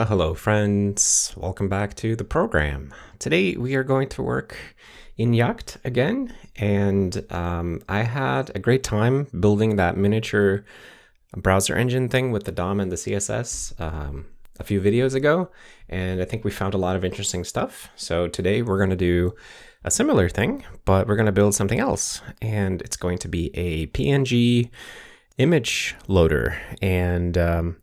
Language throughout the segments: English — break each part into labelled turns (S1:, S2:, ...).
S1: Well, hello friends, welcome back to the program. Today we are going to work in Jakt again, and I had a great time building that miniature browser engine thing with the DOM and the CSS a few videos ago, and I think we found a lot of interesting stuff. So today we're going to do a similar thing, but we're going to build something else, and it's going to be a PNG image loader, and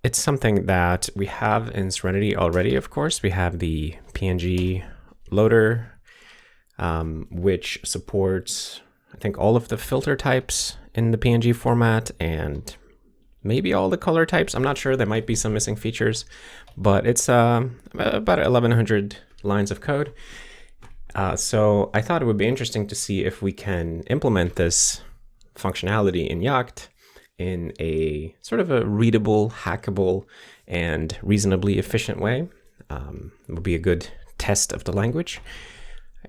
S1: it's something that we have in Serenity already, of course. We have the PNG loader, which supports, I think, all of the filter types in the PNG format and maybe all the color types. I'm not sure, there might be some missing features, but it's about 1,100 lines of code. So I thought it would be interesting to see if we can implement this functionality in Jakt in a sort of a readable, hackable, and reasonably efficient way. It will be a good test of the language.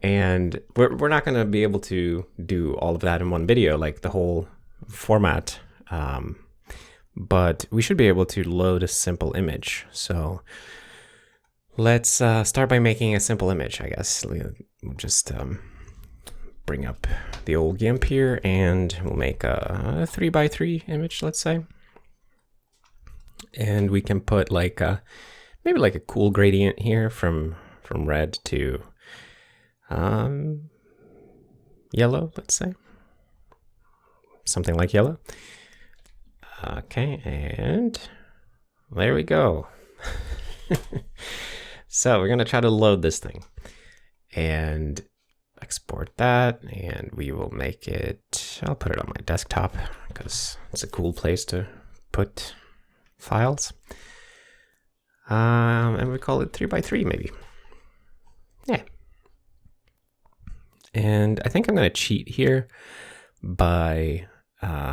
S1: And we're not going to be able to do all of that in one video, like the whole format, but we should be able to load a simple image. So let's start by making a simple image, I guess. We'll just bring up the old GIMP here, and we'll make a 3x3 image, let's say. And we can put like maybe like a cool gradient here from red to yellow, let's say. Something like yellow. Okay, and there we go. So we're gonna try to load this thing and export that, and we will make it, I'll put it on my desktop because it's a cool place to put files. And we call it 3x3 maybe. Yeah. And I think I'm going to cheat here by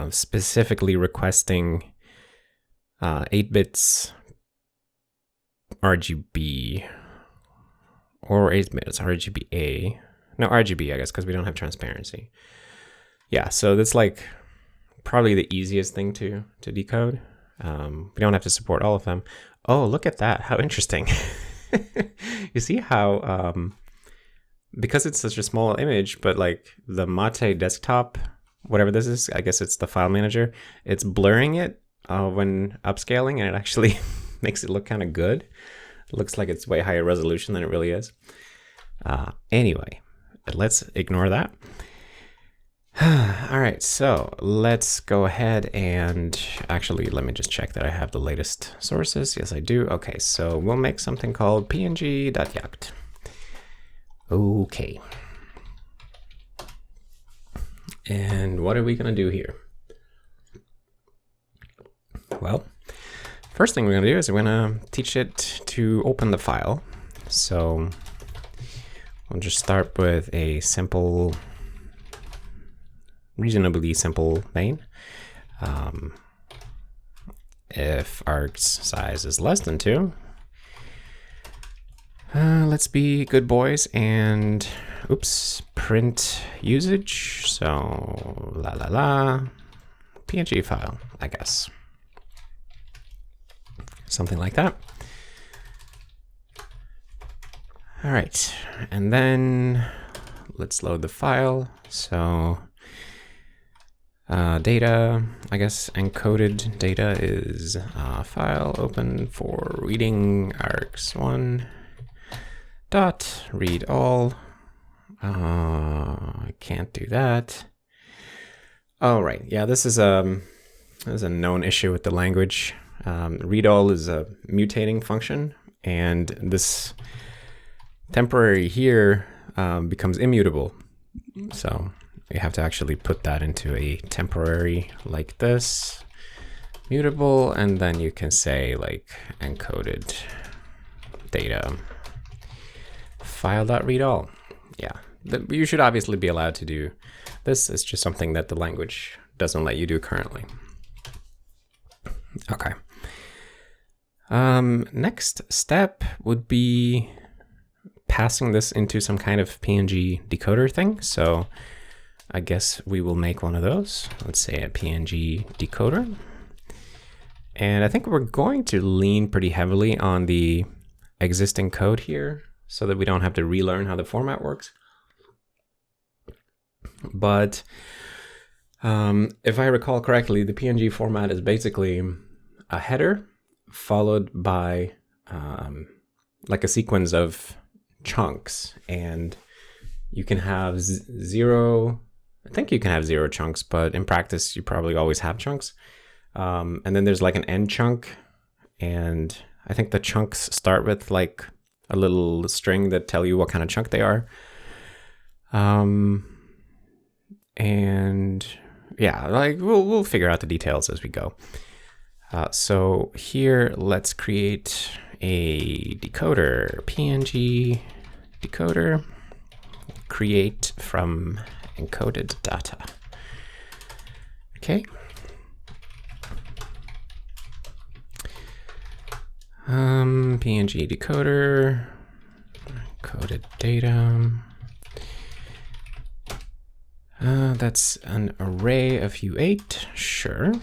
S1: specifically requesting 8 bits RGB or 8 bits RGBA. No, RGB, I guess, because we don't have transparency. Yeah, so that's like probably the easiest thing to decode. We don't have to support all of them. Oh, look at that. How interesting. You see how, because it's such a small image, but like the Mate desktop, whatever this is, I guess it's the file manager, it's blurring it when upscaling, and it actually makes it look kind of good. It looks like it's way higher resolution than it really is. Anyway. Let's ignore that. All right, so let's go ahead and actually let me just check that I have the latest sources. Yes, I do. Okay, so we'll make something called png.jakt. Okay. And what are we going to do here? Well, first thing we're going to do is we're going to teach it to open the file. So I'll just start with a simple, reasonably simple main. If arg's size is less than 2, let's be good boys and, oops, print usage. So PNG file, I guess. Something like that. All right, and then let's load the file. So data, I guess encoded data is file open for reading args1 dot read all. I can't do that. Oh, right, yeah, this is a known issue with the language. Read all is a mutating function, and this temporary here becomes immutable. So we have to actually put that into a temporary like this, mutable, and then you can say like encoded data file.readAll. Yeah, you should obviously be allowed to do this. It's just something that the language doesn't let you do currently. Okay. Next step would be passing this into some kind of PNG decoder thing. So I guess we will make one of those. Let's say a PNG decoder. And I think we're going to lean pretty heavily on the existing code here so that we don't have to relearn how the format works. But if I recall correctly, the PNG format is basically a header followed by like a sequence of chunks, and you can have zero. I think you can have 0 chunks, but in practice you probably always have chunks. And then there's like an end chunk, and I think the chunks start with like a little string that tell you what kind of chunk they are. And yeah, like we'll figure out the details as we go. So here, let's create a decoder, PNG decoder, create from encoded data. Okay. PNG decoder, encoded data. That's an array of U8, sure.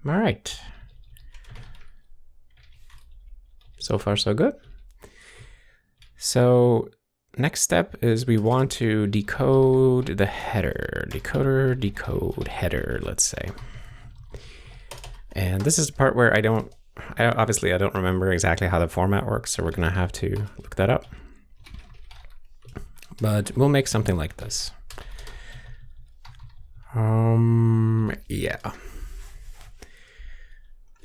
S1: All right. So far, so good. So next step is we want to decode the header. Decoder, decode header, let's say. And this is the part where obviously I don't remember exactly how the format works, so we're gonna have to look that up. But we'll make something like this. Yeah.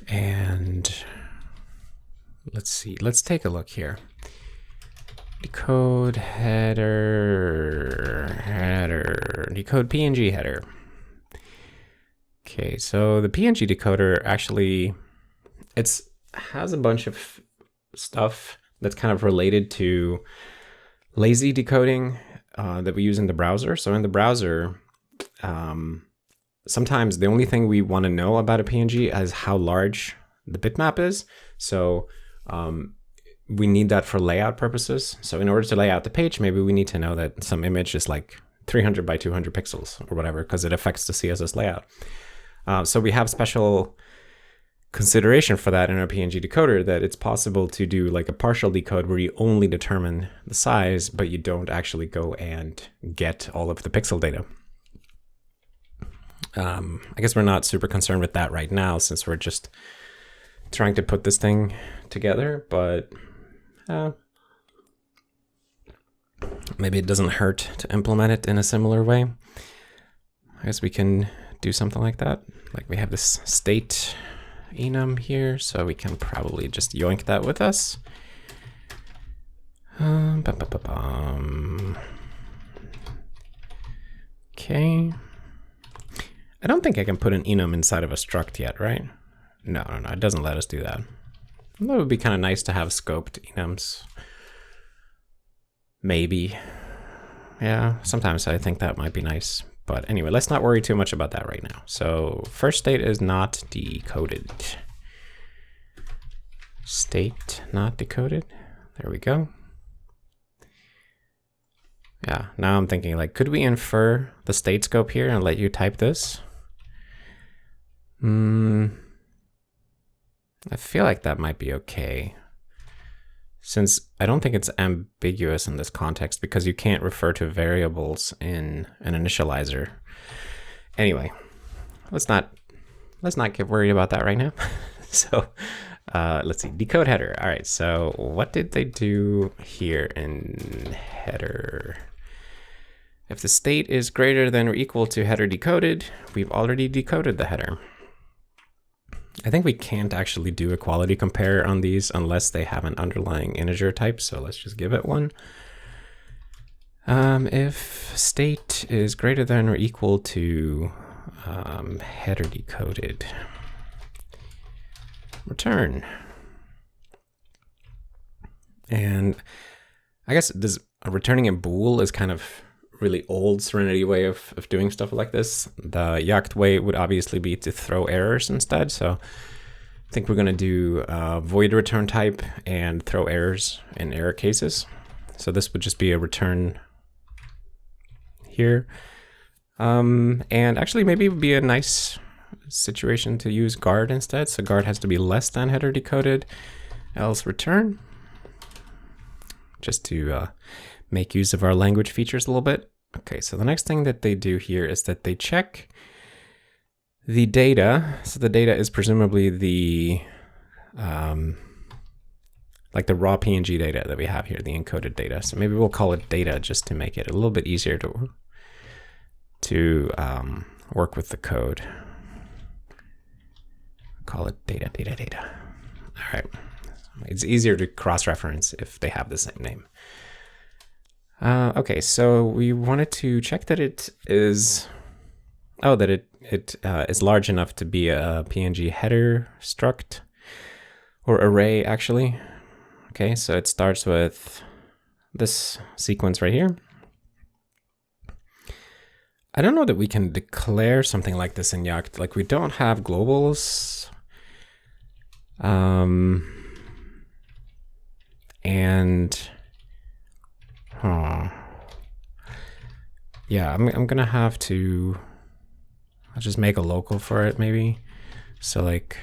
S1: And let's see, let's take a look here. Decode header, decode PNG header. Okay, so the PNG decoder actually, has a bunch of stuff that's kind of related to lazy decoding that we use in the browser. So in the browser, sometimes the only thing we want to know about a PNG is how large the bitmap is. So we need that for layout purposes. So in order to lay out the page, maybe we need to know that some image is like 300 by 200 pixels or whatever, because it affects the CSS layout. So we have special consideration for that in our PNG decoder, that it's possible to do like a partial decode where you only determine the size, but you don't actually go and get all of the pixel data. I guess we're not super concerned with that right now, since we're just trying to put this thing together, but maybe it doesn't hurt to implement it in a similar way. I guess we can do something like that. Like we have this state enum here, so we can probably just yoink that with us. Okay. I don't think I can put an enum inside of a struct yet, right? No, it doesn't let us do that. That would be kind of nice to have scoped enums. Maybe. Yeah, sometimes I think that might be nice. But anyway, let's not worry too much about that right now. So first state is not decoded. State not decoded. There we go. Yeah, now I'm thinking, like, could we infer the state scope here and let you type this? I feel like that might be okay, since I don't think it's ambiguous in this context, because you can't refer to variables in an initializer. Anyway, let's not get worried about that right now. So let's see, decode header. All right, so what did they do here in header? If the state is greater than or equal to header decoded, we've already decoded the header. I think we can't actually do a quality compare on these unless they have an underlying integer type, so let's just give it one. If state is greater than or equal to header decoded, return. And I guess this returning a bool is kind of really old Serenity way of doing stuff like this. The Jakt way would obviously be to throw errors instead. So I think we're going to do void return type and throw errors in error cases. So this would just be a return here. And actually, maybe it would be a nice situation to use guard instead. So guard has to be less than header decoded, else return. Just to make use of our language features a little bit. Okay, so the next thing that they do here is that they check the data. So the data is presumably the like the raw PNG data that we have here, the encoded data. So maybe we'll call it data just to make it a little bit easier to work with the code. Call it data, data, data. All right. It's easier to cross-reference if they have the same name. Okay, so we wanted to check that it is, that it is large enough to be a PNG header struct, or array actually. Okay, so it starts with this sequence right here. I don't know that we can declare something like this in Jakt. Like, we don't have globals. Yeah, I'm gonna have to, I'll just make a local for it maybe. So like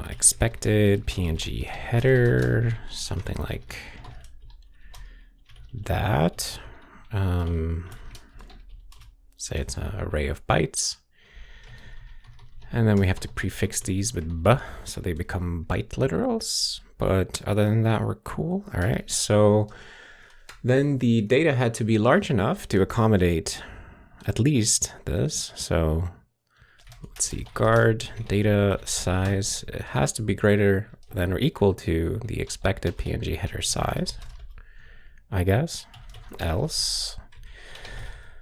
S1: expected PNG header, something like that. Say it's an array of bytes. And then we have to prefix these with b, so they become byte literals. But other than that, we're cool. All right, so then the data had to be large enough to accommodate at least this. So let's see, guard data size, it has to be greater than or equal to the expected PNG header size, I guess. Else,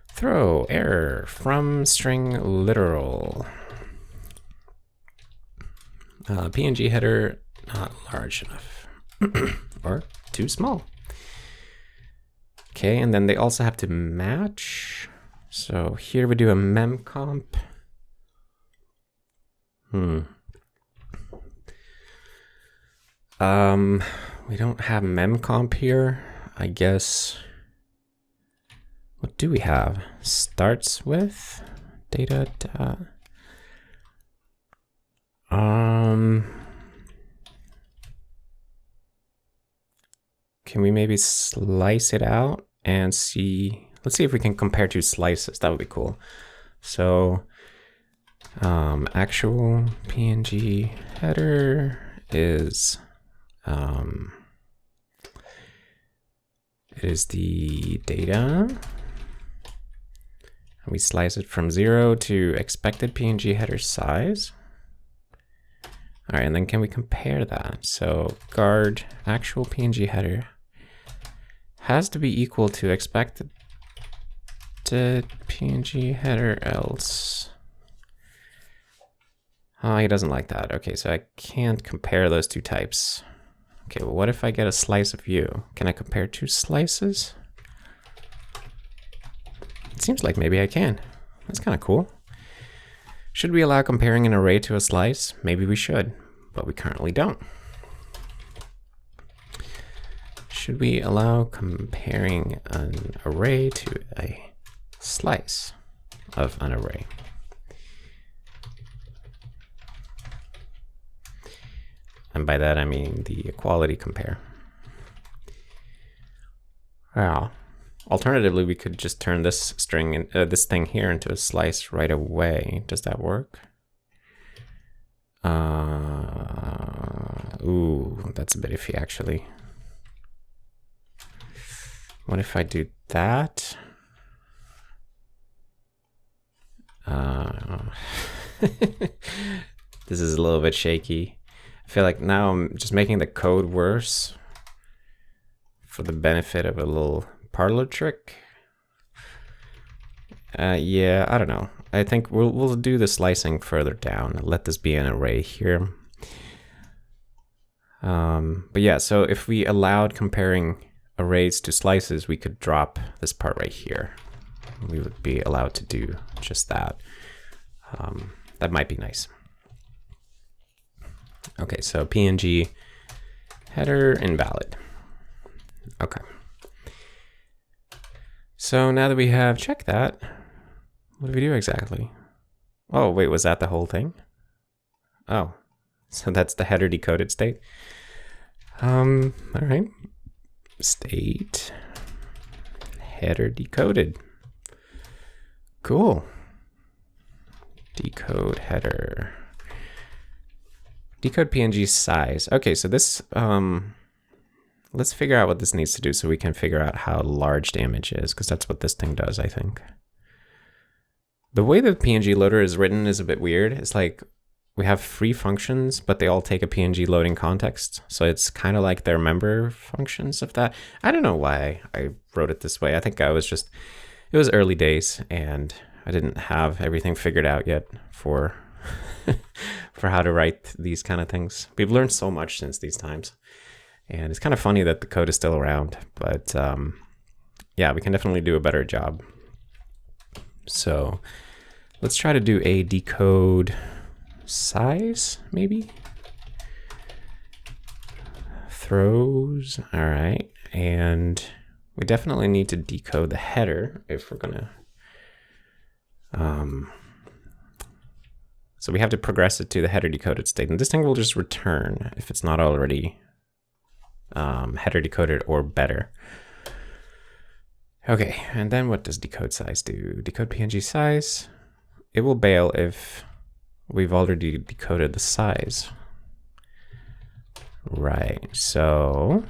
S1: throw error from string literal. PNG header not large enough or too small. Okay, and then they also have to match. So here we do a memcomp. We don't have memcomp here. I guess, what do we have? Starts with data. Can we maybe slice it out and see? Let's see if we can compare two slices. That would be cool. So actual PNG header is it is the data. And we slice it from 0 to expected PNG header size. All right, and then can we compare that? So guard actual PNG header has to be equal to expected PNG header, else. Oh, he doesn't like that. Okay, so I can't compare those two types. Okay, well, what if I get a slice of view? Can I compare two slices? It seems like maybe I can. That's kind of cool. Should we allow comparing an array to a slice? Maybe we should, but we currently don't. Should we allow comparing an array to a slice of an array? And by that I mean the equality compare. Wow. Alternatively, we could just turn this string, this thing here, into a slice right away. Does that work? Ooh, that's a bit iffy actually. What if I do that? This is a little bit shaky. I feel like now I'm just making the code worse for the benefit of a little parlor trick. Yeah, I don't know. I think we'll do the slicing further down. Let this be an array here. But yeah, so if we allowed comparing arrays to slices, we could drop this part right here. We would be allowed to do just that. That might be nice. Okay, so PNG header invalid. Okay. So now that we have checked that, what do we do exactly? Oh, wait, was that the whole thing? Oh, so that's the header decoded state. All right. State header decoded. Cool. Decode header. Decode PNG size. Okay, so this, let's figure out what this needs to do so we can figure out how large the image is, because that's what this thing does, I think. The way the PNG loader is written is a bit weird. It's like we have free functions, but they all take a PNG loading context. So it's kind of like their member functions of that. I don't know why I wrote it this way. I think I was just, it was early days and I didn't have everything figured out yet for for how to write these kind of things. We've learned so much since these times. And it's kind of funny that the code is still around, but yeah, we can definitely do a better job. So let's try to do a decode size, maybe. Throws, all right. And we definitely need to decode the header if we're gonna, so we have to progress it to the header decoded state. And this thing will just return if it's not already header decoded or better. Okay, and then what does decode size do? Decode PNG size. It will bail if we've already decoded the size. Right, so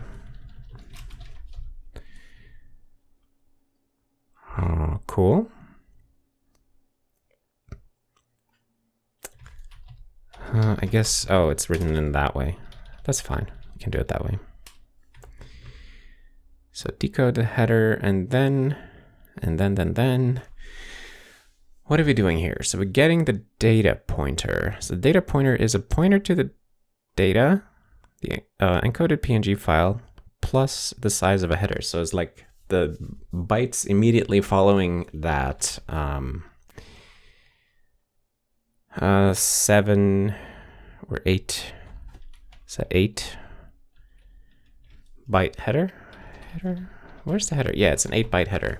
S1: cool. I guess, oh, it's written in that way. That's fine, we can do it that way. So decode the header and then, what are we doing here? So we're getting the data pointer. So the data pointer is a pointer to the data, the encoded PNG file, plus the size of a header. So it's like the bytes immediately following that 7 or 8, is that 8 byte header? Where's the header? Yeah, it's an 8-byte header.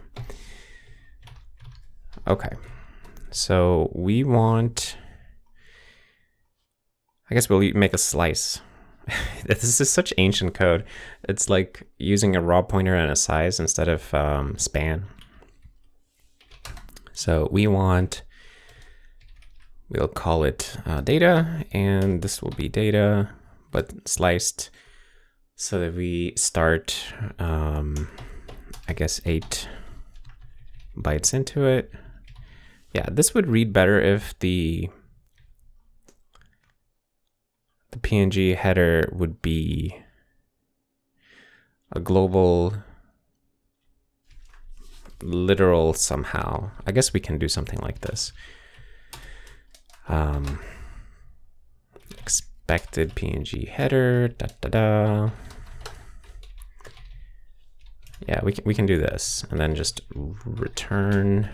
S1: Okay, so we want, I guess we'll make a slice. This is such ancient code. It's like using a raw pointer and a size instead of span. So we want, we'll call it data, and this will be data, but sliced. So that we start, I guess 8 bytes into it. Yeah, this would read better if the PNG header would be a global literal somehow. I guess we can do something like this. Expected PNG header, da da da. Yeah, we can do this and then just return.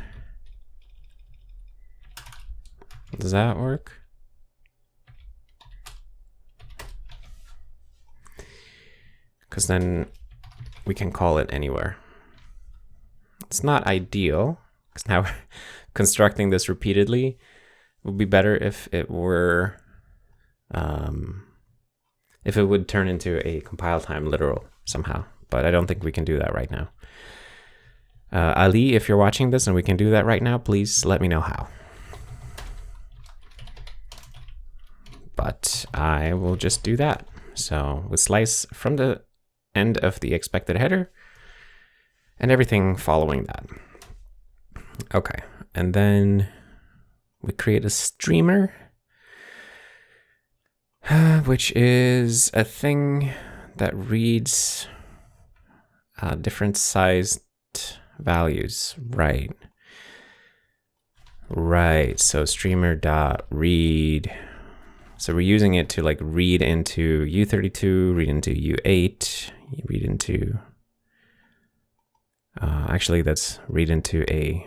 S1: Does that work? Because then we can call it anywhere. It's not ideal because now we're constructing this repeatedly. It would be better if it were, if it would turn into a compile time literal somehow, but I don't think we can do that right now. Ali, if you're watching this and we can do that right now, please let me know how. But I will just do that. So we slice from the end of the expected header and everything following that. Okay, and then we create a streamer, which is a thing that reads different sized values, right? Right, so streamer.read. So we're using it to like read into U32, read into U8, read into, actually that's read into a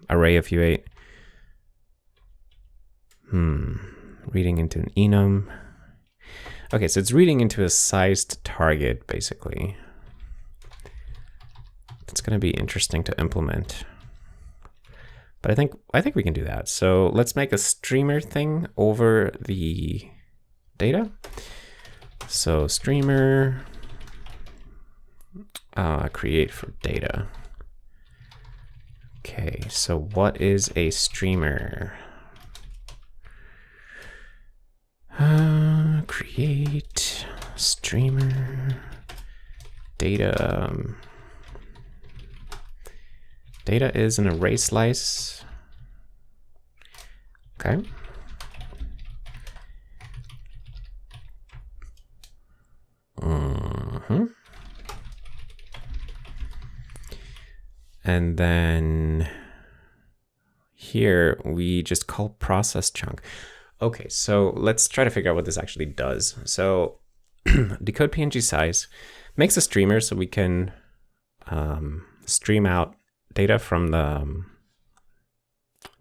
S1: array of U8. Reading into an enum. Okay, so it's reading into a sized target basically. It's going to be interesting to implement. But I think we can do that. So let's make a streamer thing over the data. So streamer create for data. Okay, so what is a streamer? Create streamer data. Data is an array slice. Okay. And then here we just call process chunk. Okay, so let's try to figure out what this actually does. So decode PNG size makes a streamer so we can stream out data from the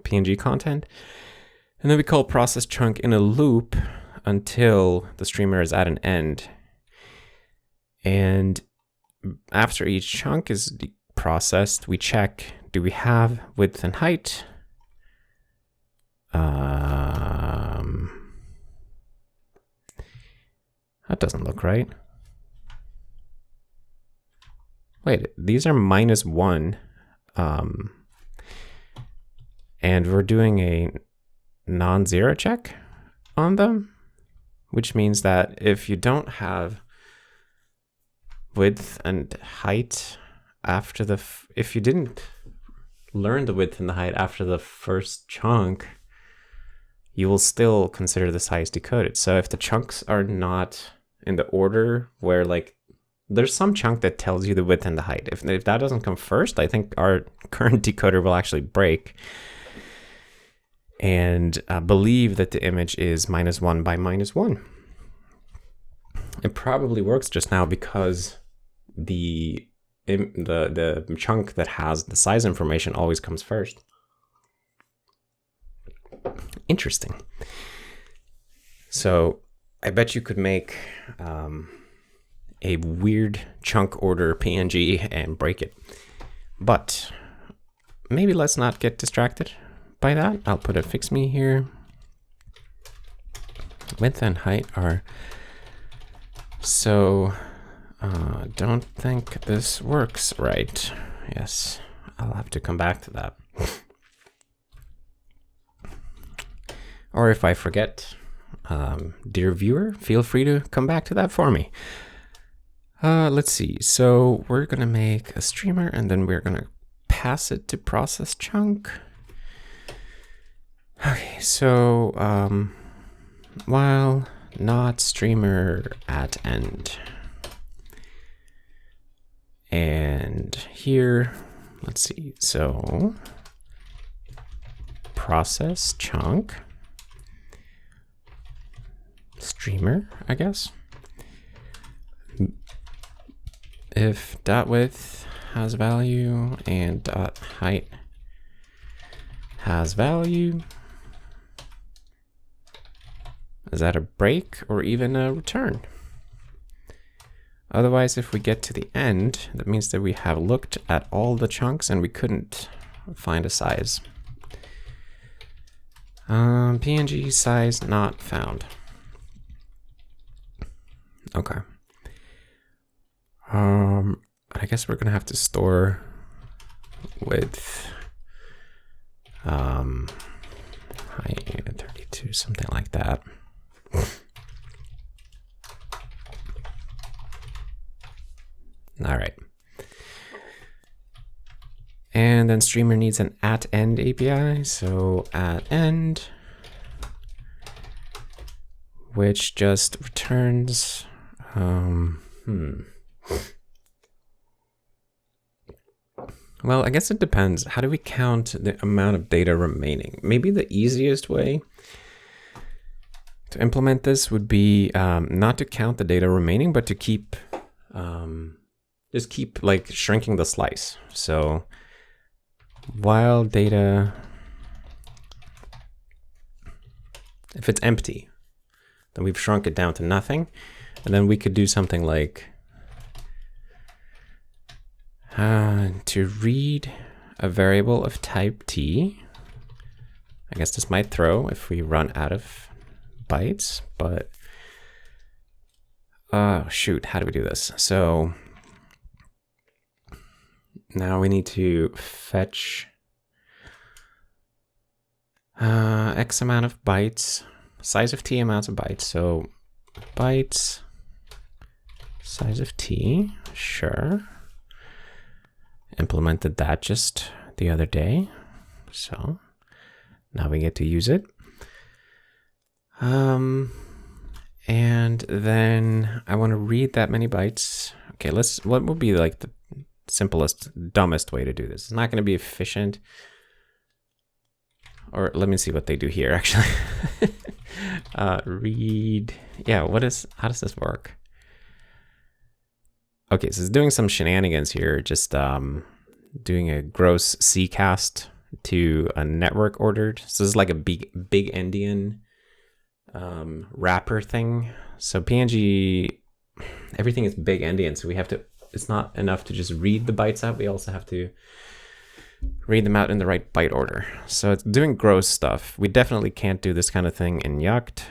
S1: PNG content. And then we call process chunk in a loop until the streamer is at an end. And after each chunk is processed, we check, do we have width and height? That doesn't look right. Wait, these are -1. And we're doing a non-zero check on them, which means that if you don't have width and height after if you didn't learn the width and the height after the first chunk, you will still consider the size decoded. So if the chunks are not in the order where, like, there's some chunk that tells you the width and the height. If that doesn't come first, I think our current decoder will actually break and believe that the image is -1 by -1. It probably works just now because the chunk that has the size information always comes first. Interesting. So I bet you could make a weird chunk order PNG and break it. But maybe let's not get distracted by that. I'll put a fix me here. Width and height are so don't think this works right. Yes, I'll have to come back to that. Or if I forget, dear viewer, feel free to come back to that for me. Let's see. So we're going to make a streamer and then we're going to pass it to process chunk. Okay, so while not streamer at end. And here, let's see. So process chunk streamer, I guess. If dot width has value and dot height has value, is that a break or even a return? Otherwise, if we get to the end, that means that we have looked at all the chunks and we couldn't find a size. PNG size not found. Okay. I guess we're gonna have to store width height 32, something like that. All right. And then streamer needs an at end API. So at end, which just returns, Well, I guess it depends. How do we count the amount of data remaining? Maybe the easiest way to implement this would be not to count the data remaining, but to keep, just keep like shrinking the slice. So while data, if it's empty, then we've shrunk it down to nothing. And then we could do something like To read a variable of type t. I guess this might throw if we run out of bytes, but shoot, how do we do this? So now we need to fetch X amount of bytes, size of t amounts of bytes. So bytes, size of t, sure. Implemented that just the other day. So now we get to use it. And then I want to read that many bytes. Okay, what would be like the simplest, dumbest way to do this? It's not going to be efficient. Or let me see what they do here, actually. Read, yeah, how does this work? Okay, so it's doing some shenanigans here, just doing a gross CCast to a network ordered. So this is like a big endian wrapper thing. So PNG, everything is big endian, so we have to, it's not enough to just read the bytes out, we also have to read them out in the right byte order. So it's doing gross stuff. We definitely can't do this kind of thing in Jakt,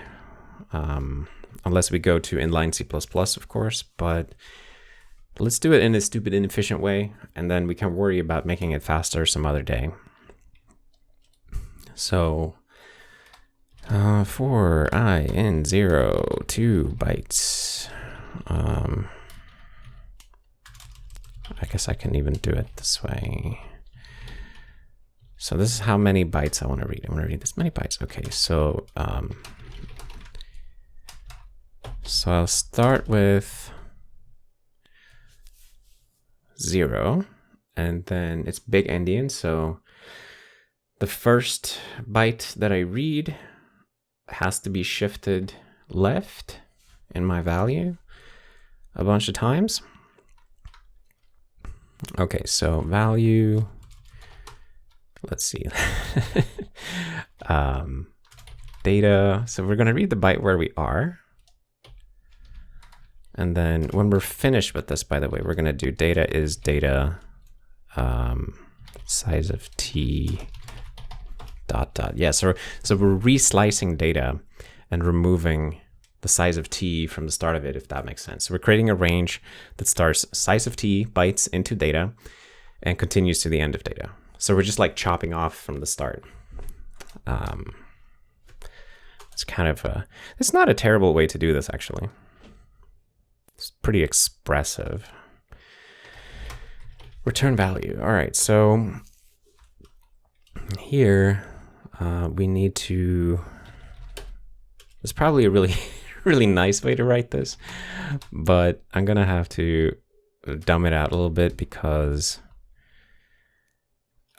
S1: unless we go to inline C++, of course, but let's do it in a stupid, inefficient way, and then we can worry about making it faster some other day. So for I in 0, 2 bytes. I guess I can even do it this way. So this is how many bytes I want to read. I want to read this many bytes. Okay, so so I'll start with 0, and then it's big endian. So the first byte that I read has to be shifted left in my value a bunch of times. Okay, so value, let's see, data. So we're going to read the byte where we are. And then when we're finished with this, by the way, we're going to do data is data size of t dot dot. Yeah, so we're reslicing data and removing the size of t from the start of it, if that makes sense. So we're creating a range that starts size of t bytes into data and continues to the end of data. So we're just like chopping off from the start. It's kind of it's not a terrible way to do this, actually. It's pretty expressive. Return value. All right, so here we need to, there's probably a really, really nice way to write this, but I'm gonna have to dumb it out a little bit because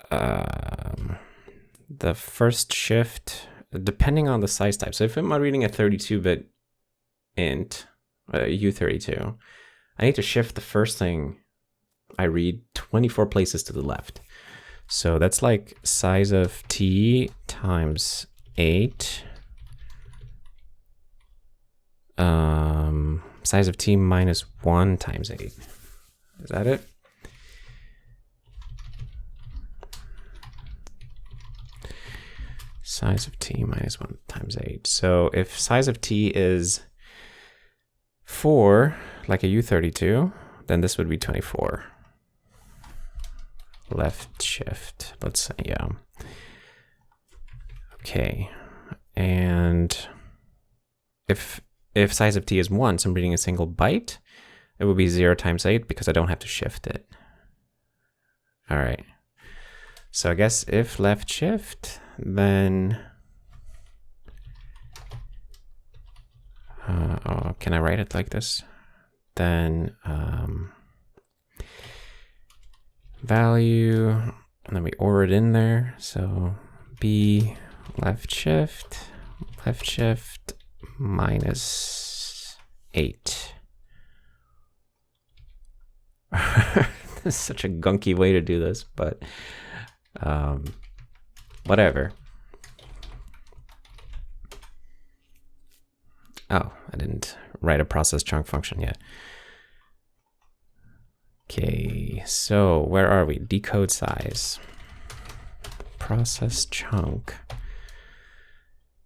S1: the first shift, depending on the size type. So if I'm reading a 32-bit int, U32, I need to shift the first thing I read 24 places to the left. So that's like size of t times 8. Size of t minus 1 times 8. Is that it? Size of t minus 1 times 8. So if size of t is 4, like a U32, then this would be 24. Left shift, let's say, yeah. Okay, and if size of t is 1, so I'm reading a single byte, it would be 0 times 8 because I don't have to shift it. All right, so I guess if left shift, then can I write it like this? Then value, and then we order it in there. So B left shift minus 8. This is such a gunky way to do this, but whatever. Oh, I didn't write a process chunk function yet. Okay. see. So where are we? Decode size. Process chunk.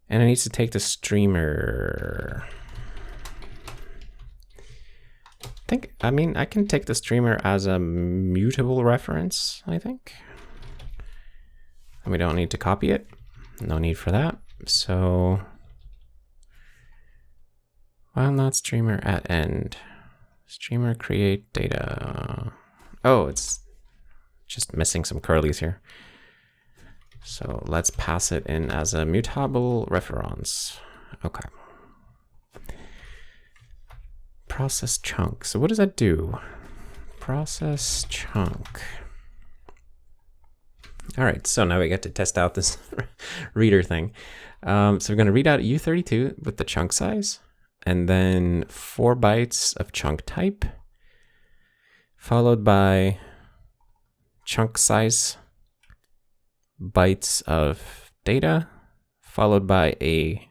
S1: And it needs to take the streamer. I can take the streamer as a mutable reference, I think. And we don't need to copy it. No need for that. So, while not streamer at end, streamer create data. Oh, it's just missing some curlies here. So let's pass it in as a mutable reference. Okay. Process chunk. So what does that do? Process chunk. All right, so now we get to test out this reader thing. So we're going to read out U32 with the chunk size, and then 4 bytes of chunk type, followed by chunk size bytes of data, followed by a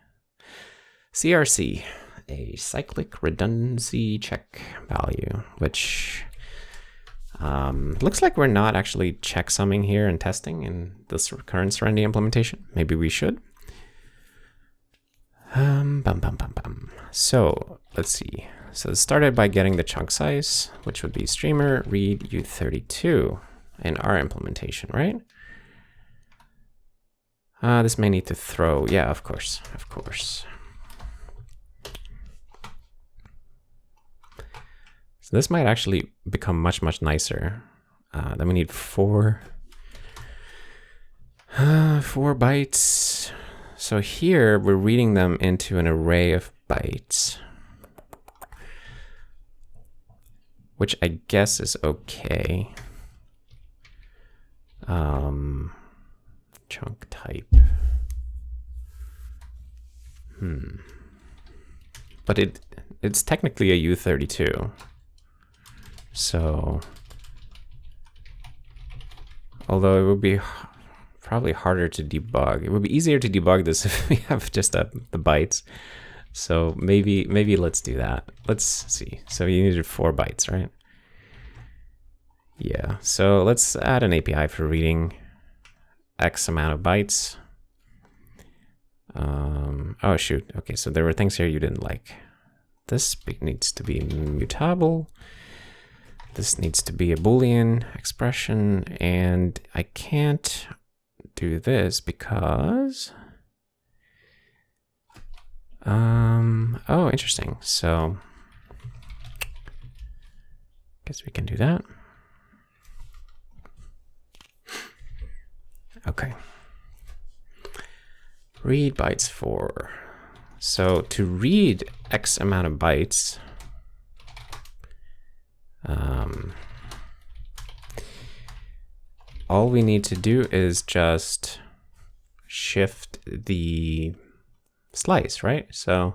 S1: CRC, a cyclic redundancy check value, which looks like we're not actually checksumming here and testing in this current Serenity implementation. Maybe we should. So let's see. So it started by getting the chunk size, which would be streamer read U32 in our implementation, right? This may need to throw. Yeah, of course, of course. So this might actually become much, much nicer. Then we need 4 bytes. So here we're reading them into an array of bytes, which I guess is okay. Chunk type. But it's technically a U32. So, although it would be probably harder to debug, it would be easier to debug this if we have just the bytes. So maybe let's do that. Let's see. So you needed 4 bytes, right? Yeah. So let's add an API for reading X amount of bytes. Oh shoot. Okay, so there were things here you didn't like. This needs to be mutable. This needs to be a Boolean expression, and I can't do this because, oh, interesting. So, guess we can do that. Okay. Read bytes 4. So to read X amount of bytes, all we need to do is just shift the slice, right? So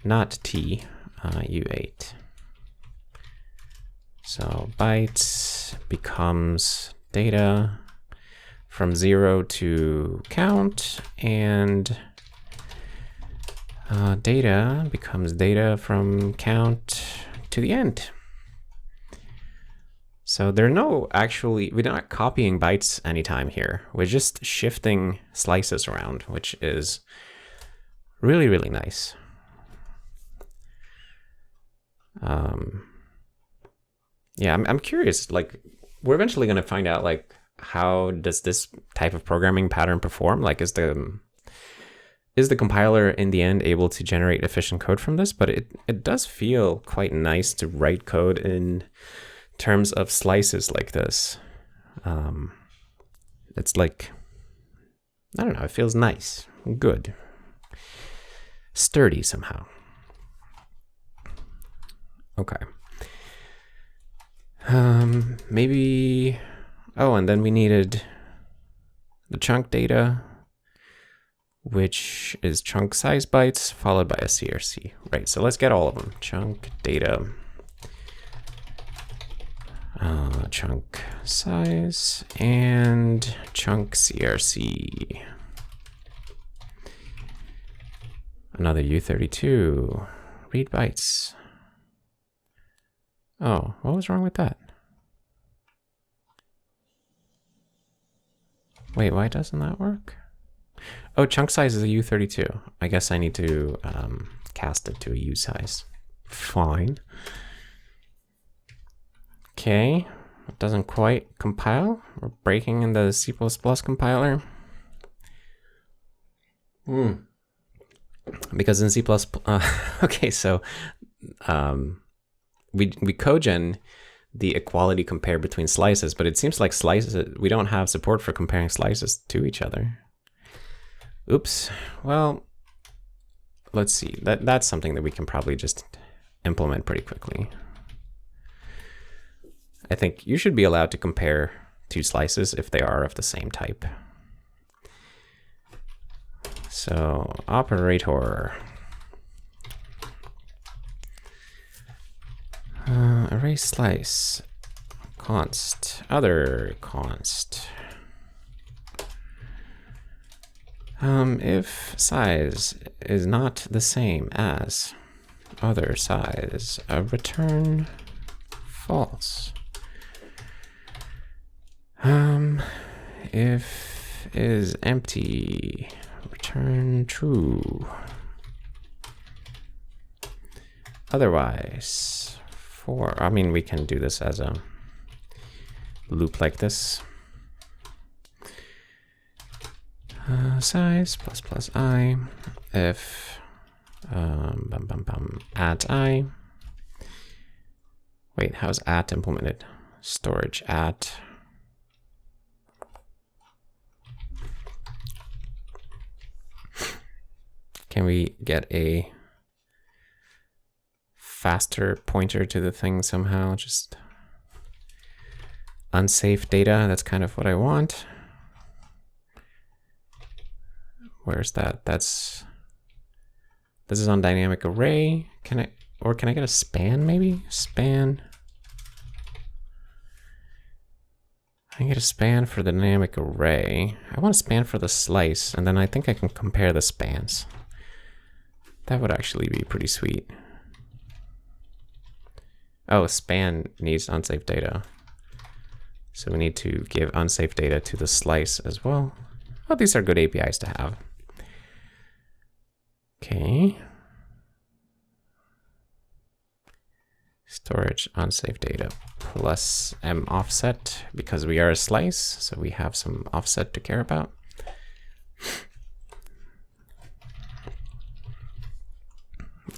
S1: not T, U8. So bytes becomes data from 0 to count, and data becomes data from count to the end. So we're not copying bytes anytime here. We're just shifting slices around, which is really, really nice. Yeah, I'm curious, like, we're eventually going to find out, like, how does this type of programming pattern perform? Like, is the compiler in the end able to generate efficient code from this? But it does feel quite nice to write code in terms of slices like this. It's like, I don't know, it feels nice, good, sturdy somehow. Okay. Maybe, oh, and then we needed the chunk data, which is chunk size bytes followed by a CRC, right? So let's get all of them. Chunk data, chunk size, and chunk CRC. Another U32, read bytes. Oh, what was wrong with that? Wait, why doesn't that work? Oh, chunk size is a U32. I guess I need to cast it to a U size. Fine. Okay, it doesn't quite compile. We're breaking in the C++ compiler. Because in C++, okay, so we cogen the equality compare between slices, but it seems like slices, we don't have support for comparing slices to each other. Oops. Well, let's see. That's something that we can probably just implement pretty quickly. I think you should be allowed to compare two slices if they are of the same type. So operator array slice const other const if size is not the same as other size, return false. If is empty, return true. Otherwise, I mean, we can do this as a loop like this. Size plus I if at I. Wait, how's at implemented? Storage at. Can we get a faster pointer to the thing somehow? Just unsafe data, that's kind of what I want. Where's that? This is on dynamic array. Can I get a span maybe? Span. I can get a span for the dynamic array. I want a span for the slice, and then I think I can compare the spans. That would actually be pretty sweet. Oh, span needs unsafe data. So we need to give unsafe data to the slice as well. Oh, these are good APIs to have. Okay. Storage unsafe data plus M offset, because we are a slice, so we have some offset to care about.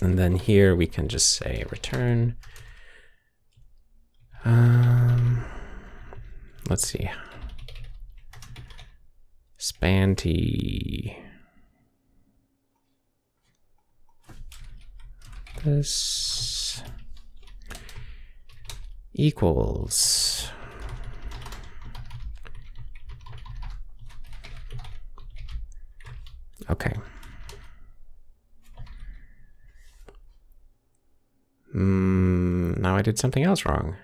S1: And then here we can just say return. Let's see. Span T. This equals okay. Now I did something else wrong.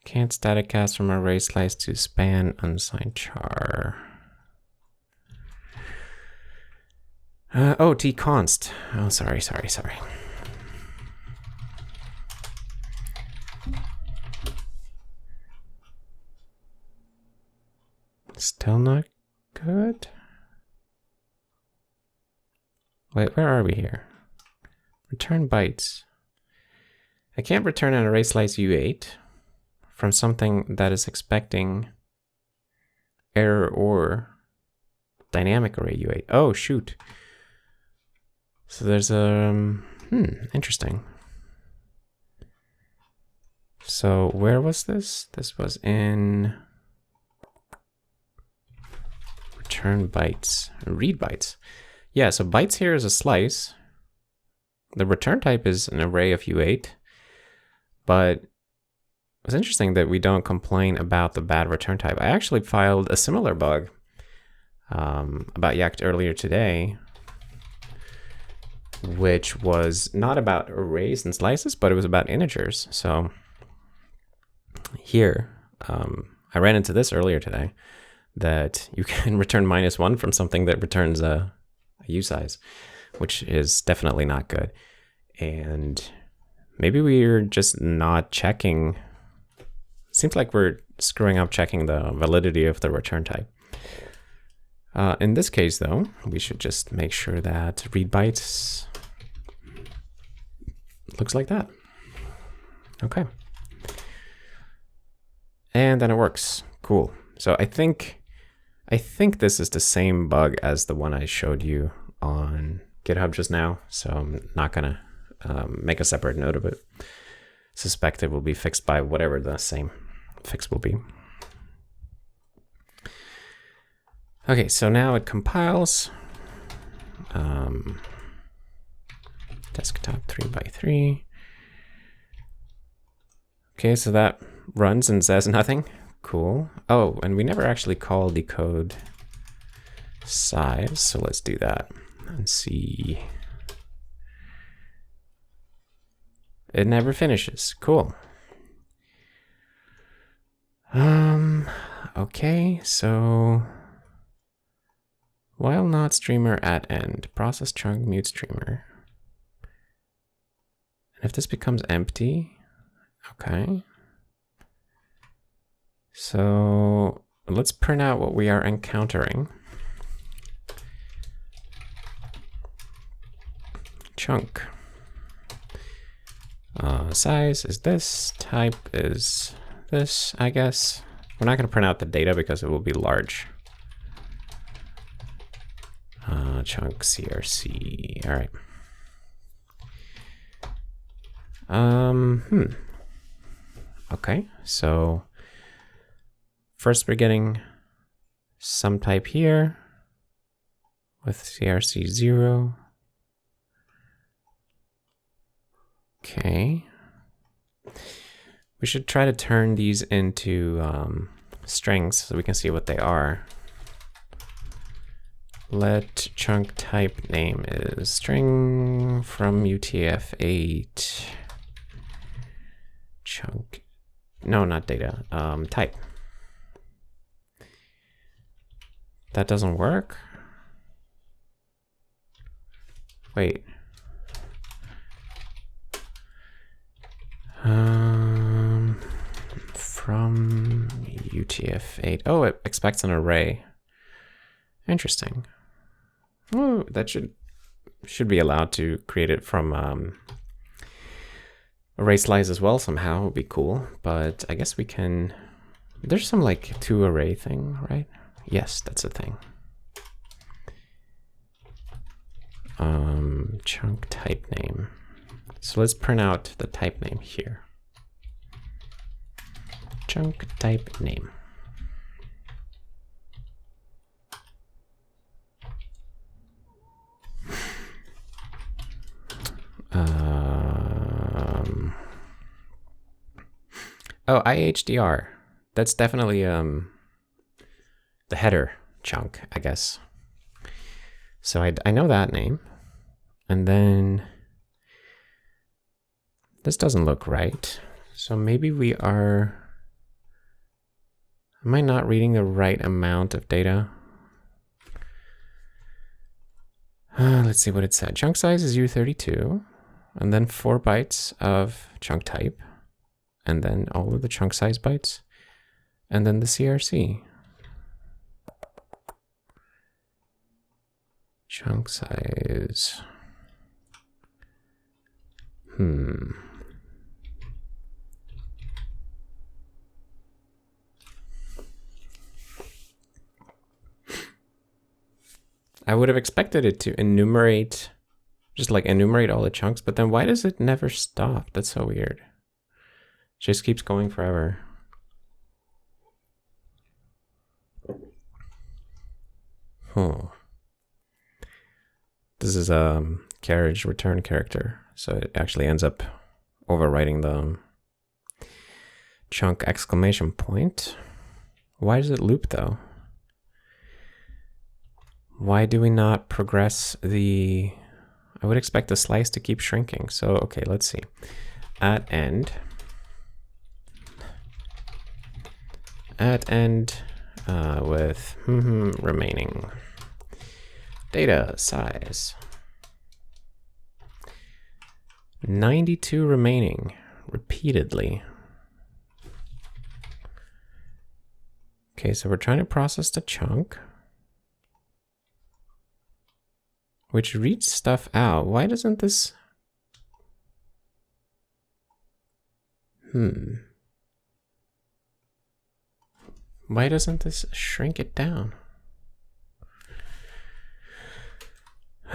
S1: Can't static cast from array slice to span unsigned char. Oh, T const. Oh, sorry. Still not good? Wait, where are we here? Return bytes. I can't return an array slice U8 from something that is expecting error or dynamic array U8. Oh, shoot. So there's a, interesting. So where was this? This was in return bytes, read bytes. Yeah, so bytes here is a slice. The return type is an array of U8, but it's interesting that we don't complain about the bad return type. I actually filed a similar bug about Jakt earlier today, which was not about arrays and slices, but it was about integers. So here, I ran into this earlier today, that you can return -1 from something that returns a U size, which is definitely not good. And maybe we're just not checking. Seems like we're screwing up checking the validity of the return type. In this case, though, we should just make sure that read bytes looks like that. Okay. And then it works. Cool. So I think this is the same bug as the one I showed you on GitHub just now. So I'm not gonna make a separate note of it. Suspect it will be fixed by whatever the same fix will be. Okay, so now it compiles. Desktop 3x3. Okay, so that runs and says nothing. Cool. Oh, and we never actually call decode size, so let's do that and see. It never finishes. Cool. Okay, so while not streamer at end, process chunk mute streamer. And if this becomes empty, okay. So let's print out what we are encountering. Chunk. Size is this, type is this, I guess. We're not going to print out the data because it will be large. Chunk CRC, all right. Okay, so first we're getting some type here with CRC 0. Okay. We should try to turn these into strings so we can see what they are. Let chunk type name is string from UTF-8. Chunk, no, not data, type. That doesn't work? Wait. From UTF-8. Oh, it expects an array. Interesting. Oh, that should be allowed to create it from array slice as well somehow. Would be cool, but I guess we can. There's some like two array thing, right? Yes, that's a thing. Chunk type name. So let's print out the type name here. Chunk type name. Oh, IHDR. That's definitely the header chunk, I guess. So I know that name. And then this doesn't look right. So maybe we are, am I not reading the right amount of data? Let's see what it said. Chunk size is U32, and then 4 bytes of chunk type, and then all of the chunk size bytes, and then the CRC. Chunk size. I would have expected it to enumerate, just like enumerate all the chunks, but then why does it never stop? That's so weird. It just keeps going forever. This is a carriage return character, so it actually ends up overwriting the chunk exclamation point. Why does it loop though? Why do we not progress the, I would expect the slice to keep shrinking. So, okay, let's see. At end with remaining data size. 92 remaining repeatedly. Okay, so we're trying to process the chunk, which reads stuff out. Why doesn't this? Why doesn't this shrink it down?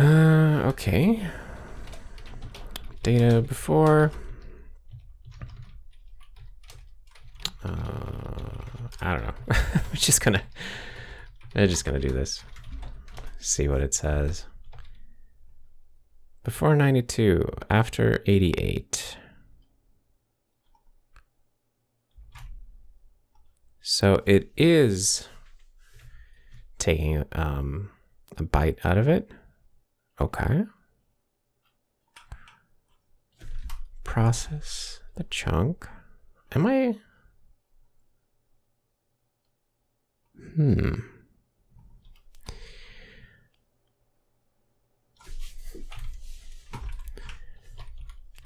S1: Okay. Data before. I don't know. I'm just gonna do this. See what it says. Before 92, after 88. So it is taking a byte out of it. Okay. Process the chunk. Am I?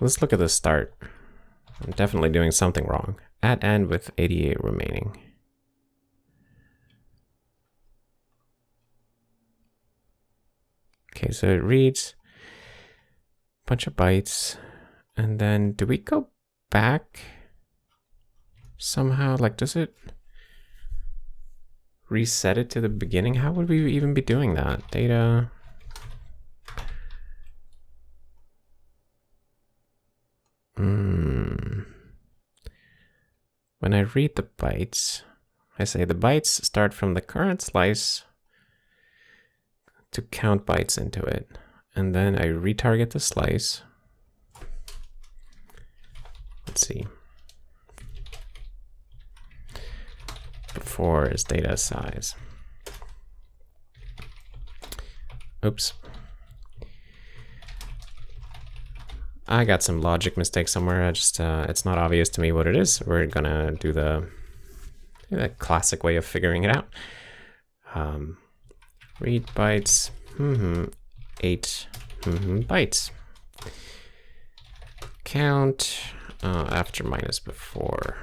S1: Let's look at the start. I'm definitely doing something wrong. At end with 88 remaining. Okay, so it reads a bunch of bytes. And then do we go back somehow? Like, does it reset it to the beginning? How would we even be doing that? Data. When I read the bytes, I say the bytes start from the current slice to count bytes into it. And then I retarget the slice. Let's see. Before is data size. Oops. I got some logic mistake somewhere. I just it's not obvious to me what it is. We're gonna do the classic way of figuring it out. Read bytes. 8 bytes. Count after minus before,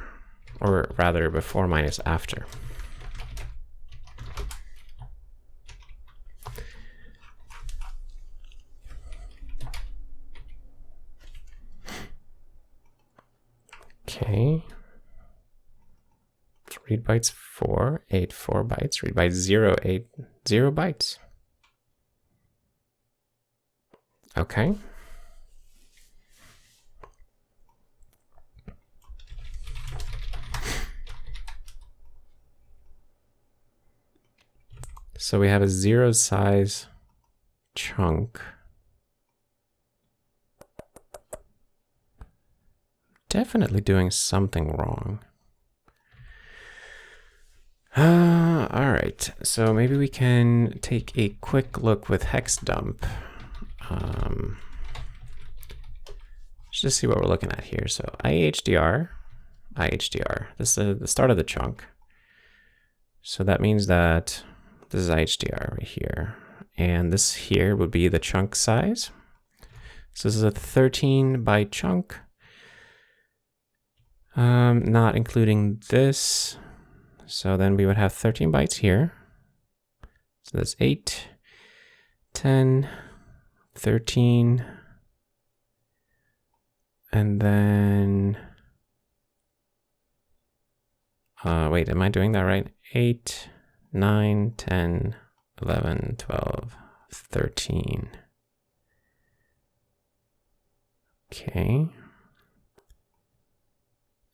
S1: or rather before minus after. Okay. Read bytes 4, 8, 4 bytes. Read bytes 0, 8, 0 bytes. Okay. So we have a 0 size chunk. Definitely doing something wrong. All right, so maybe we can take a quick look with hex dump. Let's just see what we're looking at here. So IHDR, this is the start of the chunk. So that means that this is IHDR right here. And this here would be the chunk size. So this is a 13 byte chunk. Not including this. So then we would have 13 bytes here. So that's 8, 10, 13, and then, wait, am I doing that right? 8, 9, 10, 11, 12, 13. Okay.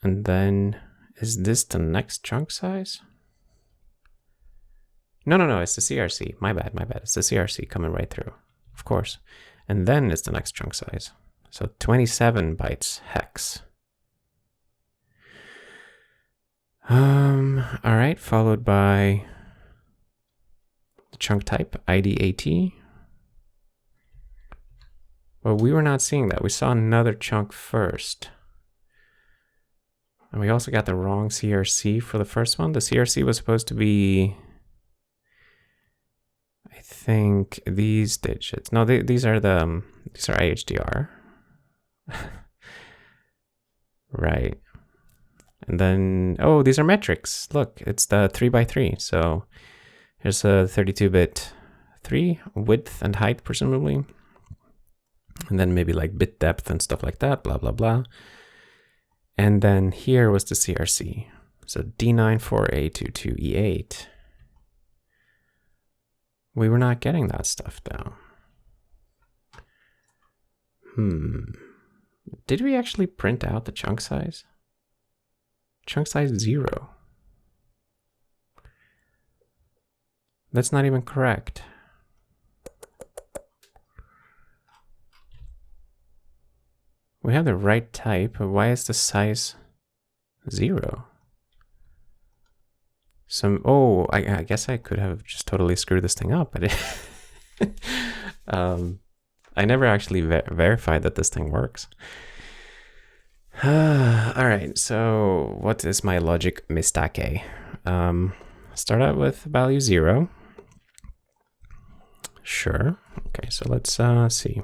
S1: And then, is this the next chunk size? No, it's the CRC. My bad. It's the CRC coming right through, of course. And then it's the next chunk size. So 27 bytes hex. All right, followed by the chunk type, IDAT. Well, we were not seeing that. We saw another chunk first. And we also got the wrong CRC for the first one. The CRC was supposed to be, I think, these digits. No, these are IHDR. Right. And then, oh, these are metrics. Look, it's the 3x3. So here's a 32-bit 3 width and height, presumably. And then maybe like bit depth and stuff like that, blah, blah, blah. And then here was the CRC. So D94A22E8. We were not getting that stuff though. Did we actually print out the chunk size? Chunk size 0. That's not even correct. We have the right type, but why is the size 0? Oh, I guess I could have just totally screwed this thing up, but I never actually verified that this thing works. All right, so what is my logic mistake? Start out with value 0. Sure. Okay, so let's see.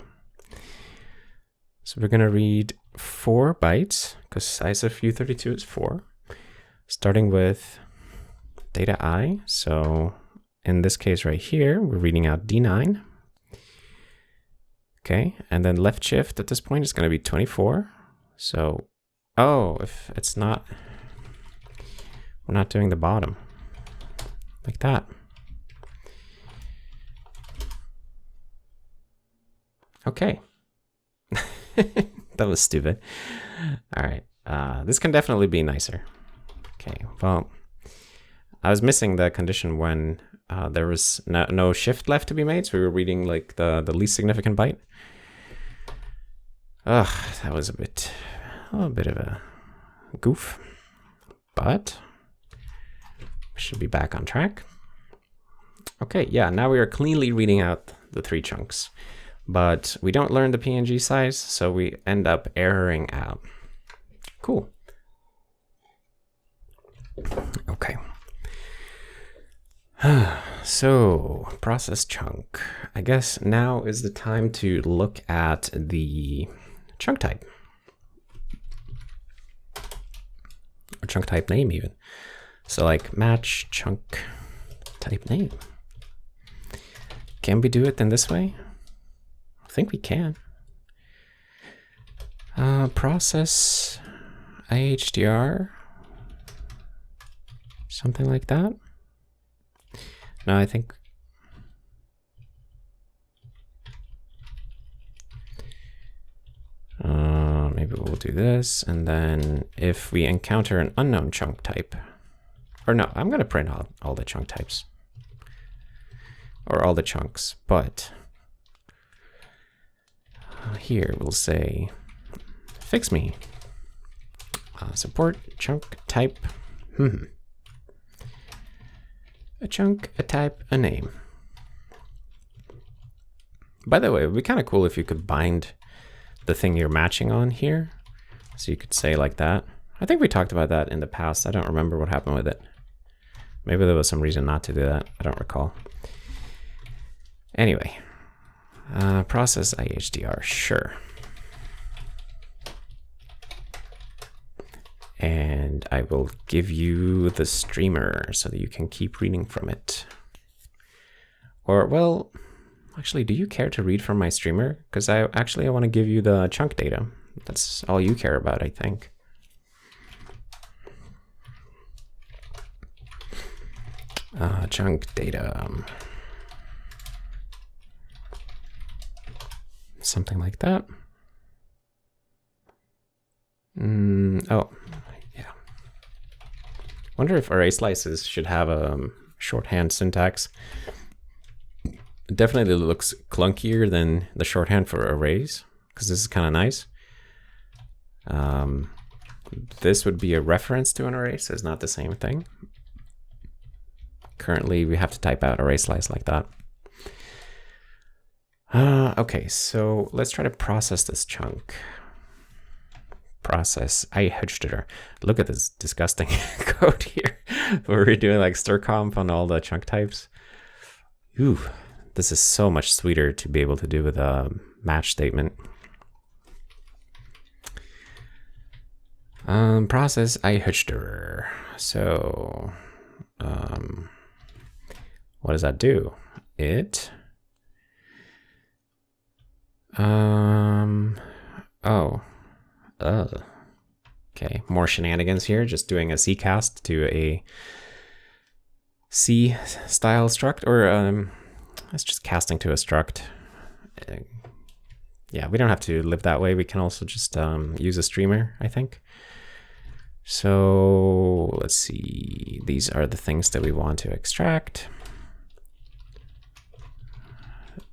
S1: So we're gonna read 4 bytes because size of U32 is 4, starting with data I. So in this case right here, we're reading out D9. Okay, and then left shift at this point is gonna be 24. So, oh, if it's not, we're not doing the bottom like that. Okay. That was stupid. All right, this can definitely be nicer. Okay, well, I was missing the condition when there was no shift left to be made, so we were reading like the least significant byte. Ugh, that was a little bit of a goof, but we should be back on track. Okay, yeah, now we are cleanly reading out the 3 chunks, but we don't learn the PNG size, so we end up erroring out. Cool. Okay. So, process chunk. I guess now is the time to look at the chunk type. Or chunk type name even. So like match chunk type name. Can we do it in this way? I think we can. Process IHDR. Something like that. No, I think maybe we'll do this, and then if we encounter an unknown chunk type, or no, I'm gonna print out all the chunk types, or all the chunks, but here we'll say fix me support chunk type a chunk, a type, a name. By the way, it would be kind of cool if you could bind the thing you're matching on here. So you could say like that. I think we talked about that in the past. I don't remember what happened with it. Maybe there was some reason not to do that. I don't recall. Anyway, process IHDR, sure. And I will give you the streamer so that you can keep reading from it. Or, well, actually, do you care to read from my streamer? Because I want to give you the chunk data. That's all you care about, I think. Chunk data. Something like that. Oh, yeah. Wonder if array slices should have a shorthand syntax. It definitely looks clunkier than the shorthand for arrays, because this is kind of nice. This would be a reference to an array, so it's not the same thing. Currently, we have to type out array slice like that. Okay, so let's try to process this chunk. Process IHDR. Look at this disgusting code here, where we're doing like strcomp on all the chunk types. Ooh, this is so much sweeter to be able to do with a match statement. Process IHDR. So, what does that do? It, okay, more shenanigans here. Just doing a C cast to a C style struct, or it's just casting to a struct. Yeah, we don't have to live that way. We can also just use a streamer, I think. So let's see. These are the things that we want to extract.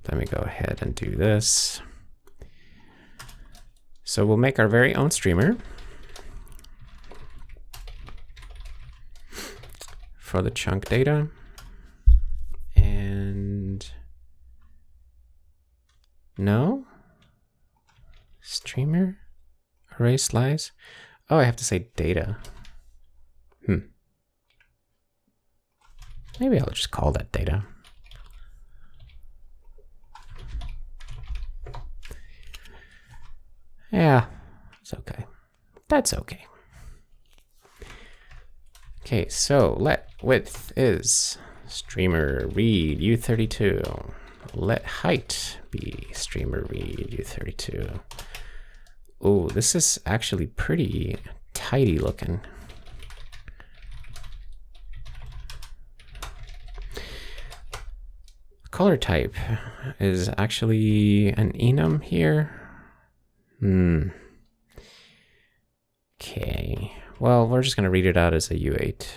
S1: Let me go ahead and do this. So we'll make our very own streamer for the chunk data. And no? Streamer? Array slice? Oh, I have to say data. Maybe I'll just call that data. Yeah, it's okay. That's okay. Okay, so let width is streamer read U32. Let height be streamer read U32. Oh, this is actually pretty tidy looking. Color type is actually an enum here. Okay, well, we're just going to read it out as a U8.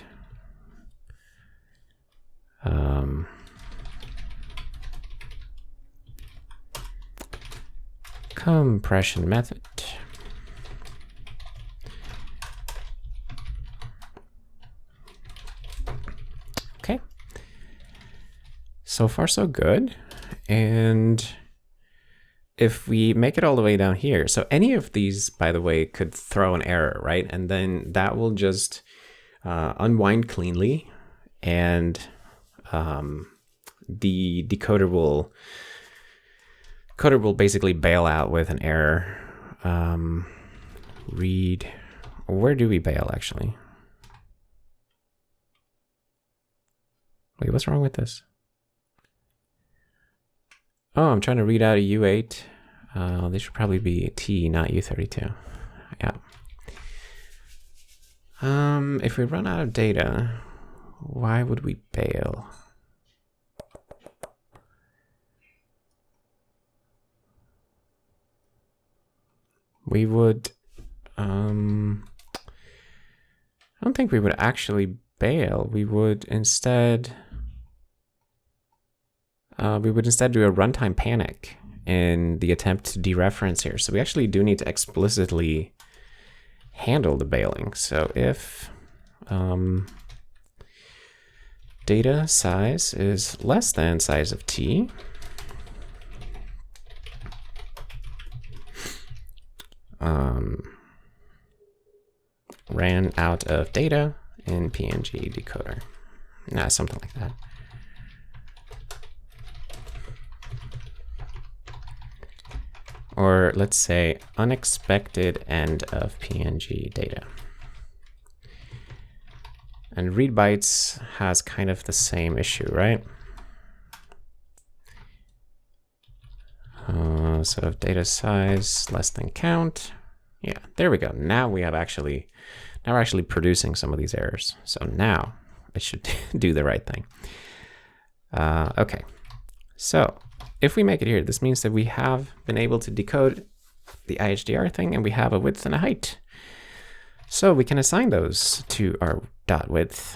S1: Compression method. Okay. So far, so good. And if we make it all the way down here, so any of these, by the way, could throw an error, right? And then that will just unwind cleanly, and the decoder will basically bail out with an error. Read, where do we bail actually? Wait, what's wrong with this? Oh, I'm trying to read out a U8. This should probably be a T, not U32. Yeah. If we run out of data, why would we bail? We would, I don't think we would actually bail. We would instead do a runtime panic in the attempt to dereference here. So we actually do need to explicitly handle the bailing. So if data size is less than size of t, ran out of data in PNG decoder. Nah, something like that. Or let's say unexpected end of PNG data. And read bytes has kind of the same issue, right? So if data size less than count, yeah, there we go. Now we're actually producing some of these errors. So now it should do the right thing. Okay, so if we make it here, this means that we have been able to decode the IHDR thing, and we have a width and a height. So we can assign those to our dot width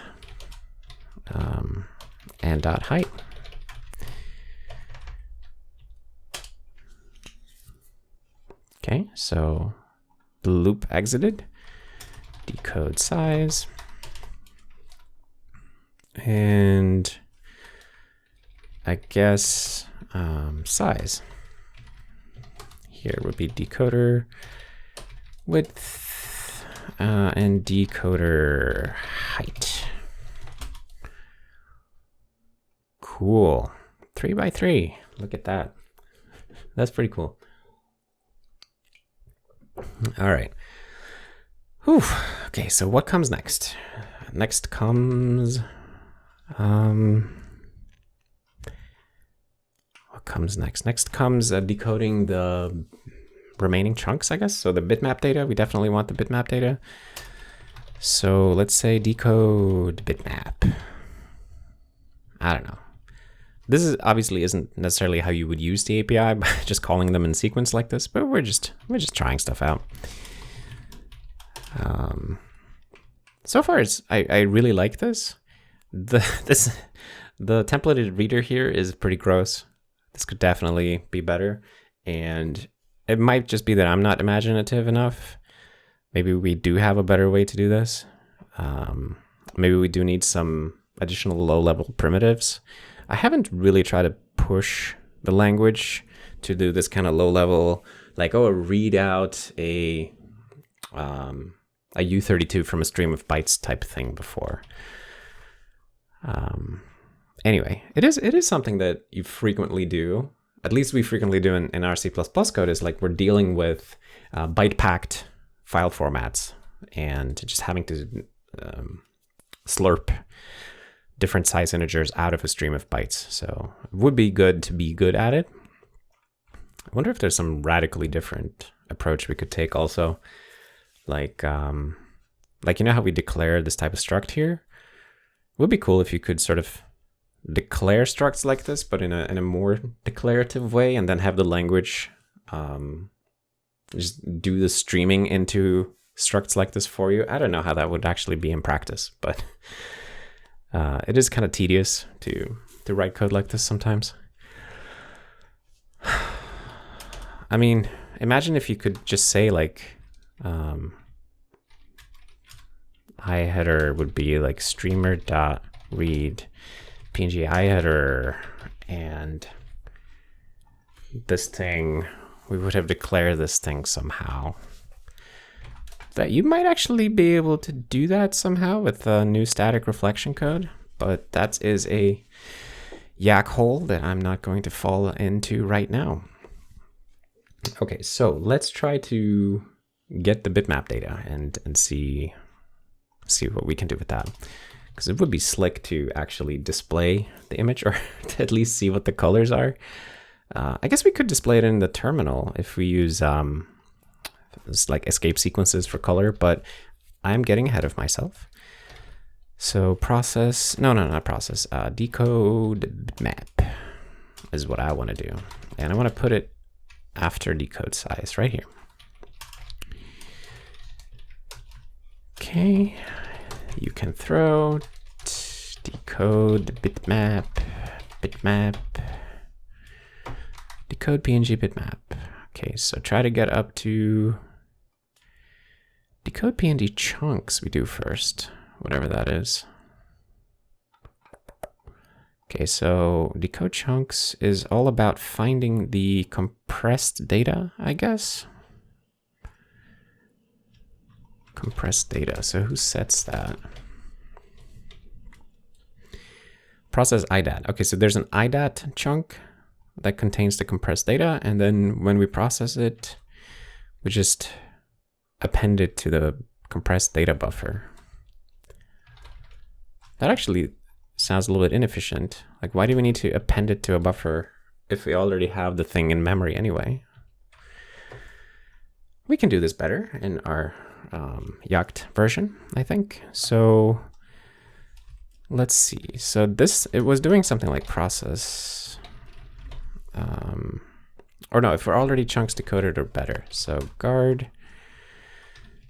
S1: and dot height. Okay, so the loop exited, decode size, and I guess size. Here would be decoder width and decoder height. Cool. 3 by 3. Look at that. That's pretty cool. All right. Whew. Okay, so what comes next? Next comes... what comes next? Next comes decoding the remaining chunks, I guess. So the bitmap data, we definitely want the bitmap data. So let's say decode bitmap. I don't know. This is obviously isn't necessarily how you would use the API by just calling them in sequence like this, but we're just trying stuff out. So far, I really like this. The templated reader here is pretty gross. This could definitely be better, and it might just be that I'm not imaginative enough. Maybe we do have a better way to do this. Maybe we do need some additional low-level primitives. I haven't really tried to push the language to do this kind of low-level, like, oh, read out a U32 from a stream of bytes type thing before. Anyway, it is something that you frequently do. At least we frequently do in our C++ code, is like we're dealing with byte-packed file formats and just having to slurp different size integers out of a stream of bytes. So it would be good to be good at it. I wonder if there's some radically different approach we could take also. Like you know how we declare this type of struct here? It would be cool if you could sort of declare structs like this, but in a more declarative way, and then have the language just do the streaming into structs like this for you. I don't know how that would actually be in practice, but it is kind of tedious to write code like this sometimes. I mean, imagine if you could just say like, iHeader would be like streamer.read PNG iHeader, and this thing, we would have declared this thing somehow. That you might actually be able to do that somehow with a new static reflection code, but that is a yak hole that I'm not going to fall into right now. Okay, so let's try to get the bitmap data and see what we can do with that. Because it would be slick to actually display the image, or to at least see what the colors are. I guess we could display it in the terminal if we use it's like escape sequences for color, but I'm getting ahead of myself. So not process, decode bitmap is what I want to do. And I want to put it after decode size right here. Okay, you can throw decode bitmap, decode PNG bitmap. Okay, so try to get up to decode PNG chunks we do first, whatever that is. Okay, so decode chunks is all about finding the compressed data, I guess. Compressed data, so who sets that? Process IDAT. Okay, so there's an IDAT chunk that contains the compressed data, and then when we process it, we just append it to the compressed data buffer. That actually sounds a little bit inefficient. Like, why do we need to append it to a buffer if we already have the thing in memory anyway? We can do this better in our Jakt version, I think. So let's see. So it was doing something like process, or no, if we're already chunks decoded or better. So guard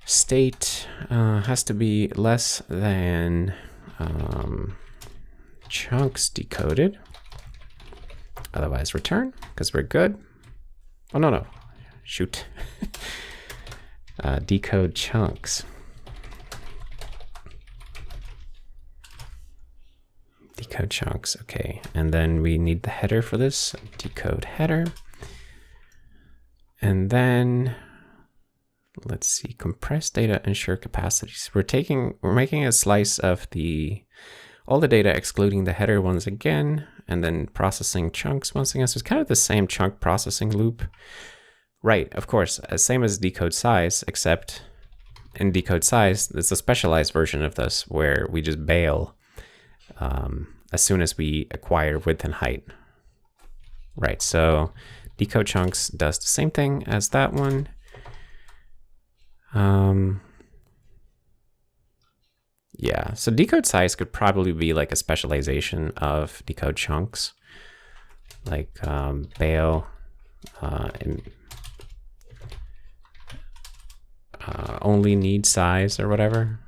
S1: state has to be less than chunks decoded. Otherwise return, because we're good. Oh, no, shoot. Decode chunks. Decode chunks, okay. And then we need the header for this, decode header. And then let's see, compress data, ensure capacities. We're making a slice of all the data excluding the header once again, and then processing chunks once again. So it's kind of the same chunk processing loop. Right, of course, same as decode size, except in decode size, it's a specialized version of this where we just bail as soon as we acquire width and height. Right, so decode chunks does the same thing as that one. Yeah, so decode size could probably be like a specialization of decode chunks, like bail, only need size or whatever.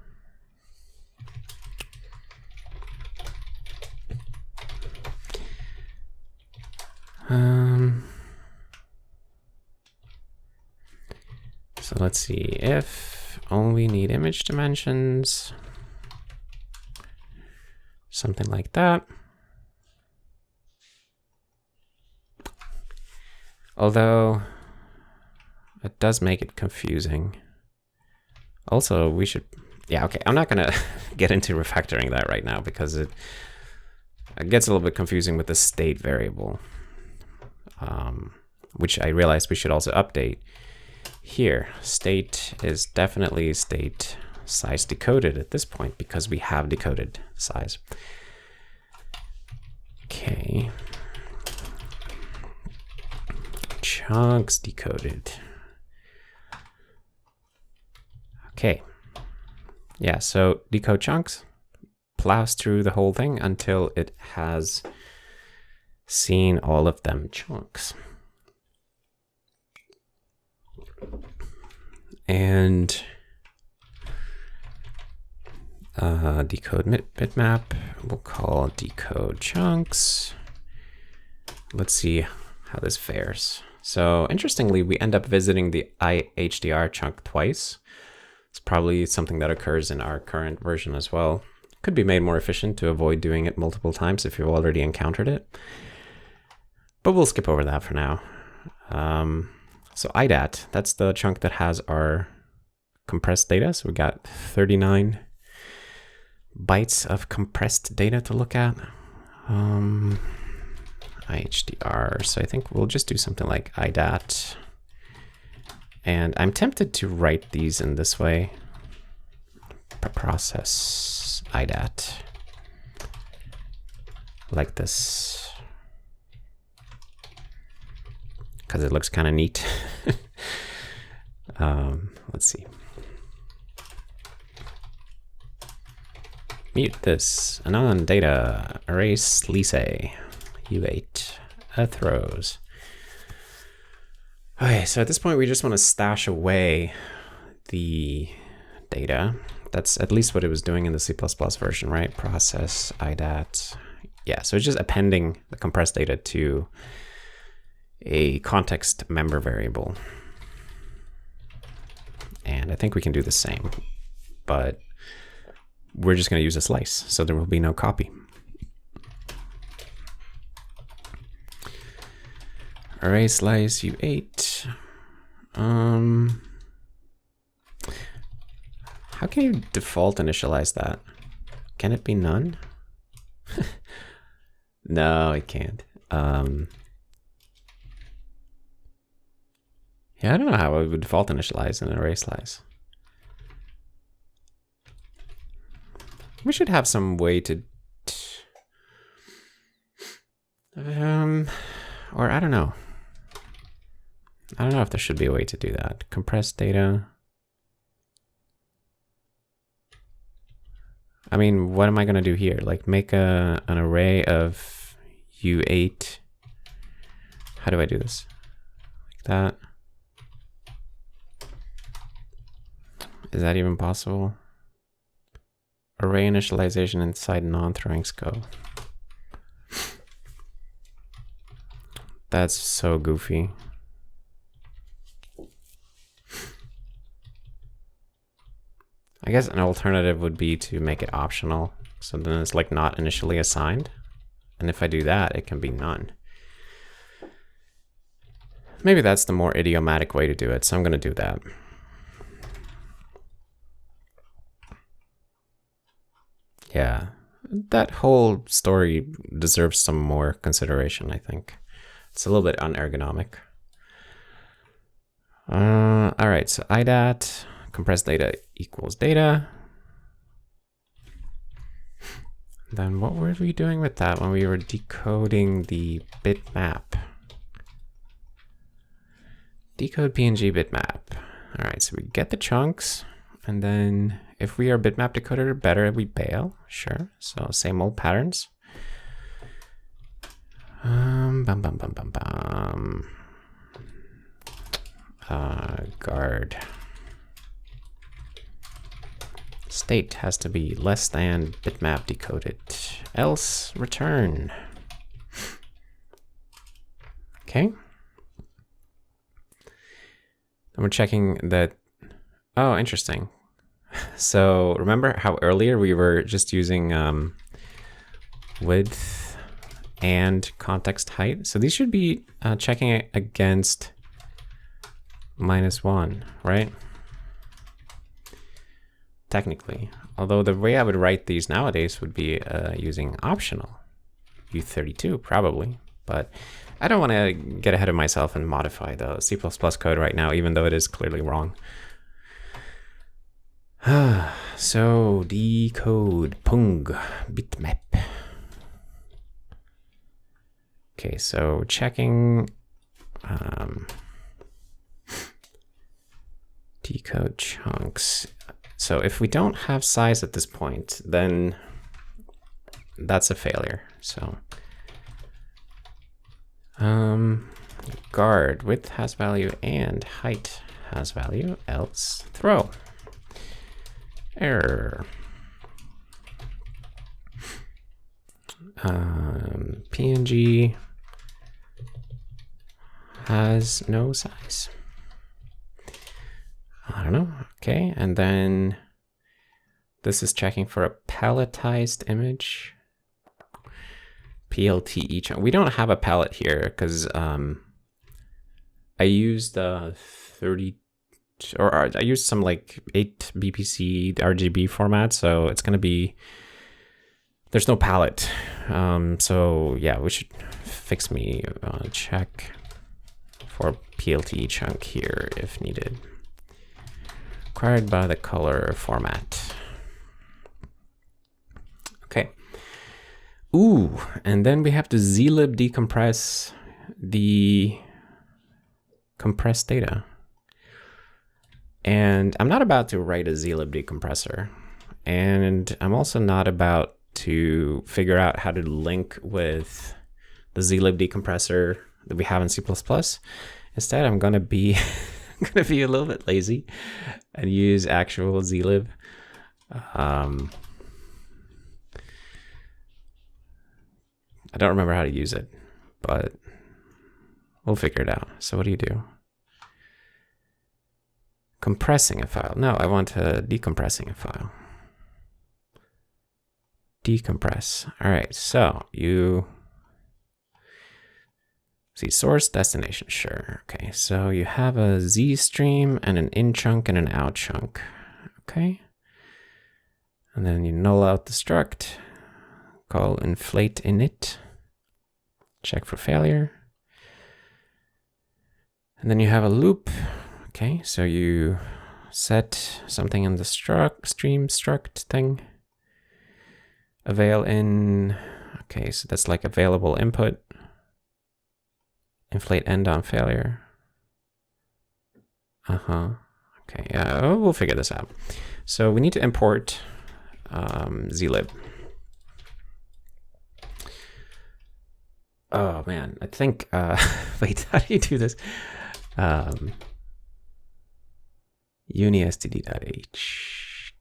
S1: So let's see, if only need image dimensions, something like that. Although it does make it confusing. Also, we should, yeah, okay, I'm not gonna get into refactoring that right now because it gets a little bit confusing with the state variable, which I realized we should also update. Here, state is definitely state size decoded at this point because we have decoded size. Okay. Chunks decoded. Okay. Yeah, so decode chunks plows through the whole thing until it has seen all of them chunks. And decode bitmap, we'll call decode chunks. Let's see how this fares. So interestingly, we end up visiting the IHDR chunk twice. It's probably something that occurs in our current version as well. Could be made more efficient to avoid doing it multiple times if you've already encountered it. But we'll skip over that for now. So IDAT, that's the chunk that has our compressed data. So we got 39 bytes of compressed data to look at. IHDR, so I think we'll just do something like IDAT. And I'm tempted to write these in this way. Process IDAT. Like this. Because it looks kind of neat. Let's see. Mute this. Anon data. Erase Lise. U8. Throws. Okay, so at this point we just want to stash away the data. That's at least what it was doing in the C++ version, right? Process IDAT. Yeah, so it's just appending the compressed data to a context member variable. And I think we can do the same, but we're just going to use a slice, so there will be no copy. Array slice U8. How can you default initialize that? Can it be none? No, it can't. Yeah, I don't know how I would default initialize an array slice. We should have some way to, or I don't know. I don't know if there should be a way to do that. Compress data. I mean, what am I going to do here? Like make an array of U8. How do I do this? Like that. Is that even possible? Array initialization inside non-throwing scope. That's so goofy. I guess an alternative would be to make it optional. So then it's like not initially assigned. And if I do that, it can be none. Maybe that's the more idiomatic way to do it. So I'm going to do that. Yeah, that whole story deserves some more consideration, I think. It's a little bit unergonomic. All right, so IDAT, compressed data equals data. Then what were we doing with that when we were decoding the bitmap? Decode PNG bitmap. All right, so we get the chunks, and then if we are bitmap decoder, better we bail. Sure. So same old patterns. Guard. State has to be less than bitmap decoded, else return. Okay. And we're checking that. Oh, interesting. So remember how earlier we were just using width and context height? So these should be checking it against -1, right? Technically, although the way I would write these nowadays would be using optional U32 probably, but I don't want to get ahead of myself and modify the C++ code right now, even though it is clearly wrong. So decode pung bitmap. Okay, so checking decode chunks. So if we don't have size at this point, then that's a failure. So guard width has value and height has value, else throw. Error. PNG has no size. I don't know. Okay, and then this is checking for a palletized image. PLTE chunk. We don't have a palette here because I used 30 or I used some like 8 BPC RGB format, so it's gonna be, there's no palette. So yeah, we should fix me check for PLTE chunk here if needed. Required by the color format. Okay. Ooh, and then we have to Zlib decompress the compressed data. And I'm not about to write a Zlib decompressor. And I'm also not about to figure out how to link with the Zlib decompressor that we have in C++. Instead, I'm gonna be a little bit lazy and use actual Zlib. I don't remember how to use it, but we'll figure it out. So what do you do? Compressing a file. No, I want decompressing a file. Decompress. All right, so you see source, destination, sure. Okay, so you have a Z stream and an in chunk and an out chunk. Okay. And then you null out the struct, call inflate init, check for failure. And then you have a loop. Okay, so you set something in the stream struct thing. Avail in, okay, so that's like available input. Inflate end on failure. Okay, yeah, we'll figure this out. So we need to import Zlib. Oh man, I think, wait, how do you do this? unistd.h.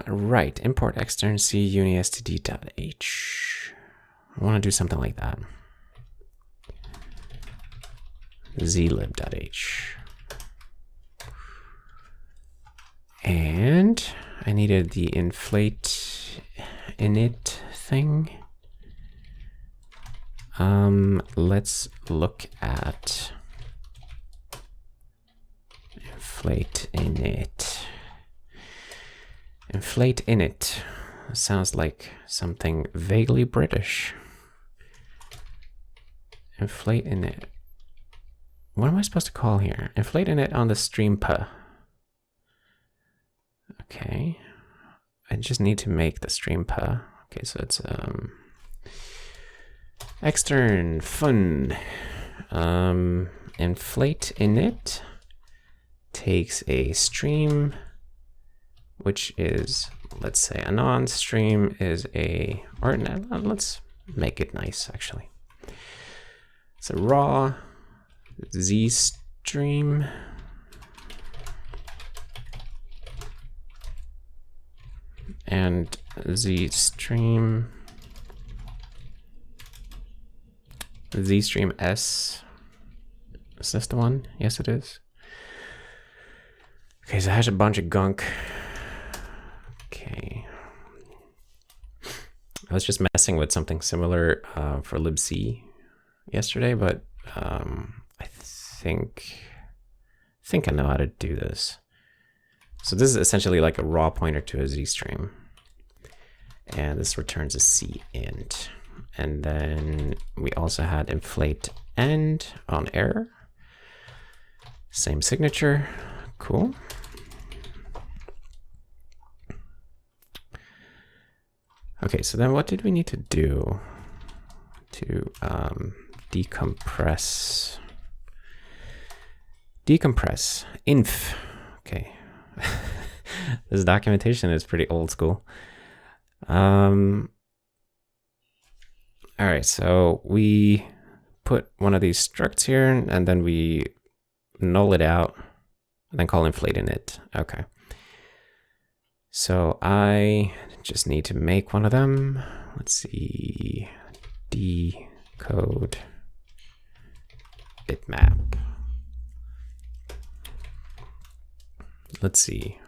S1: Right, import extern c unistd.h. I want to do something like that. zlib.h. And I needed the inflate init thing. Let's look at inflate init. Inflate init sounds like something vaguely British. inflate init. What am I supposed to call here? Inflate init on the stream p. Okay. I just need to make the stream p. Okay, so it's extern fun. Inflate init takes a stream, which is, let's say, a non-stream is a, or let's make it nice actually. It's a raw Z stream. And Z stream S. Is this the one? Yes, it is. Okay, so it has a bunch of gunk. Okay. I was just messing with something similar for libc yesterday, but I think I know how to do this. So this is essentially like a raw pointer to a Z stream. And this returns a C int. And then we also had inflate end on error. Same signature. Cool. Okay, so then what did we need to do to decompress? Decompress inf. Okay. This documentation is pretty old school. All right, so we put one of these structs here, and then we null it out, and then call inflate init. Okay. So I just need to make one of them. Let's see, decode bitmap. Let's see.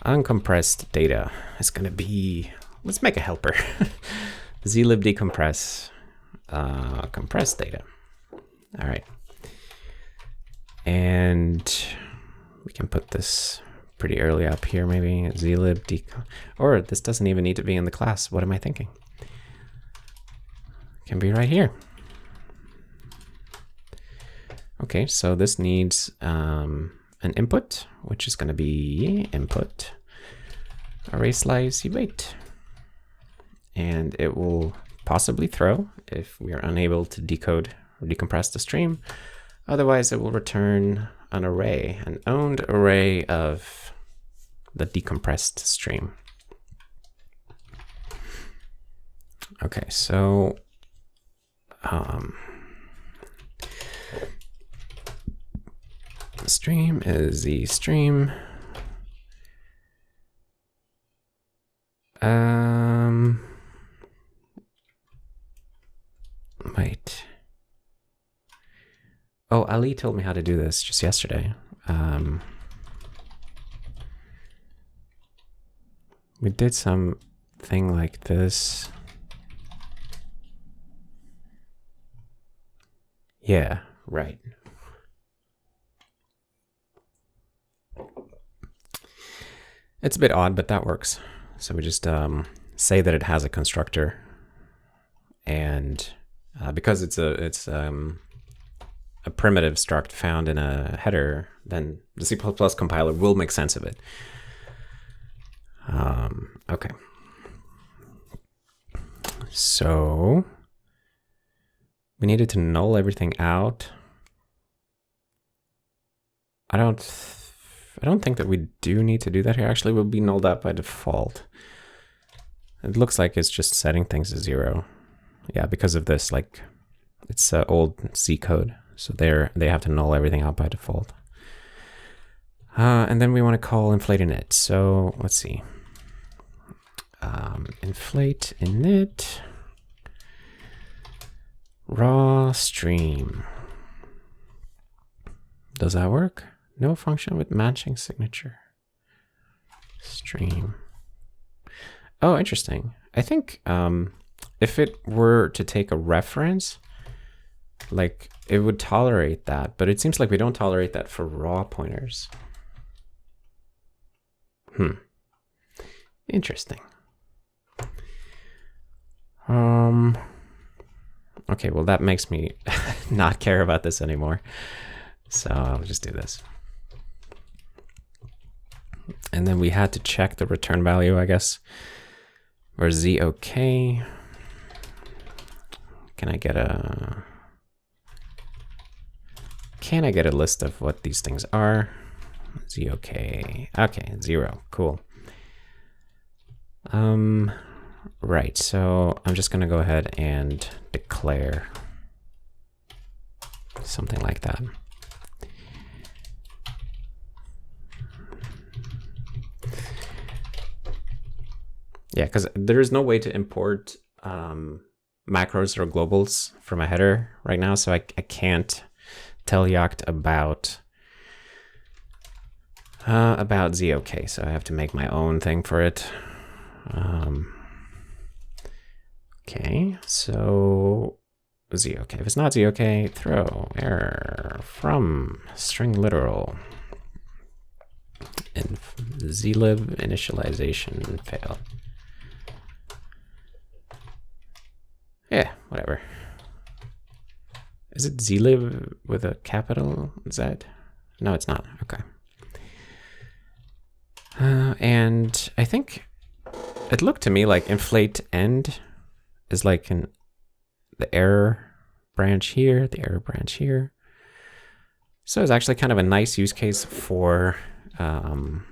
S1: Uncompressed data is going to be, let's make a helper. Zlib decompress compressed data. All right. And we can put this pretty early up here, maybe Zlib or this doesn't even need to be in the class. What am I thinking? It can be right here. Okay, so this needs an input, which is going to be input array slice wait, and it will possibly throw if we are unable to decode or decompress the stream. Otherwise, it will return an array, an owned array of the decompressed stream. Okay, so the stream is the stream. Wait. Oh, Ali told me how to do this just yesterday. We did something like this. Yeah, right. It's a bit odd, but that works. So we just say that it has a constructor, and because it's a primitive struct found in a header, then the C++ compiler will make sense of it. Okay. So we needed to null everything out. I don't think that we do need to do that here. Actually, we'll be nulled out by default. It looks like it's just setting things to 0. Yeah, because of this, like, it's old C code. So they have to null everything out by default. And then we want to call inflate init. So let's see. Inflate init raw stream. Does that work? No function with matching signature. Stream. Oh, interesting. I think if it were to take a reference, like it would tolerate that, but it seems like we don't tolerate that for raw pointers. Interesting. Okay, well that makes me not care about this anymore. So I'll just do this. And then we had to check the return value, I guess. Or Z okay. Can I get a list of what these things are? Z okay. Okay, 0. Cool. Right, so I'm just gonna go ahead and declare something like that. Yeah, because there is no way to import macros or globals from a header right now, so I can't tell Jakt about ZOK, so I have to make my own thing for it. Okay, so ZOK. If it's not ZOK, throw error from string literal and Zlib initialization fail. Yeah, whatever. Is it Zlib with a capital Z? No, it's not. Okay. And I think it looked to me like inflate end is like the error branch here, the error branch here. So it's actually kind of a nice use case for our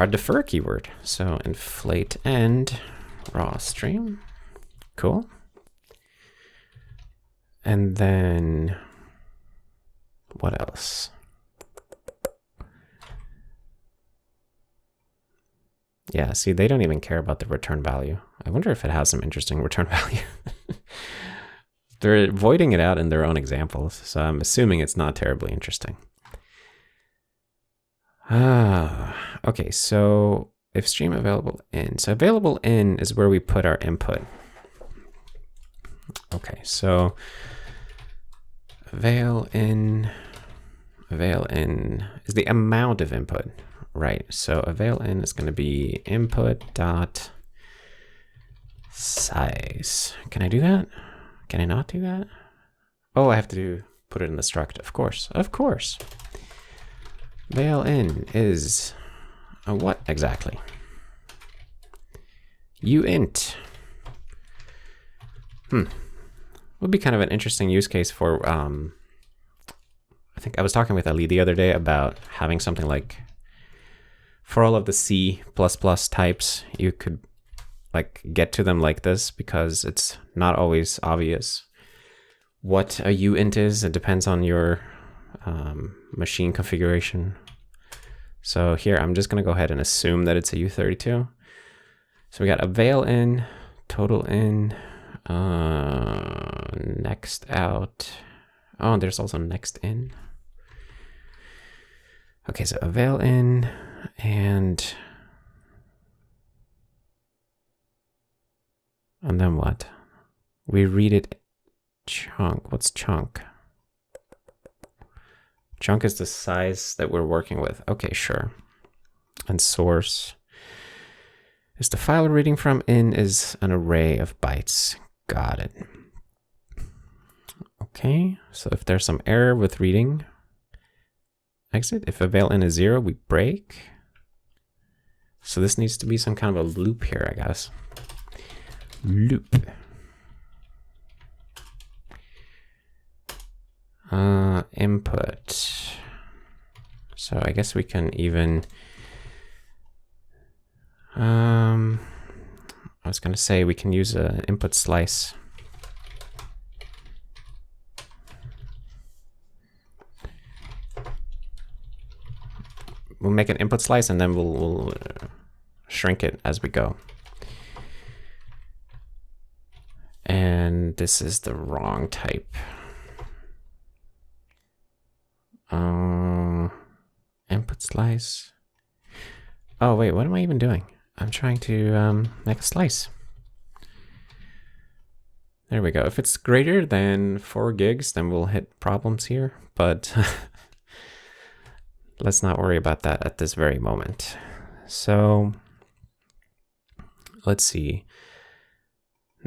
S1: defer keyword. So inflate end raw stream. Cool. And then what else? Yeah, see, they don't even care about the return value. I wonder if it has some interesting return value. They're voiding it out in their own examples, so I'm assuming it's not terribly interesting. Okay, so if stream available in. So available in is where we put our input. Okay, so avail in is the amount of input. Right, so avail in is going to be input dot size. Can I do that? Can I not do that? Oh, I have to put it in the struct. Of course, of course. Avail in is a what exactly? uint. Would be kind of an interesting use case for. I think I was talking with Ali the other day about having something like. For all of the C++ types, you could like get to them like this because it's not always obvious what a uint is. It depends on your machine configuration. So here, I'm just going to go ahead and assume that it's a U32. So we got avail in, total in, next out. Oh, there's also next in. Okay, so avail in. And then what? We read it chunk. What's chunk? Chunk is the size that we're working with. Okay, sure. And source is the file we're reading from. In is an array of bytes. Got it. Okay, so if there's some error with reading, exit. If avail in is 0, we break. So this needs to be some kind of a loop here, I guess. Loop. Input. So I guess we can even. I was going to say we can use an input slice. We'll make an input slice and then we'll shrink it as we go. And this is the wrong type. Input slice. Oh wait, what am I even doing? I'm trying to make a slice. There we go. If it's greater than 4 gigs, then we'll hit problems here, but let's not worry about that at this very moment. So let's see.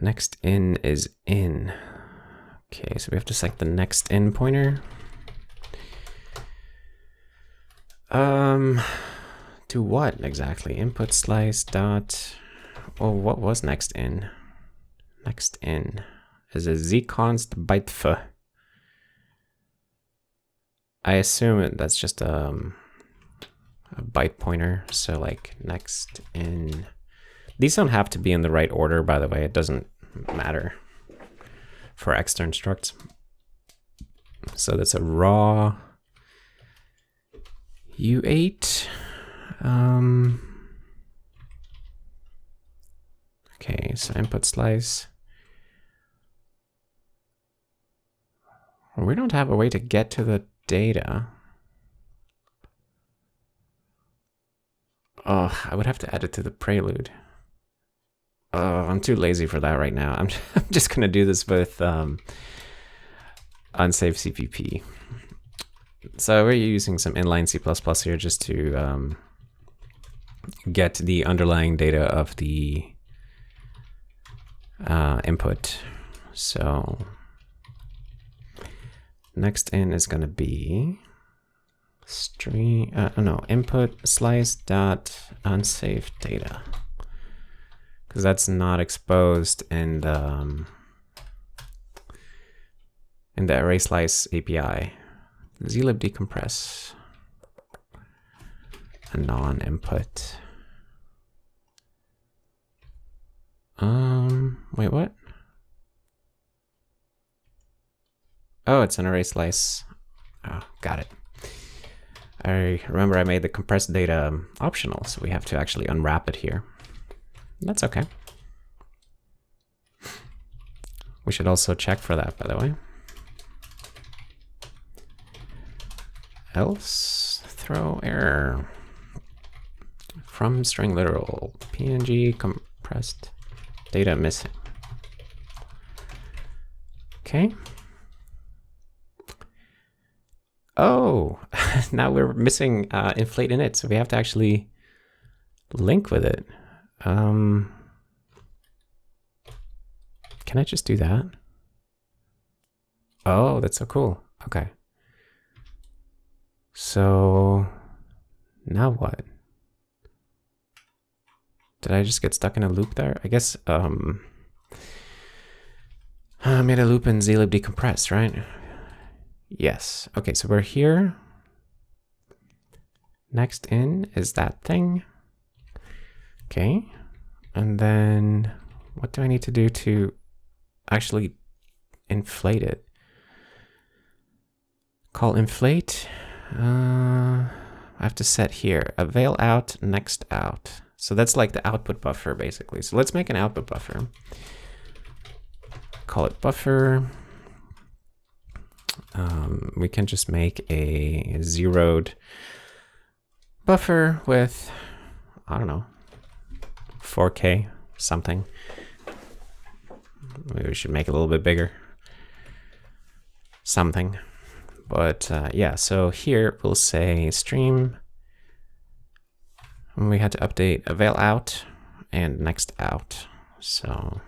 S1: Next in is in. Okay, so we have to select the next in pointer. To what exactly? Input slice dot. Oh, what was next in? Next in is a zconst bytef. I assume that's just a byte pointer. So like next in. These don't have to be in the right order, by the way. It doesn't matter for extern structs. So that's a raw U8. Okay, so input slice. We don't have a way to get to the data. Oh, I would have to add it to the prelude. I'm too lazy for that right now. I'm just gonna do this with unsafe CPP. So we're using some inline C++ here just to get the underlying data of the input. So next in is gonna be input slice dot unsafe data, because that's not exposed in the array slice API. Zlib decompress a non-input. Wait, what? Oh, it's an array slice. Oh, got it. I remember I made the compressed data optional, so we have to actually unwrap it here. That's okay. We should also check for that, by the way. Else throw error from string literal PNG compressed data missing. Okay. Oh, now we're missing inflate init, so we have to actually link with it. Can I just do that? Oh, that's so cool. Okay. So now what? Did I just get stuck in a loop there? I guess I made a loop in Zlib decompress, right? Yes. Okay, so we're here. Next in is that thing. Okay. And then what do I need to do to actually inflate it? Call inflate. I have to set here avail out next out. So that's like the output buffer basically. So let's make an output buffer. Call it buffer. We can just make a zeroed buffer with, I don't know, 4K something. Maybe we should make it a little bit bigger. Something. But yeah, so here we'll say stream. And we had to update avail out and next out. So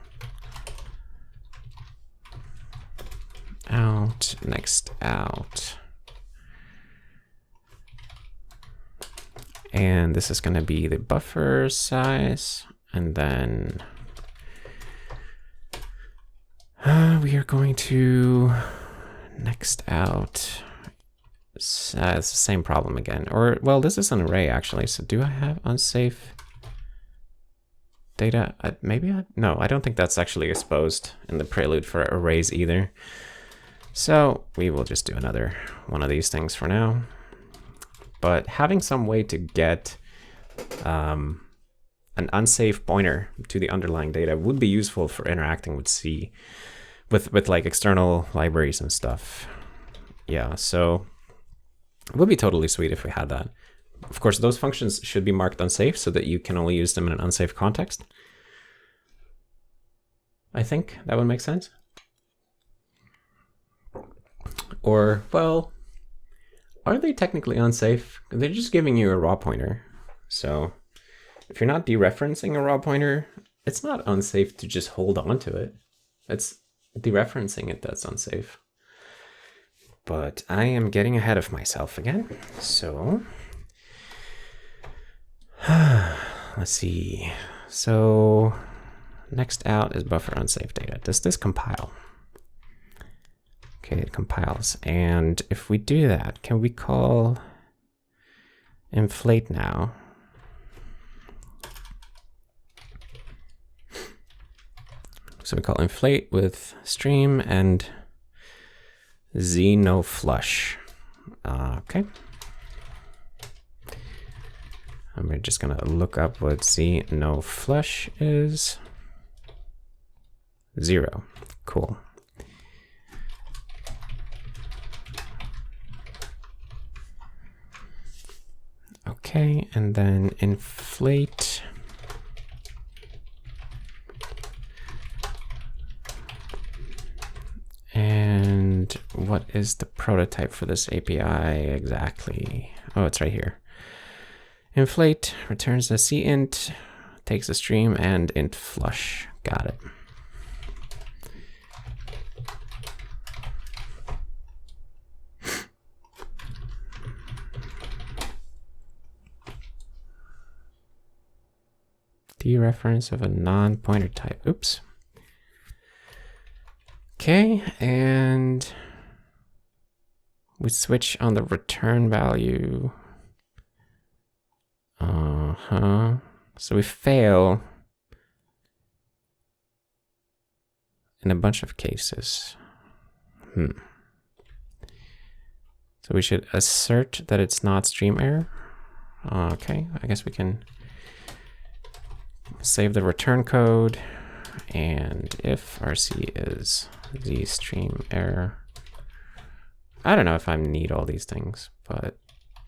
S1: out, next out. And this is going to be the buffer size. And then we are going to next out. It's the same problem again. Or, well, this is an array actually. So do I have unsafe data? No, I don't think that's actually exposed in the prelude for arrays either. So we will just do another one of these things for now. But having some way to get an unsafe pointer to the underlying data would be useful for interacting with C, with like external libraries and stuff. Yeah, so it would be totally sweet if we had that. Of course, those functions should be marked unsafe so that you can only use them in an unsafe context. I think that would make sense. Or, well, are they technically unsafe? They're just giving you a raw pointer. So if you're not dereferencing a raw pointer, it's not unsafe to just hold on to it. It's dereferencing it that's unsafe. But I am getting ahead of myself again. So let's see. So next out is buffer unsafe data. Does this compile? Okay, it compiles. And if we do that, can we call inflate now? So we call inflate with stream and z no flush. Okay. And we're just gonna look up what z no flush is. 0. Cool. Okay, and then inflate. And what is the prototype for this API exactly? Oh, it's right here. Inflate returns the cint, takes a stream, and int flush. Got it. Dereference of a non-pointer type. Oops. Okay, and we switch on the return value. So we fail in a bunch of cases. So we should assert that it's not stream error. Okay, I guess we can save the return code, and if RC is the stream error, I don't know if I need all these things, but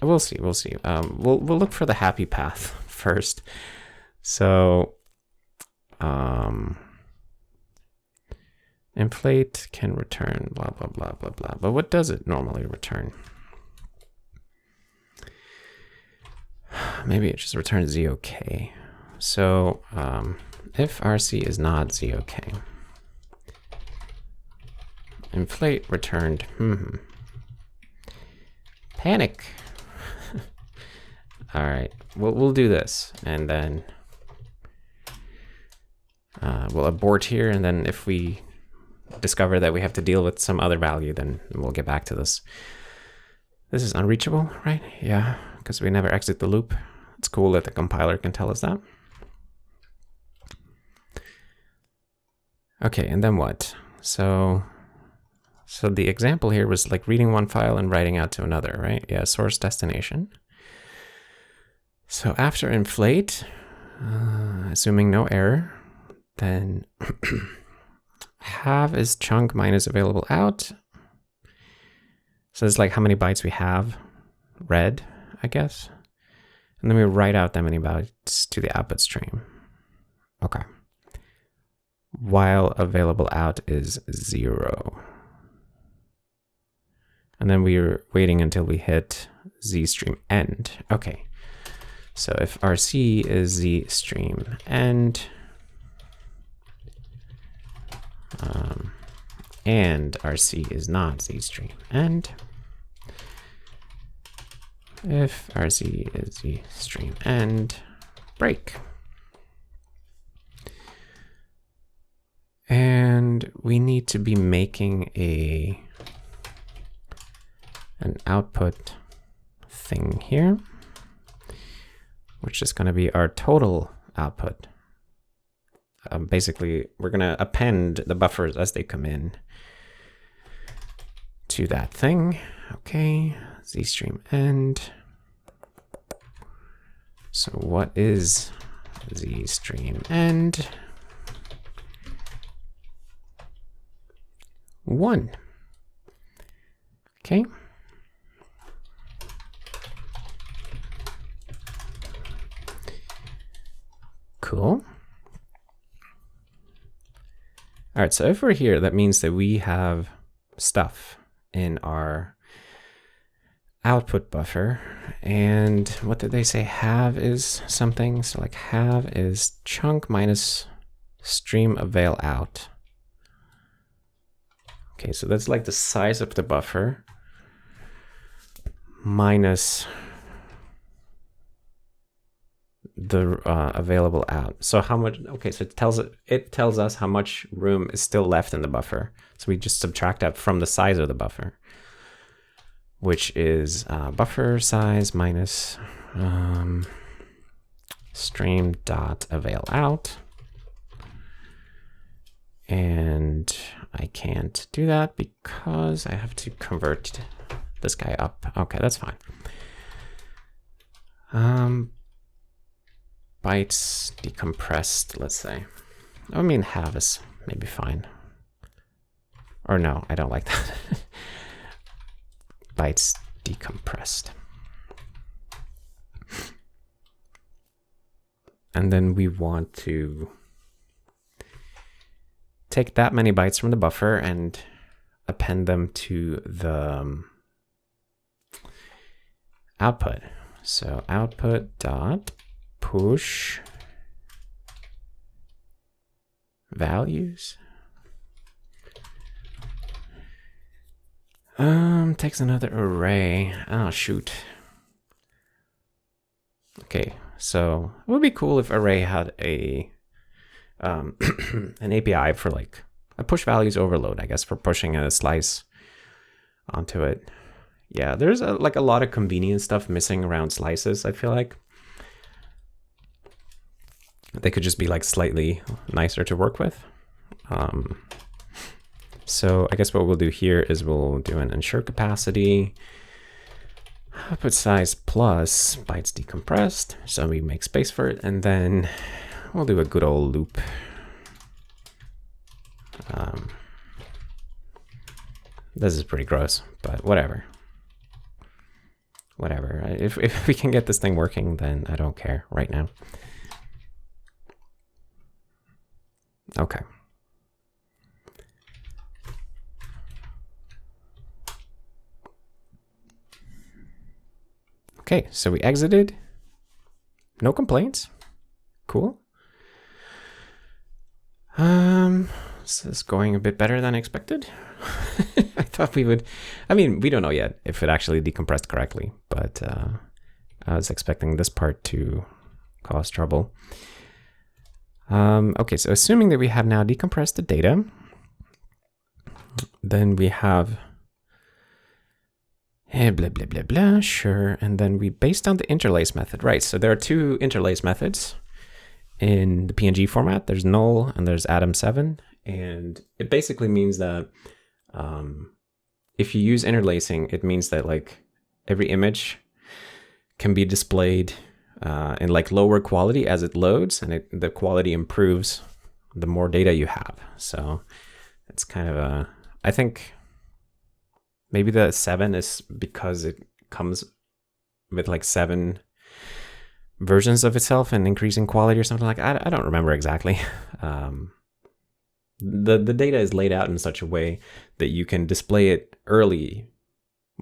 S1: we'll see. We'll see. We'll look for the happy path first. So, inflate can return blah blah blah blah blah. But what does it normally return? Maybe it just returns ZOK. So if RC is not ZOK, inflate returned panic. All right, we'll do this, and then we'll abort here, and then if we discover that we have to deal with some other value, then we'll get back to this. This is unreachable, right? Yeah, because we never exit the loop. It's cool that the compiler can tell us that. Okay, and then what? So the example here was like reading one file and writing out to another, right? Yeah, source destination. So after inflate, assuming no error, then have is chunk minus available out. So it's like how many bytes we have read, I guess. And then we write out that many bytes to the output stream. Okay. While available out is 0. And then we're waiting until we hit z stream end. Okay. So if RC is z stream end, and RC is not z stream end, if RC is z stream end, break. And we need to be making an output thing here, which is going to be our total output. Basically, we're going to append the buffers as they come in to that thing. Okay, z stream end. So what is z stream end? 1. Okay. Cool. All right, so if we're here, that means that we have stuff in our output buffer. And what did they say? Have is something. So like have is chunk minus stream avail out. Okay, so that's like the size of the buffer minus the available out. So how much? Okay, so it tells us how much room is still left in the buffer. So we just subtract that from the size of the buffer, which is buffer size minus stream dot avail out. And I can't do that because I have to convert this guy up. Okay, that's fine. Bytes decompressed, let's say. I mean, have is maybe fine. Or no, I don't like that. Bytes decompressed. And then we want to take that many bytes from the buffer and append them to the output. So output dot push values. Takes another array. Oh, shoot. Okay, so it would be cool if array had a an API for like a push values overload, I guess, for pushing a slice onto it. Yeah, there's like a lot of convenient stuff missing around slices, I feel like. They could just be like slightly nicer to work with. So I guess what we'll do here is we'll do an ensure capacity, output size plus bytes decompressed. So we make space for it, and then we'll do a good old loop. This is pretty gross, but whatever. Whatever. If we can get this thing working, then I don't care right now. Okay. Okay, so we exited. No complaints. Cool. This is going a bit better than expected. I thought we would, I mean, we don't know yet if it actually decompressed correctly, but I was expecting this part to cause trouble. Okay, so assuming that we have now decompressed the data, then we have blah, blah, blah, blah, sure. And then we, based on the interlace method, right? So there are two interlace methods in the PNG format. There's null and there's Atom7. And it basically means that if you use interlacing, it means that like every image can be displayed in like lower quality as it loads, and the quality improves the more data you have. So it's kind of a, I think maybe the 7 is because it comes with like 7 versions of itself and increasing quality or something like that. I don't remember exactly. The data is laid out in such a way that you can display it early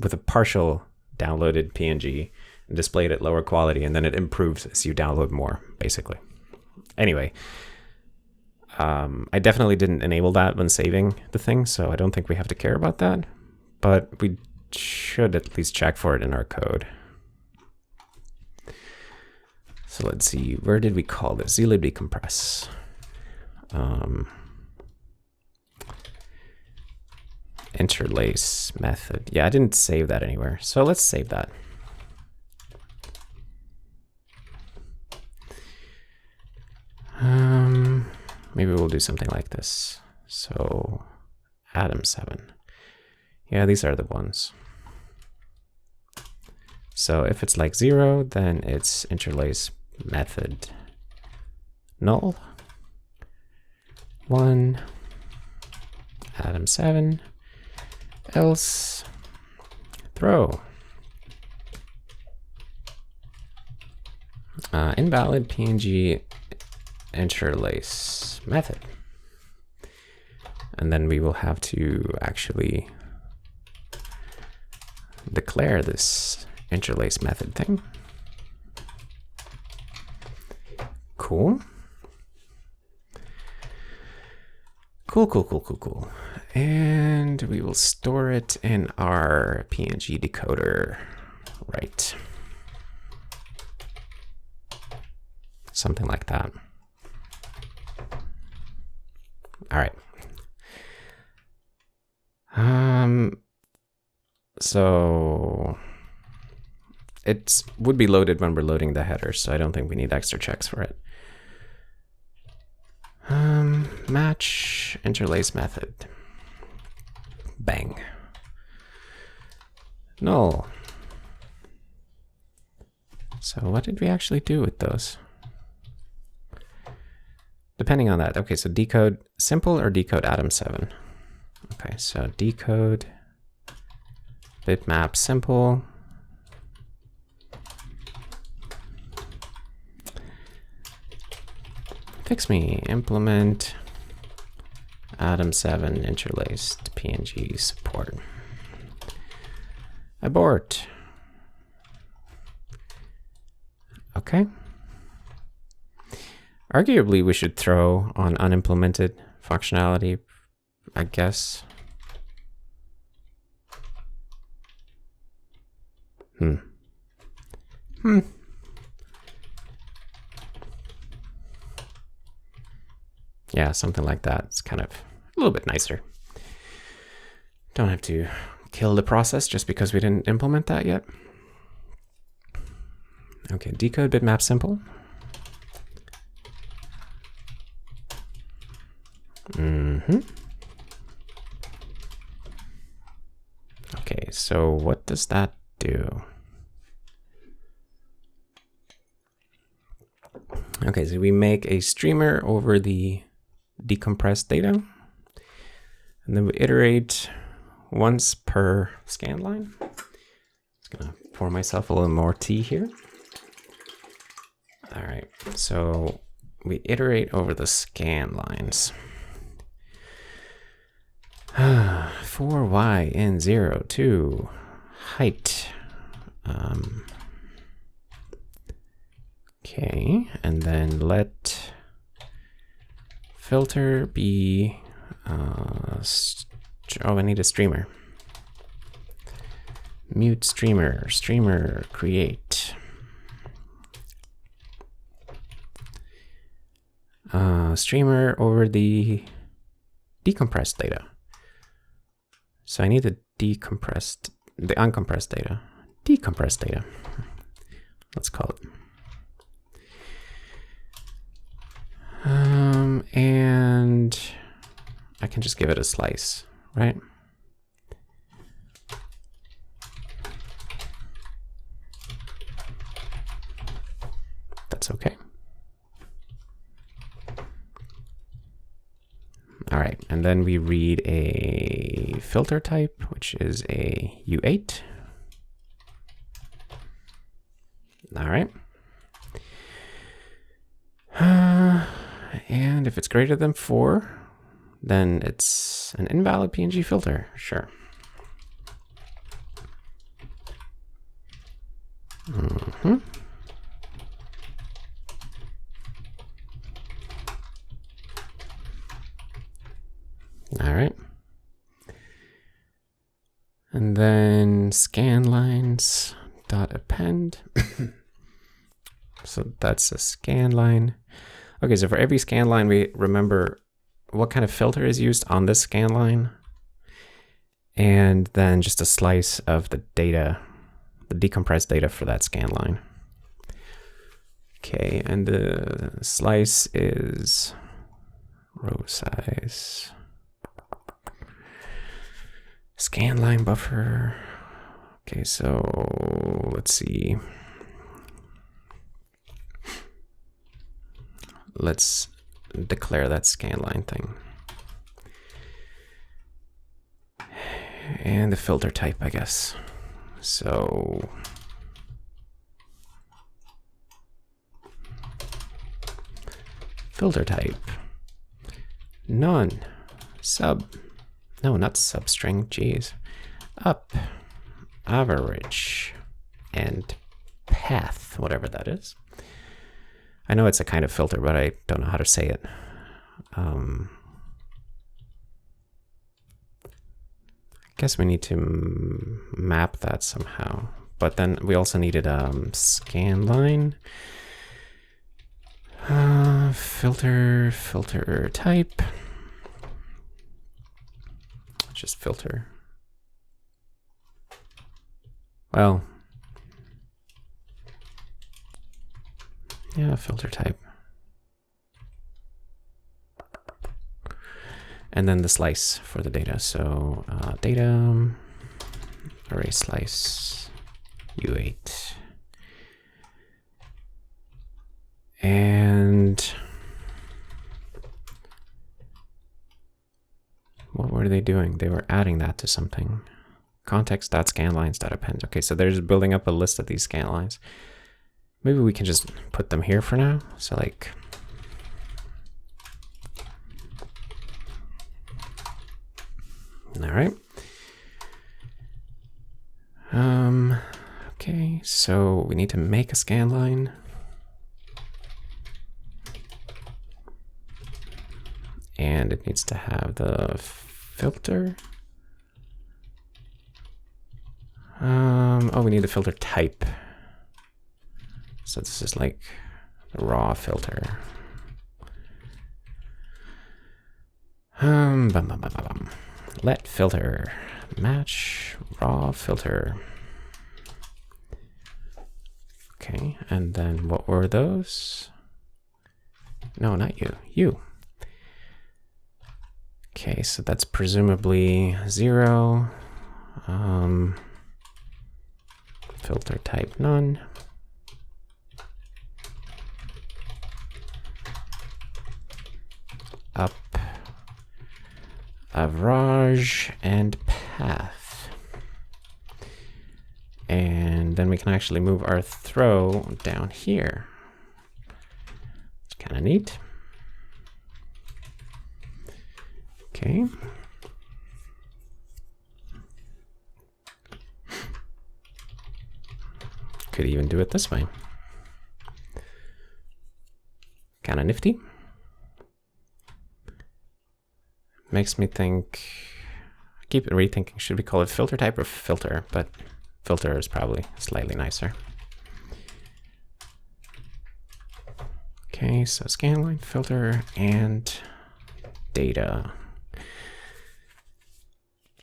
S1: with a partial downloaded PNG and display it at lower quality, and then it improves as you download more, basically. Anyway, I definitely didn't enable that when saving the thing, so I don't think we have to care about that, but we should at least check for it in our code. So let's see, where did we call this? Zlib decompress. Interlace method. Yeah, I didn't save that anywhere, so let's save that. Maybe we'll do something like this. So Atom7. Yeah, these are the ones. So if it's like 0, then it's interlace method null. 1, Atom7, else throw. Invalid PNG interlace method. And then we will have to actually declare this interlace method thing. Cool. And we will store it in our PNG decoder, right? Something like that. All right. So it would be loaded when we're loading the header, so I don't think we need extra checks for it. Match interlace method. Bang. Null. So what did we actually do with those? Depending on that. Okay, so decode simple or decode atom 7. Okay, so decode bitmap simple. Fix me, implement atom 7 interlaced PNG support. Abort. Okay. Arguably, we should throw on unimplemented functionality, I guess. Yeah, something like that. It's kind of a little bit nicer. Don't have to kill the process just because we didn't implement that yet. Okay, decode bitmap simple. Okay, so what does that do? Okay, so we make a streamer over the decompressed data, and then we iterate once per scan line. Just gonna pour myself a little more tea here. All right, so we iterate over the scan lines. For y in 0 to height. Okay, and then let filter be, oh, I need a streamer. Mute streamer, streamer create. Streamer over the decompressed data. So I need the uncompressed data. Decompressed data. Let's call it. And I can just give it a slice, right? That's okay. All right, and then we read a filter type, which is a U8. All right. And if it's greater than 4, then it's an invalid PNG filter. Sure. All right. And then scanlines dot append. So that's a scan line. Okay, so for every scan line, we remember what kind of filter is used on this scan line, and then just a slice of the data, the decompressed data for that scan line. Okay, and the slice is row size, scan line buffer. Okay, so let's see. Let's declare that scanline thing. And the filter type, I guess. So filter type, none, sub, no, not substring, geez, up, average, and path, whatever that is. I know it's a kind of filter, but I don't know how to say it. guess we need to map that somehow. But then we also needed scanline. Filter type. Just filter. Well, yeah, filter type. And then the slice for the data. So data array slice U8. And what were they doing? They were adding that to something. Context.scanlines.append. Okay, so they're just building up a list of these scanlines. Maybe we can just put them here for now. So like, all right. Okay, so we need to make a scanline. And it needs to have the filter. Oh, we need the filter type. So this is like the raw filter. Let filter match raw filter. Okay, and then what were those? No, not you. You. Okay, so that's presumably 0. Filter type none. Up, average, and path. And then we can actually move our throw down here. It's kind of neat. Okay. Could even do it this way. Kind of nifty. Makes me think, keep rethinking, should we call it filter type or filter? But filter is probably slightly nicer. Okay, so scanline, filter, and data.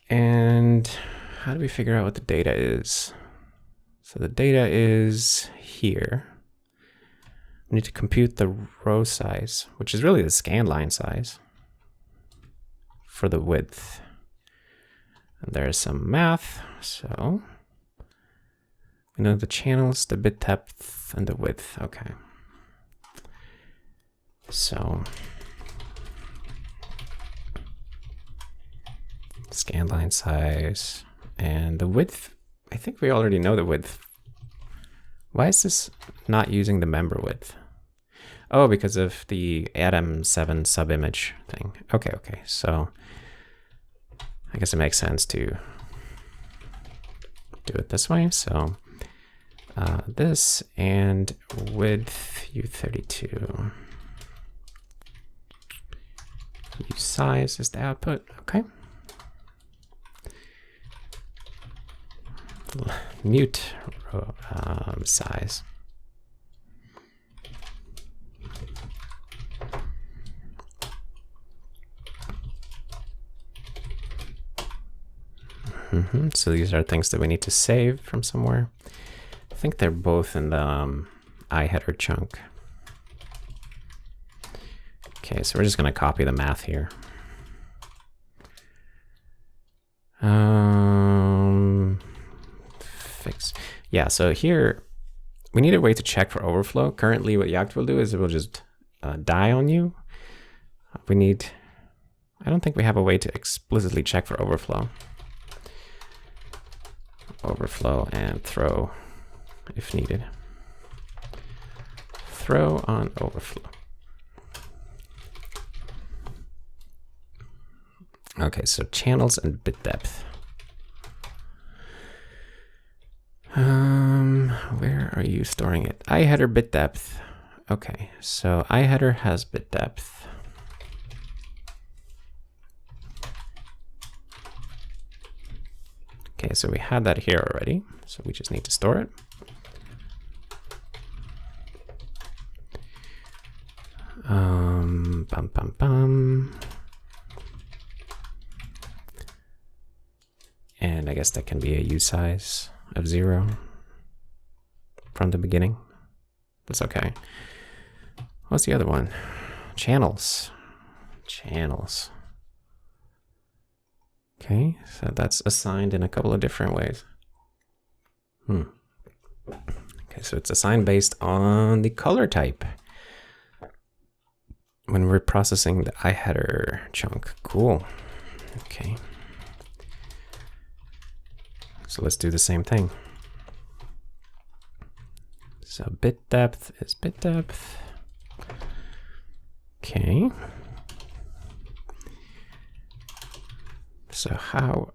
S1: And how do we figure out what the data is? So the data is here. We need to compute the row size, which is really the scanline size for the width. And there's some math. So we know the channels, the bit depth, and the width. Okay. So scanline size and the width. I think we already know the width. Why is this not using the member width? Oh, because of the Atom7 subimage thing. Okay, okay. So I guess it makes sense to do it this way. So this and width U32. U size is the output. Okay. Mute size. So these are things that we need to save from somewhere. I think they're both in the IHDR chunk. Okay, so we're just going to copy the math here. Fix. Yeah, so here we need a way to check for overflow. Currently, what Jakt will do is it will just die on you. We need, I don't think we have a way to explicitly check for overflow. Overflow and throw if needed. Throw on overflow. Okay, so channels and bit depth. Where are you storing it? IHDR bit depth. Okay, so IHDR has bit depth. Okay, so we had that here already, so we just need to store it. Bum, bum, bum. And I guess that can be a U size of 0 from the beginning. That's okay. What's the other one? Channels. Channels. Okay, so that's assigned in a couple of different ways. Okay, so it's assigned based on the color type when we're processing the IHDR chunk. Cool. Okay. So let's do the same thing. So bit depth is bit depth. Okay. So how,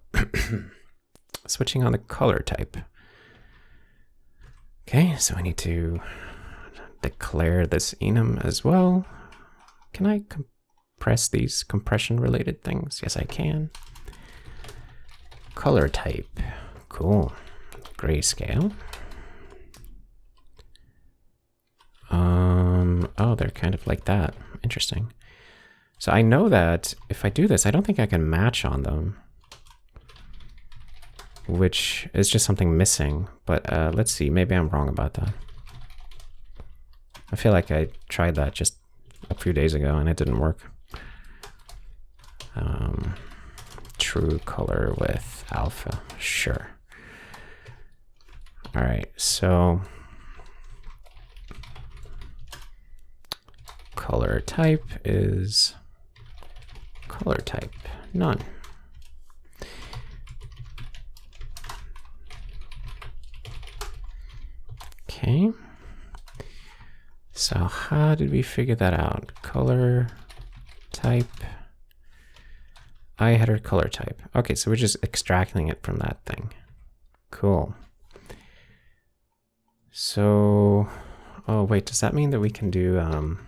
S1: switching on the color type. Okay, so I need to declare this enum as well. Can I compress these compression related things? Yes, I can. Color type, cool. Grayscale. Oh, they're kind of like that. Interesting. So I know that if I do this, I don't think I can match on them, which is just something missing. But let's see, maybe I'm wrong about that. I feel like I tried that just a few days ago and it didn't work. True color with alpha, sure. All right, so color type is color type, none. Okay. So how did we figure that out? Color type, IHDR color type. Okay, so we're just extracting it from that thing. Cool. So, oh wait, does that mean that we can do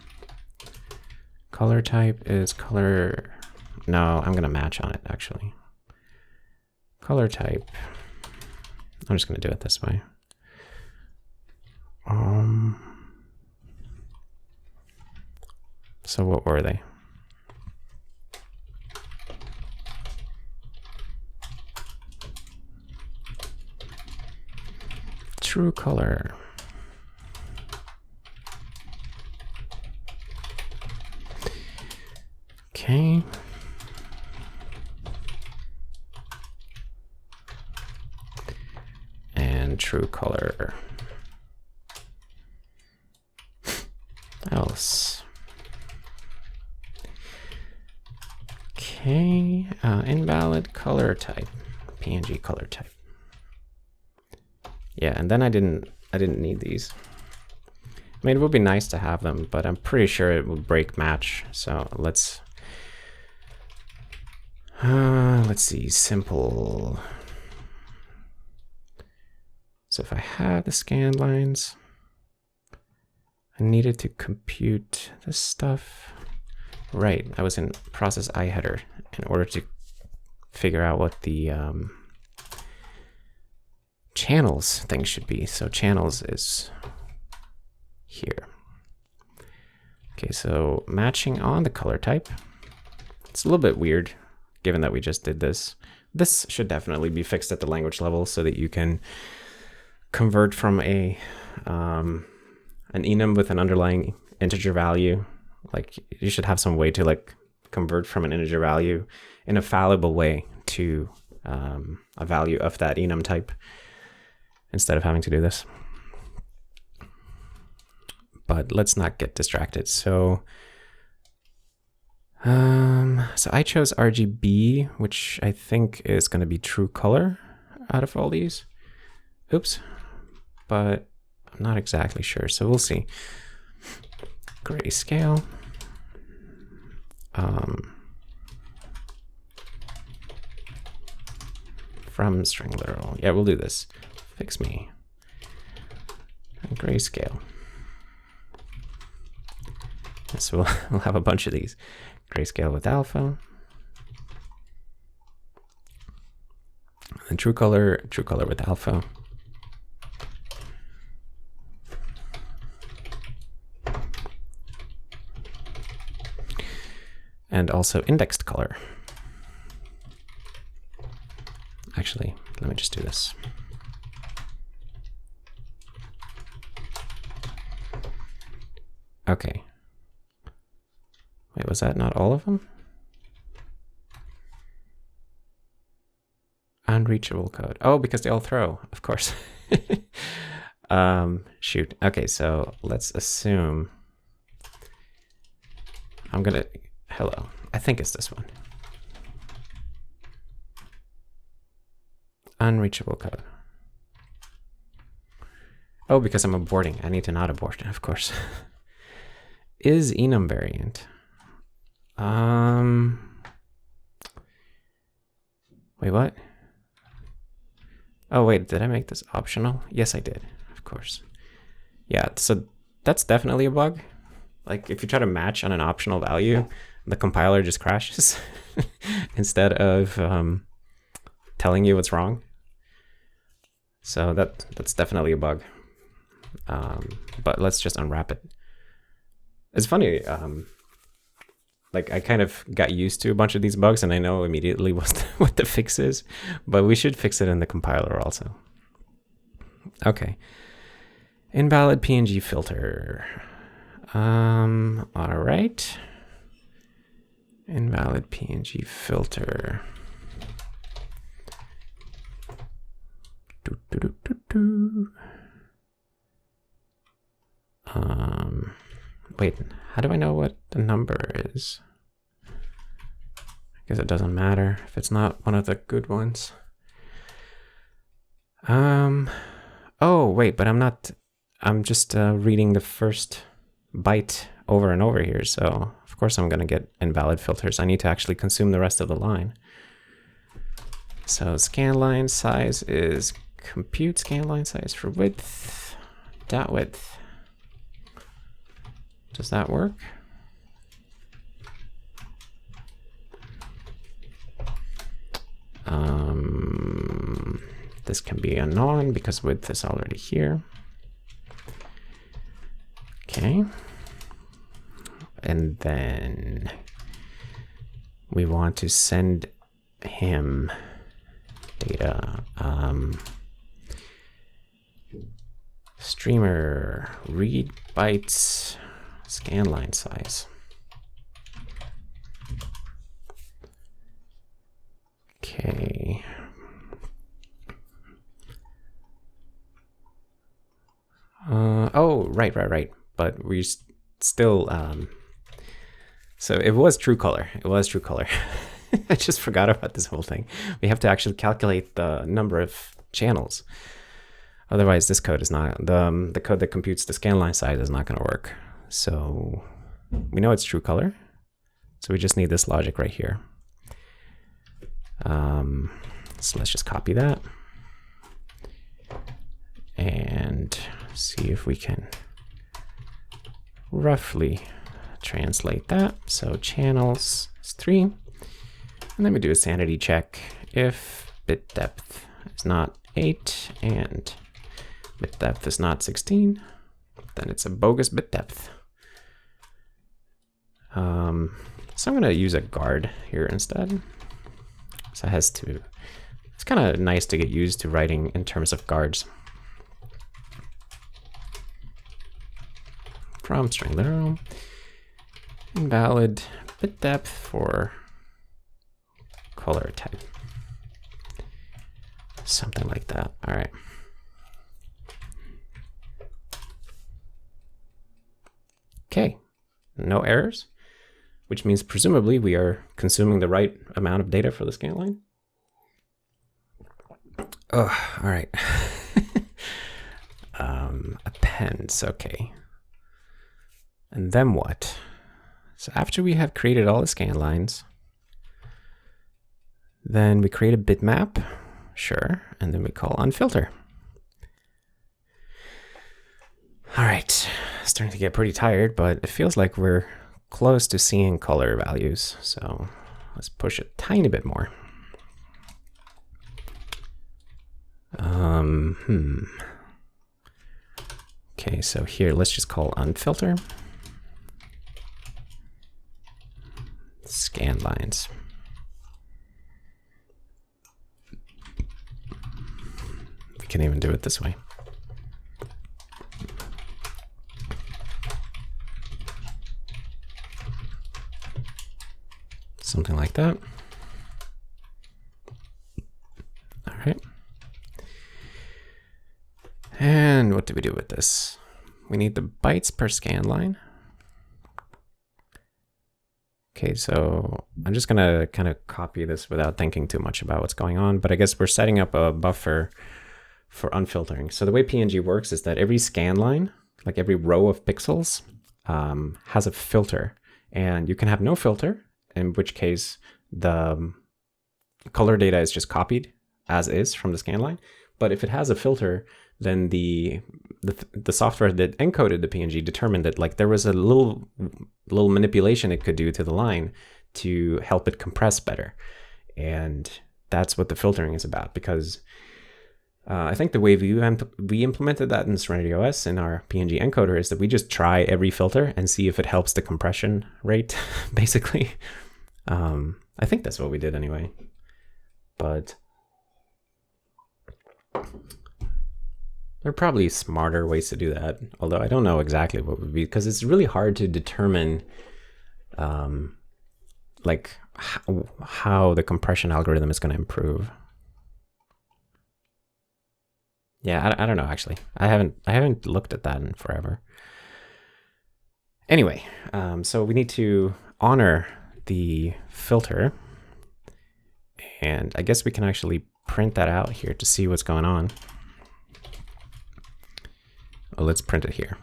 S1: color type is color? No, I'm gonna match on it actually. Color type. I'm just gonna do it this way. So what were they? True color. Okay. And true color. Else. Okay, invalid color type, PNG color type. Yeah, and then I didn't need these. I mean, it would be nice to have them, but I'm pretty sure it would break match. So let's see, simple. So if I had the scan lines, I needed to compute this stuff. Right, I was in process IHDR in order to figure out what the channels thing should be. So channels is here. Okay, so matching on the color type. It's a little bit weird given that we just did this. This should definitely be fixed at the language level so that you can convert from a an enum with an underlying integer value. Like you should have some way to like convert from an integer value in a fallible way to a value of that enum type instead of having to do this. But let's not get distracted. So I chose RGB, which I think is going to be true color out of all these. Oops, but I'm not exactly sure. So we'll see. Grayscale. From string literal. Yeah, we'll do this. Fix me. And grayscale. So we'll have a bunch of these. Grayscale with alpha. And true color with alpha. And also indexed color. Actually, let me just do this. Okay. Wait, was that not all of them? Unreachable code. Oh, because they all throw, of course. Shoot. Okay, so let's assume I'm gonna, hello. I think it's this one. Unreachable code. Oh, because I'm aborting. I need to not abort, of course. Is enum variant. Wait, what? Oh, wait, did I make this optional? Yes, I did, of course. Yeah, so that's definitely a bug. Like if you try to match on an optional value, the compiler just crashes instead of telling you what's wrong. So that's definitely a bug. But let's just unwrap it. It's funny, like I kind of got used to a bunch of these bugs and I know immediately what the fix is, but we should fix it in the compiler also. Okay. Invalid PNG filter. All right. Invalid PNG filter. Wait, how do I know what the number is? I guess it doesn't matter if it's not one of the good ones. Oh, wait, but I'm just reading the first byte over and over here. So of course I'm going to get invalid filters. I need to actually consume the rest of the line. So scanline size is compute scanline size for width, dot width. Does that work? This can be a non because width is already here. Okay. And then we want to send him data. Streamer read bytes scanline size. Okay. Oh, right. But we still, so it was true color. It was true color. I just forgot about this whole thing. We have to actually calculate the number of channels. Otherwise, this code is not, the code that computes the scanline size is not going to work. So we know it's true color. So we just need this logic right here. So let's just copy that and see if we can roughly translate that. So channels is 3. And then we do a sanity check. If bit depth is not 8 and bit depth is not 16, then it's a bogus bit depth. So I'm going to use a guard here instead. So it has to, it's kind of nice to get used to writing in terms of guards. From string literal, invalid bit depth for color type. Something like that. All right. Okay, no errors, which means presumably we are consuming the right amount of data for the scanline. Oh, all right. Appends, okay. And then what? So after we have created all the scanlines, then we create a bitmap, sure, and then we call unfilter. All right, starting to get pretty tired, but it feels like we're close to seeing color values. So let's push a tiny bit more. Okay, so here, let's just call unfilter scanlines. We can even do it this way. Something like that. All right. And what do we do with this? We need the bytes per scan line. Okay, so I'm just gonna kind of copy this without thinking too much about what's going on, but I guess we're setting up a buffer for unfiltering. So the way PNG works is that every scan line, like every row of pixels, has a filter, and you can have no filter, in which case the color data is just copied as is from the scan line. But if it has a filter, then the software that encoded the PNG determined that like there was a little manipulation it could do to the line to help it compress better. And that's what the filtering is about, because I think the way we implemented that in Serenity OS in our PNG encoder is that we just try every filter and see if it helps the compression rate, basically. I think that's what we did anyway. But there are probably smarter ways to do that, although I don't know exactly what would be, because it's really hard to determine like how the compression algorithm is going to improve. Yeah, I don't know, actually. I haven't looked at that in forever. Anyway, so we need to honor the filter, and I guess we can actually print that out here to see what's going on. Oh, let's print it here.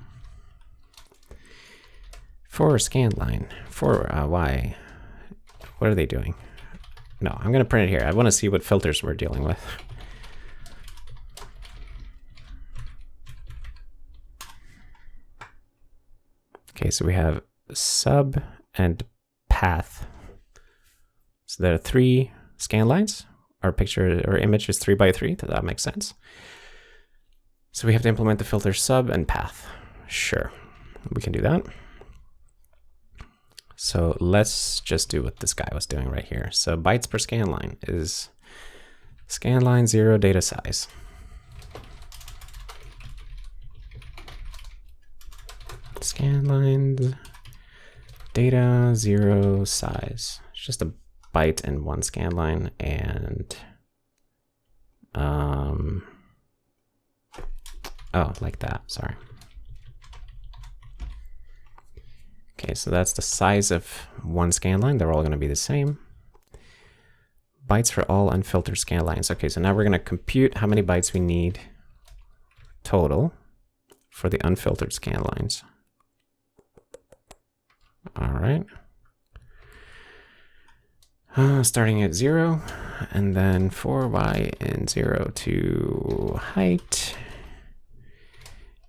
S1: For scan line, for Y, what are they doing? No, I'm going to print it here. I want to see what filters we're dealing with. Okay, so we have sub and path. So there are 3 scan lines. Our picture or image is 3 by 3. Does that make sense? So we have to implement the filter sub and path. Sure, we can do that. So let's just do what this guy was doing right here. So bytes per scan line is scan line 0 data size. Scan lines data 0 size. It's just a byte in one scan line, and oh, like that, sorry. Okay, so that's the size of one scan line. They're all going to be the same. Bytes for all unfiltered scan lines. Okay, so now we're going to compute how many bytes we need total for the unfiltered scan lines. All right. Starting at 0, and then for Y in 0 to height.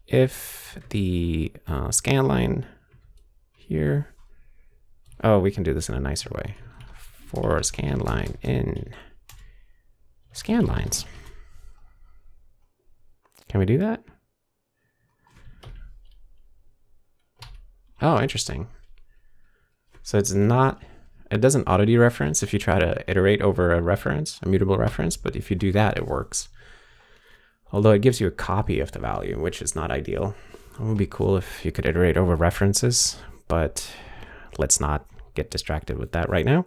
S1: If the scan line here, oh, we can do this in a nicer way. For scan line in scan lines. Can we do that? Oh, interesting. So it's not, it doesn't auto dereference if you try to iterate over a reference, a mutable reference, but if you do that, it works. Although it gives you a copy of the value, which is not ideal. It would be cool if you could iterate over references, but let's not get distracted with that right now.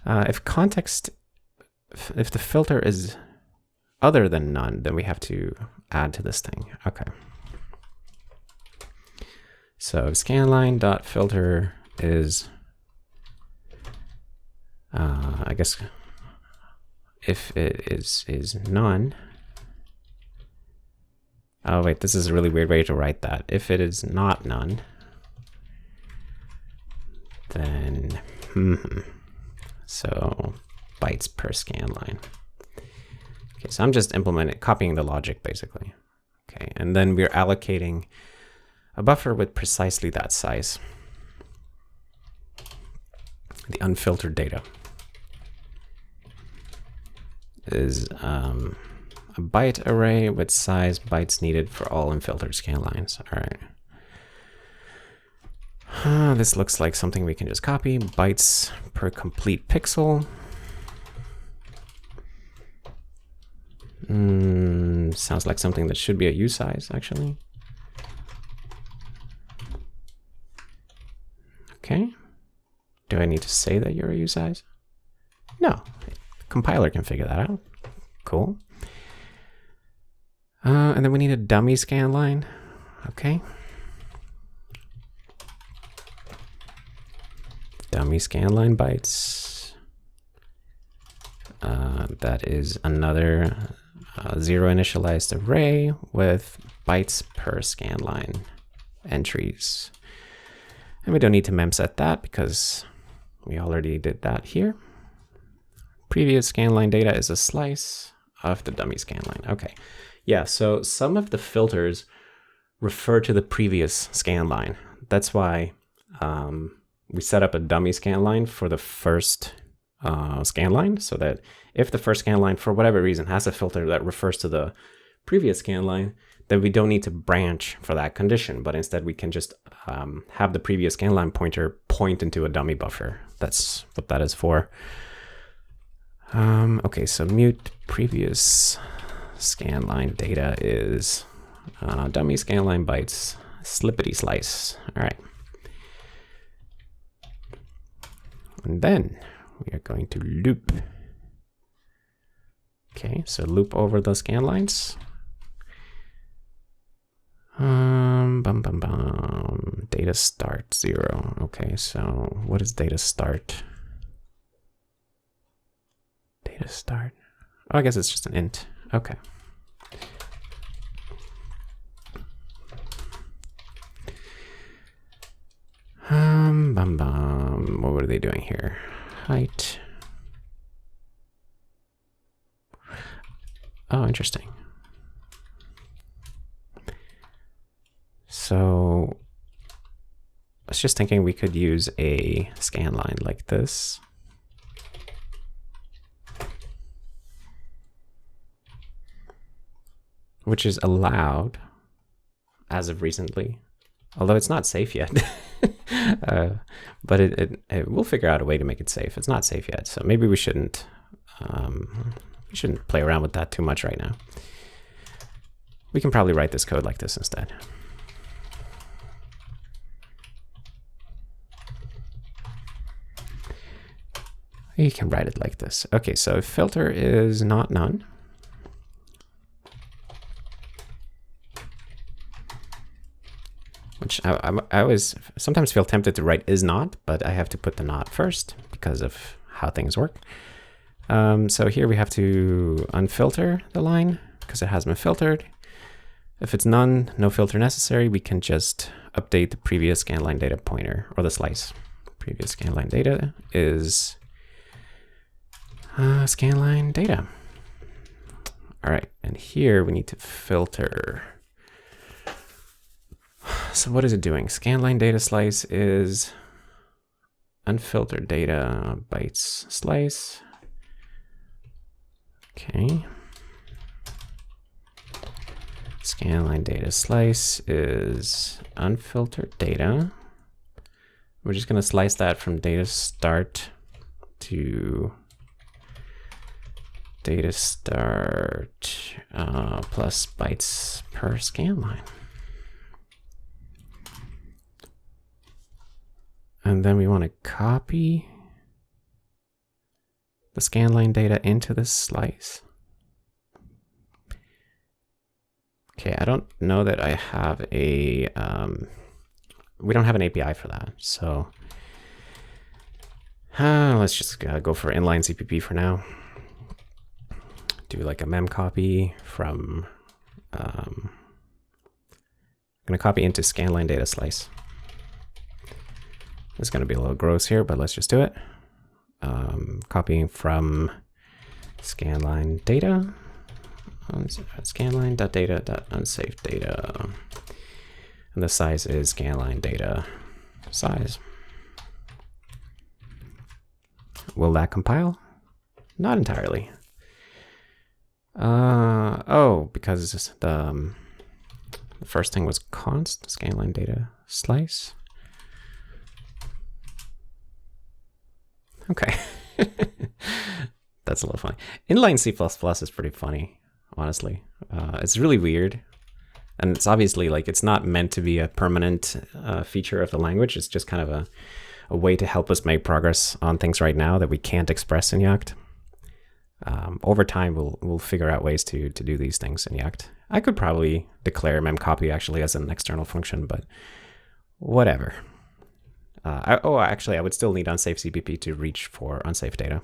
S1: If the filter is other than none, then we have to add to this thing. Okay. So scanline.filter is, I guess, if it is none. Oh wait, this is a really weird way to write that. If it is not none, then so bytes per scan line. Okay, so I'm just copying the logic basically. Okay, and then we're allocating a buffer with precisely that size. The unfiltered data is, a byte array with size bytes needed for all unfiltered scanlines. All right. This looks like something we can just copy. Bytes per complete pixel. Sounds like something that should be a usize, actually. Okay. Do I need to say that you're a usize? No. Compiler can figure that out. Cool. And then we need a dummy scanline. Okay. Dummy scanline bytes. That is another zero initialized array with bytes per scanline entries. And we don't need to memset that because we already did that here. Previous scanline data is a slice of the dummy scanline. Okay. Yeah, so some of the filters refer to the previous scanline. That's why we set up a dummy scanline for the first scanline, so that if the first scanline, for whatever reason, has a filter that refers to the previous scanline, then we don't need to branch for that condition, but instead we can just have the previous scanline pointer point into a dummy buffer. That's what that is for. Okay, so mute previous scanline data is dummy scanline bytes, slippity slice. All right. And then we are going to loop. Okay, so loop over the scanlines. Data start 0. Okay, so what is data start? Data start. Oh, I guess it's just an int. Okay. What were they doing here? Height. Oh, interesting. So I was just thinking we could use a scanline like this. Which is allowed as of recently, although it's not safe yet. But we'll figure out a way to make it safe. It's not safe yet, so maybe we shouldn't play around with that too much right now. We can probably write this code like this instead. You can write it like this. Okay, so filter is not none. Which I always sometimes feel tempted to write is not, but I have to put the not first because of how things work. So here we have to unfilter the line because it hasn't been filtered. If it's none, no filter necessary, we can just update the previous scanline data pointer or the slice. Previous scanline data is scanline data. All right, and here we need to filter. So what is it doing? Scanline data slice is unfiltered data bytes slice. Okay. Scanline data slice is unfiltered data. We're just going to slice that from data start to data start plus bytes per scanline. And then we want to copy the scanline data into this slice. Okay, I don't know that I have a, we don't have an API for that. So let's just go for inline CPP for now. Do like a mem copy from, I'm going to copy into scanline data slice. It's going to be a little gross here, but let's just do it. Copying from scanline data, scanline.data.unsafe data. And the size is scanline data size. Will that compile? Not entirely. Oh, because the first thing was const, scanline data slice. Okay. That's a little funny. Inline C++ is pretty funny, honestly. It's really weird. And it's obviously like, it's not meant to be a permanent feature of the language. It's just kind of a way to help us make progress on things right now that we can't express in Jakt. Over time, we'll figure out ways to do these things in Jakt. I could probably declare memcopy actually as an external function, but whatever. Actually, I would still need unsafe CPP to reach for unsafe data,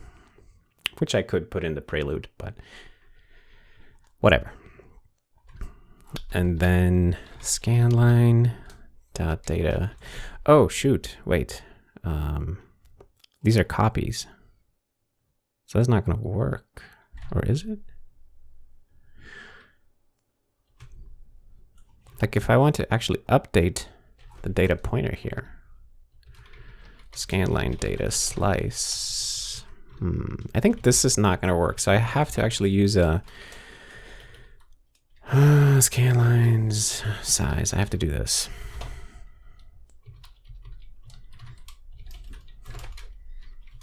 S1: which I could put in the prelude, but whatever. And then scanline dot data. Oh shoot! Wait. These are copies, so that's not going to work, or is it? Like if I want to actually update the data pointer here, scanline data slice. I think this is not going to work, so I have to actually use a scanlines size. I have to do this.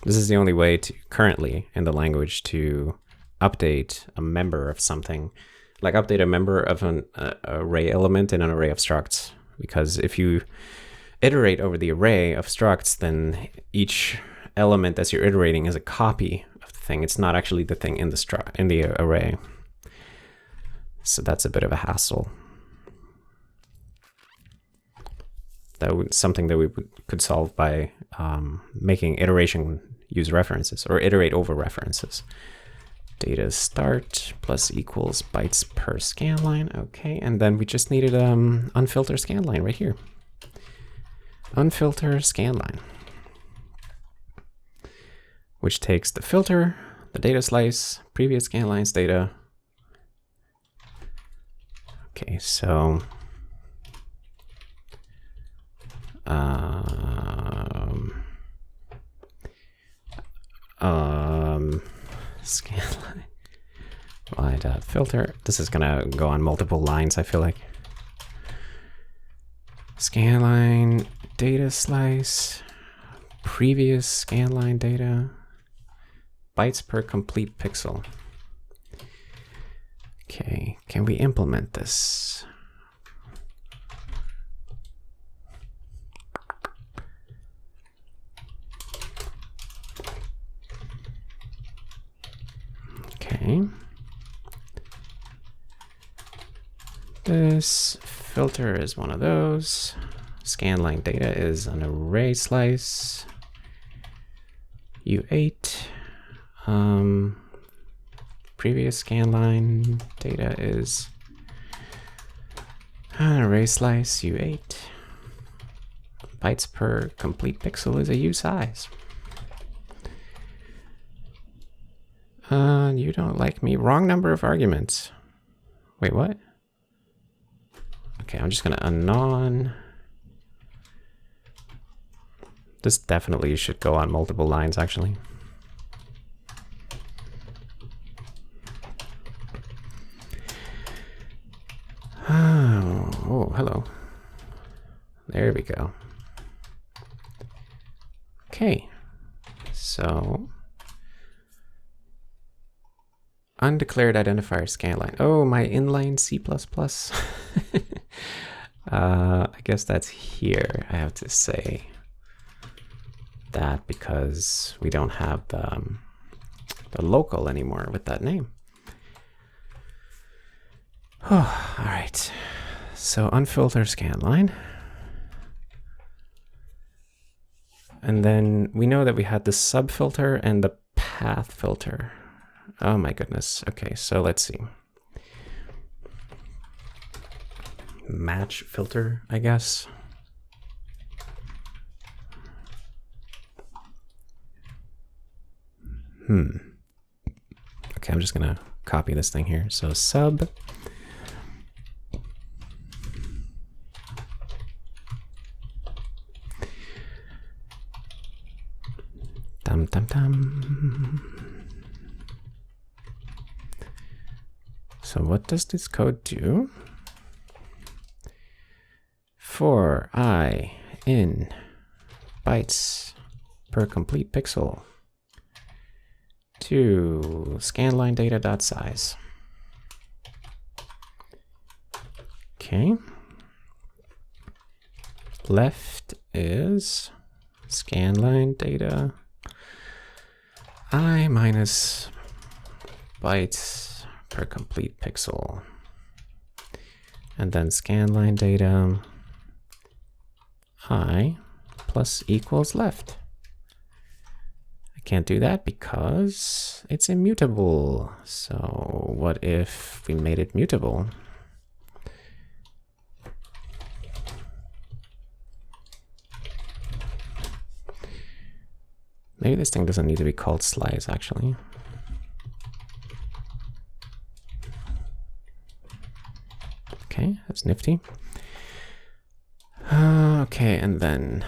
S1: This is the only way to currently in the language to update a member of something, like update a member of an array element in an array of structs. Because if you iterate over the array of structs, then each element as you're iterating is a copy of the thing. It's not actually the thing in the array. So that's a bit of a hassle. That would something that we could solve by making iteration use references or iterate over references. Data start plus equals bytes per scanline. Okay, and then we just needed unfilter scanline right here. Unfilter scanline, which takes the filter, the data slice, previous scanlines data. Okay, so scanline y.filter. This is gonna go on multiple lines, I feel like. Scanline data slice, previous scanline data, bytes per complete pixel. Okay, can we implement this? Okay. This filter is one of those. Scanline data is an array slice. U8. Previous scanline data is an array slice U8. Bytes per complete pixel is a U size. You don't like me. Wrong number of arguments. Wait, what? Okay, I'm just gonna anon. This definitely should go on multiple lines, actually. Oh, hello. There we go. Okay, so undeclared identifier scanline. Oh, my inline C++. I guess that's here. I have to say that because we don't have the local anymore with that name. Oh, all right. So unfilter scanline. And then we know that we had the subfilter and the path filter. Oh my goodness. Okay, so let's see. Match filter, I guess. Okay, I'm just gonna copy this thing here. So sub. Dum dum dum. So what does this code do? For I in bytes per complete pixel to scanline data dot size. Okay. Left is scanline data I minus bytes per complete pixel. And then scanline data I plus equals left. I can't do that because it's immutable. So what if we made it mutable? Maybe this thing doesn't need to be called slice, actually. Okay, that's nifty. Okay, and then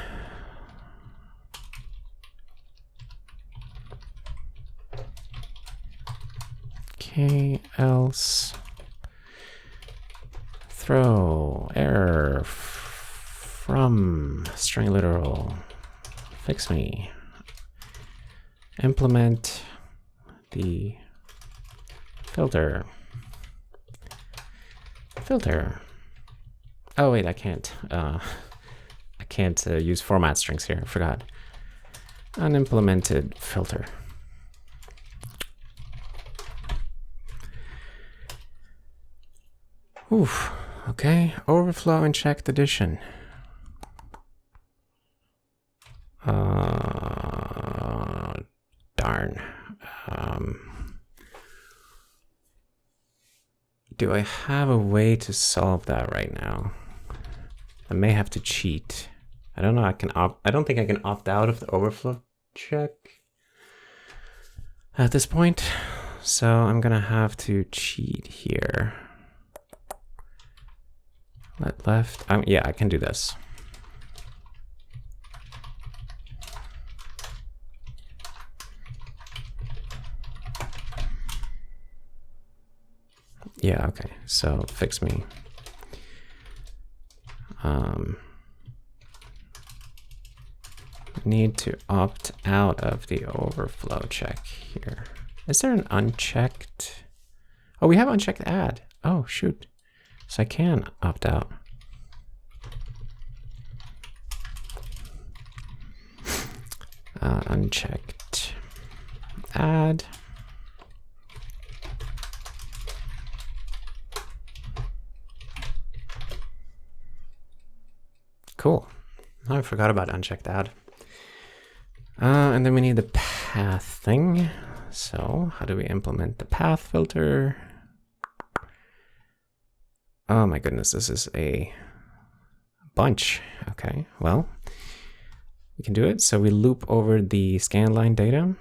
S1: else throw error from string literal fix me. Implement the filter. Oh wait, I can't use format strings here. I forgot. Unimplemented filter. Oof. Okay. Overflow and checked addition. Darn. Do I have a way to solve that right now? I may have to cheat. I don't know. I don't think I can opt out of the overflow check at this point. So I'm gonna have to cheat here. Let left. Yeah, I can do this. Yeah, okay. So fix me. Need to opt out of the overflow check here. Is there an unchecked? Oh, we have unchecked add. Oh, shoot. So I can opt out. Unchecked add. Cool. I forgot about unchecked add. And then we need the path thing. So how do we implement the path filter? Oh my goodness, this is a bunch. Okay, well, we can do it. So we loop over the scanline data.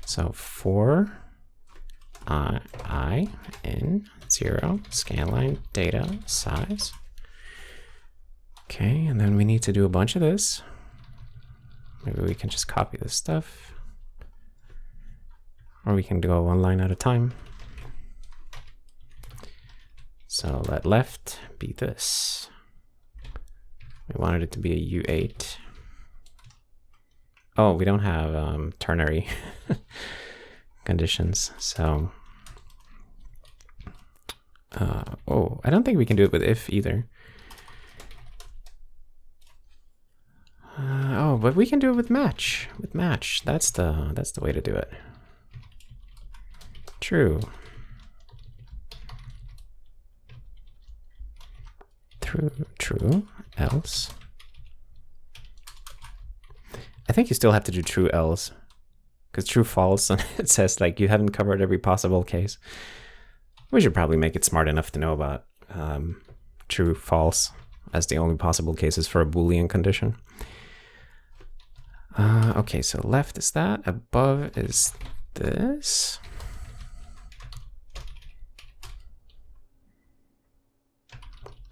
S1: So for I in 0 scanline data size. Okay, and then we need to do a bunch of this. Maybe we can just copy this stuff. Or we can go one line at a time. So let left be this. We wanted it to be a U8. Oh, we don't have ternary conditions. So, oh, I don't think we can do it with if either. Oh, but we can do it with match. With match, that's the way to do it. True. True, else. I think you still have to do true else, because true false, and it says like you haven't covered every possible case. We should probably make it smart enough to know about true false as the only possible cases for a Boolean condition. Okay, so left is that, above is this.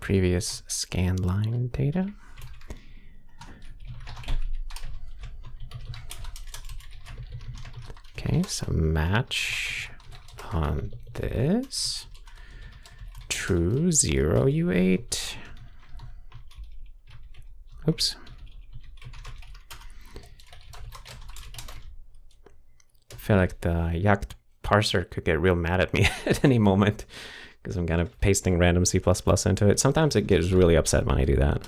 S1: Previous scanline data. Okay, so match on this. True 0 U8. Oops. I feel like the Jakt parser could get real mad at me at any moment because I'm kind of pasting random C++ into it. Sometimes it gets really upset when I do that.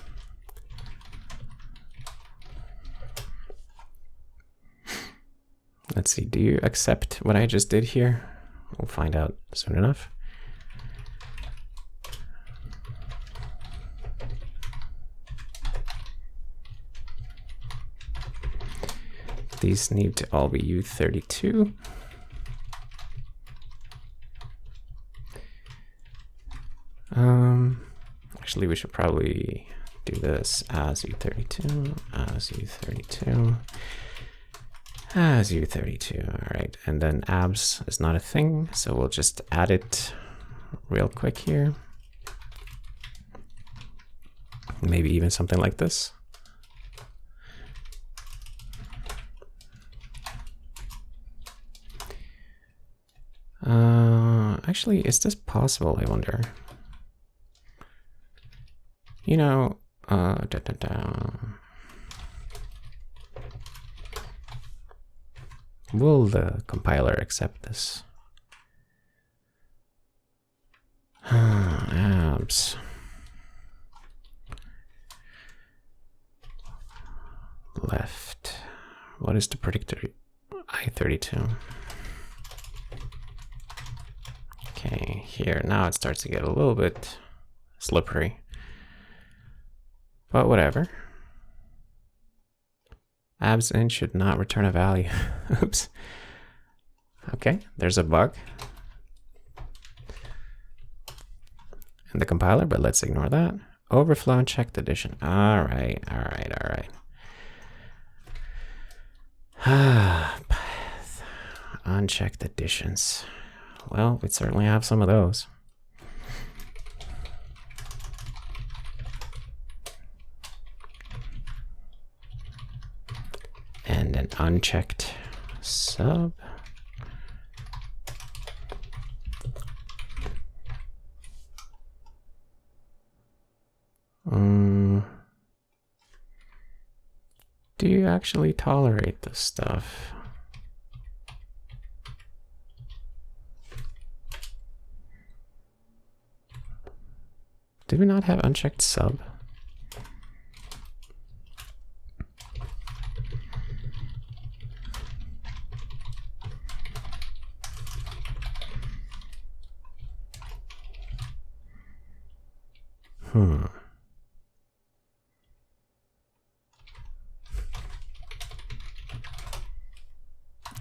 S1: Let's see, do you accept what I just did here? We'll find out soon enough. These need to all be U32. Actually, we should probably do this as U32, as U32, as U32. All right, and then abs is not a thing, so we'll just add it real quick here. Maybe even something like this. Actually, is this possible, I wonder? You know, will the compiler accept this? Abs. Left. What is the predictor? I32. Okay, here, now it starts to get a little bit slippery. But whatever. Abs in should not return a value. Oops. Okay, there's a bug in the compiler, but let's ignore that. Overflow and checked addition. All right, all right, all right. Path. Unchecked additions. Well, we certainly have some of those. And an unchecked sub. Do you actually tolerate this stuff? Did we not have unchecked sub?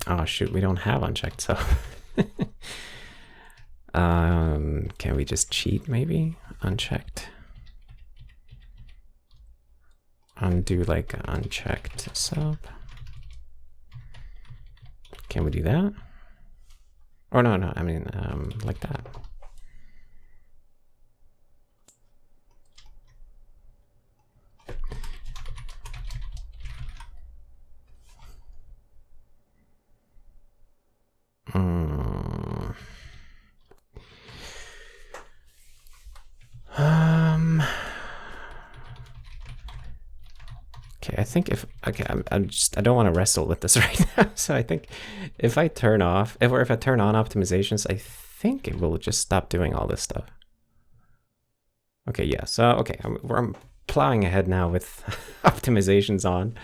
S1: Oh shoot, we don't have unchecked sub. Can we just cheat maybe? Unchecked. Undo like unchecked sub. Can we do that? Or no, I mean like that. Okay, I think if, okay, I don't want to wrestle with this right now. So I think if I turn off, if I turn on optimizations, I think it will just stop doing all this stuff. Okay, yeah, so, okay, I'm plowing ahead now with optimizations on.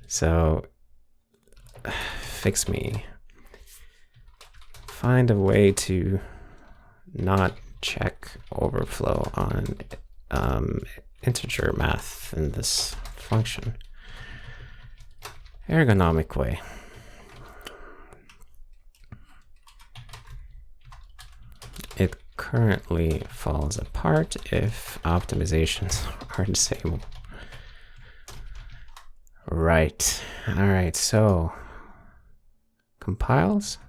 S1: So, fix me. Find a way to not check overflow on integer math in this function. Ergonomic way. It currently falls apart if optimizations are disabled. Right. All right. So compiles.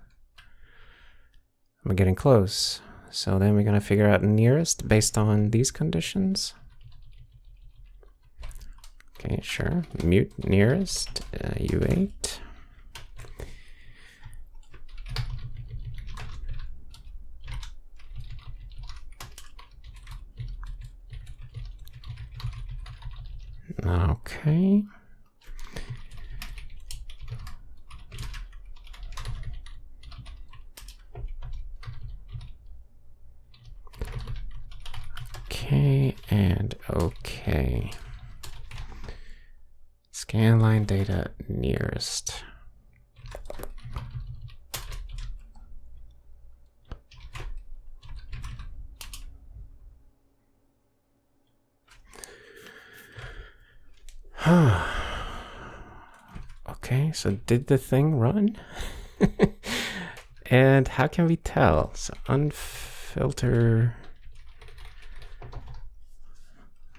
S1: We're getting close. So then we're going to figure out nearest based on these conditions. Okay, sure. Mute nearest U8. Okay. Okay, and okay. Scanline data nearest. Okay, so did the thing run? And how can we tell? So unfilter.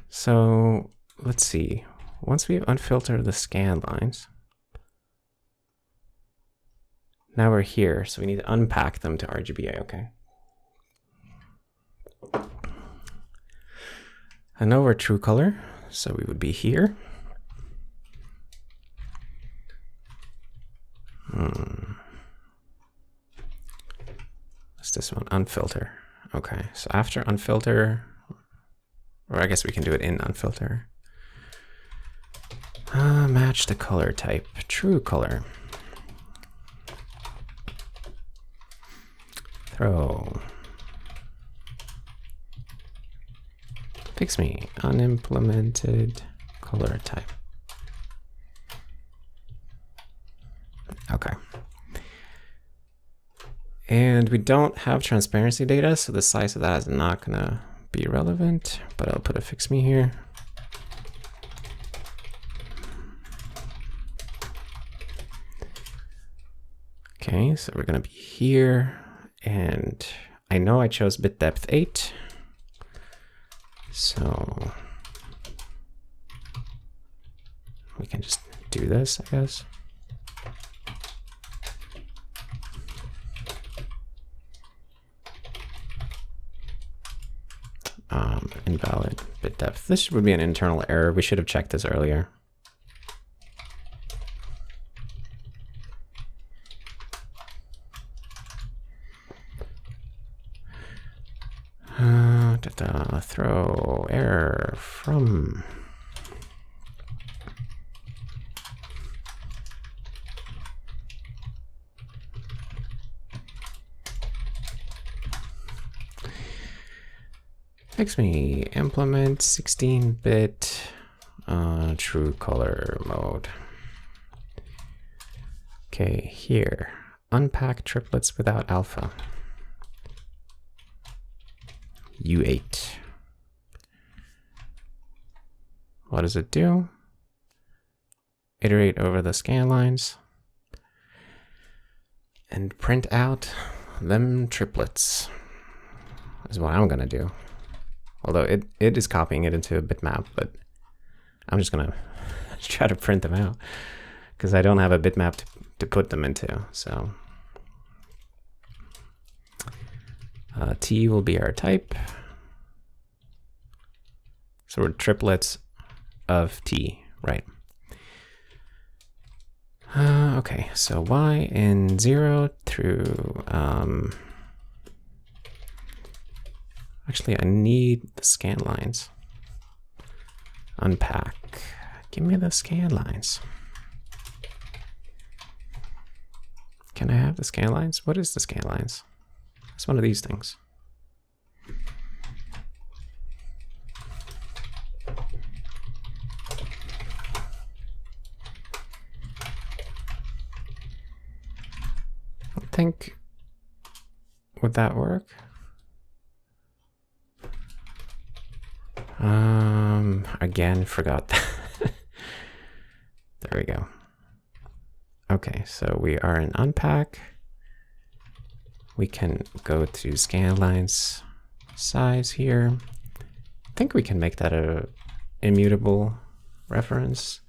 S1: So let's see. Once we unfilter the scan lines, now we're here. So we need to unpack them to RGBA, okay? I know we're true color, so we would be here. What's this one? Unfilter. Okay, so after unfilter, or I guess we can do it in unfilter. Match the color type, true color. Throw. Fix me, unimplemented color type. Okay. And we don't have transparency data, so the size of that is not gonna be relevant, but I'll put a fix me here. Okay, so we're gonna be here, and I know I chose bit depth 8. So we can just do this, I guess. Invalid bit depth. This would be an internal error. We should have checked this earlier. Throw error from. Fix me, implement 16-bit true color mode. Okay, here, unpack triplets without alpha. U8. What does it do? Iterate over the scan lines and print out them triplets is what I'm gonna do. Although it is copying it into a bitmap, but I'm just gonna try to print them out because I don't have a bitmap to put them into. So T will be our type. So we're triplets of T, right? Okay, so Y in 0 through, actually I need the scan lines. Unpack, give me the scan lines. Can I have the scan lines? What is the scan lines? It's one of these things. I think, would that work? Again, forgot that. There we go. Okay, so we are in unpack. We can go to scan lines size here. I think we can make that a immutable reference.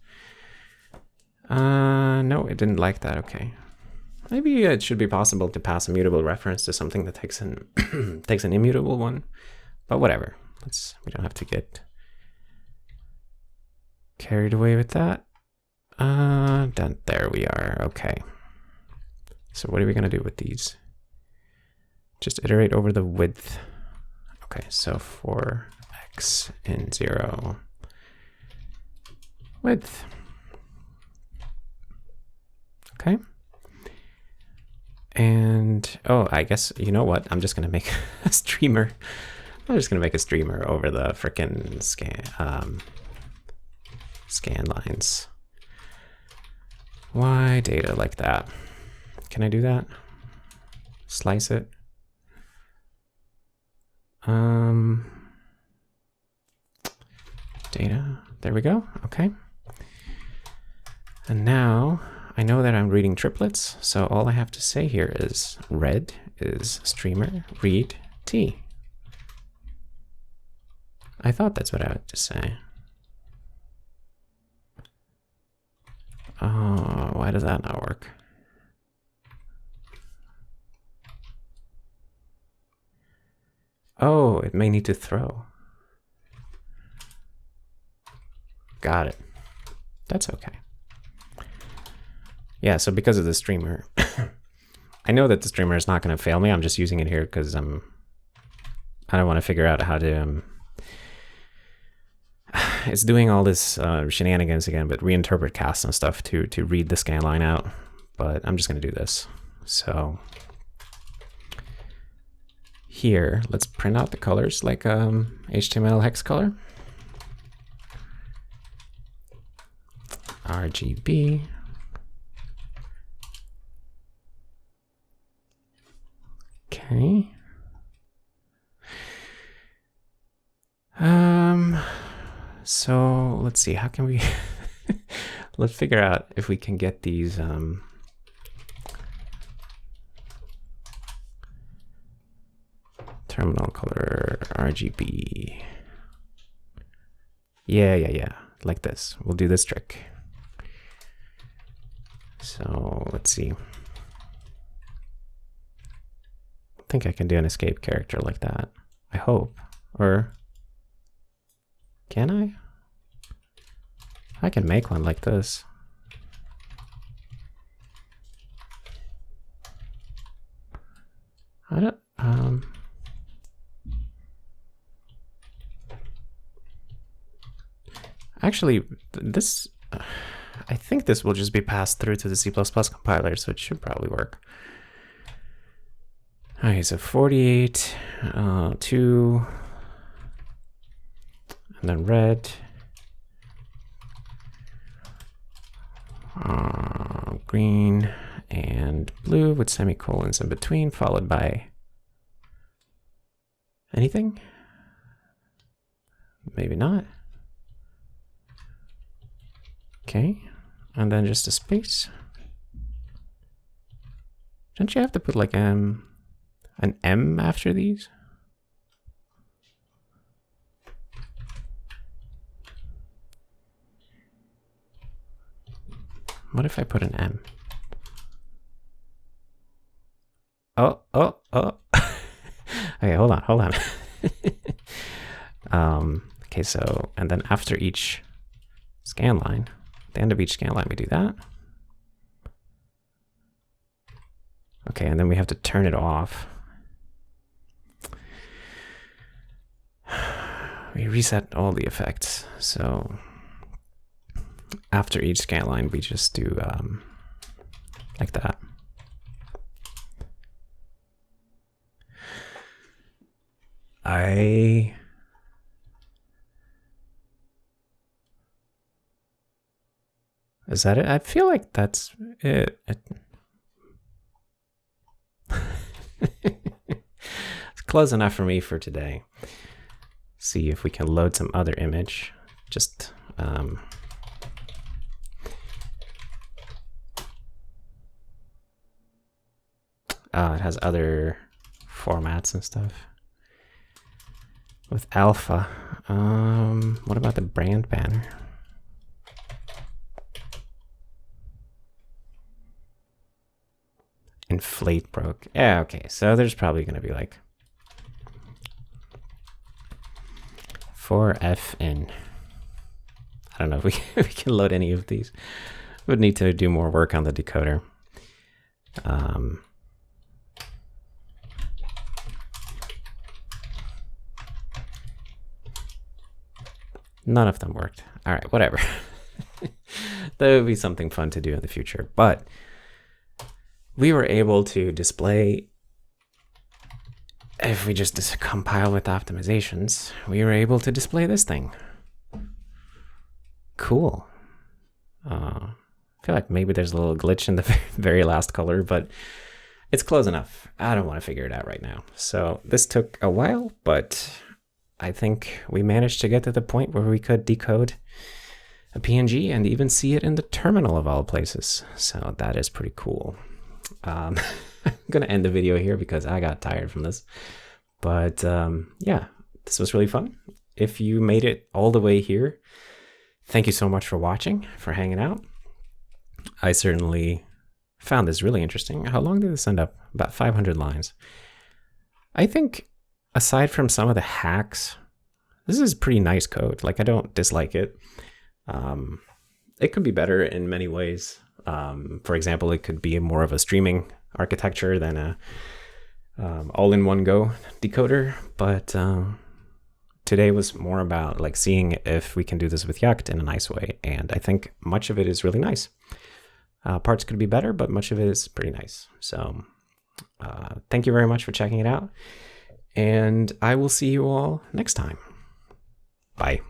S1: No, it didn't like that. Okay. Maybe it should be possible to pass a mutable reference to something that takes an takes an immutable one, but whatever. We don't have to get carried away with that. Then there we are. Okay. So what are we gonna do with these? Just iterate over the width. Okay, so for x in 0, width. Okay. And, oh, I guess, you know what? I'm just going to make a streamer. I'm just going to make a streamer over the frickin' scan lines. Why data like that? Can I do that? Slice it. Data, there we go, okay. And now I know that I'm reading triplets, so all I have to say here is red is streamer read T. I thought that's what I had to say. Oh, why does that not work? Oh, it may need to throw. Got it. That's okay. Yeah, so because of the streamer, I know that the streamer is not going to fail me. I'm just using it here because I don't want to figure out how to it's doing all this shenanigans again, but reinterpret casts and stuff to read the scan line out. But I'm just going to do this. So here, let's print out the colors like HTML hex color. RGB. Okay. So let's see, how can we let's figure out if we can get these terminal color RGB. Yeah, like this. We'll do this trick. So let's see. I think I can do an escape character like that. I hope. Or can I? I can make one like this. I don't, actually, this, I think this will just be passed through to the C++ compiler, so it should probably work. Okay, so 48, 2, and then red, green, and blue with semicolons in between, followed by anything? Maybe not. Okay, and then just a space. Don't you have to put like an M after these? What if I put an M? Oh. Okay, hold on. Okay, so, and then after each scan line, at the end of each scan line, we do that. Okay, and then we have to turn it off. We reset all the effects. So after each scan line, we just do like that. Is that it? I feel like that's it. It's close enough for me for today. See if we can load some other image. Just it has other formats and stuff. With alpha, what about the brand banner? Inflate broke. Yeah, okay, so there's probably going to be like 4FN. I don't know if we can load any of these. Would need to do more work on the decoder. None of them worked. All right, whatever. That would be something fun to do in the future. But we were able to display, if we just compile with optimizations, we were able to display this thing. Cool. I feel like maybe there's a little glitch in the very last color, but it's close enough. I don't want to figure it out right now. So this took a while, but I think we managed to get to the point where we could decode a PNG and even see it in the terminal of all places. So that is pretty cool. I'm going to end the video here because I got tired from this. But yeah, this was really fun. If you made it all the way here, thank you so much for watching, for hanging out. I certainly found this really interesting. How long did this end up? About 500 lines. I think aside from some of the hacks, this is pretty nice code. Like, I don't dislike it. It could be better in many ways. For example, it could be more of a streaming architecture than a all-in-one-go decoder. But today was more about like seeing if we can do this with Jakt in a nice way. And I think much of it is really nice. Parts could be better, but much of it is pretty nice. So thank you very much for checking it out. And I will see you all next time. Bye.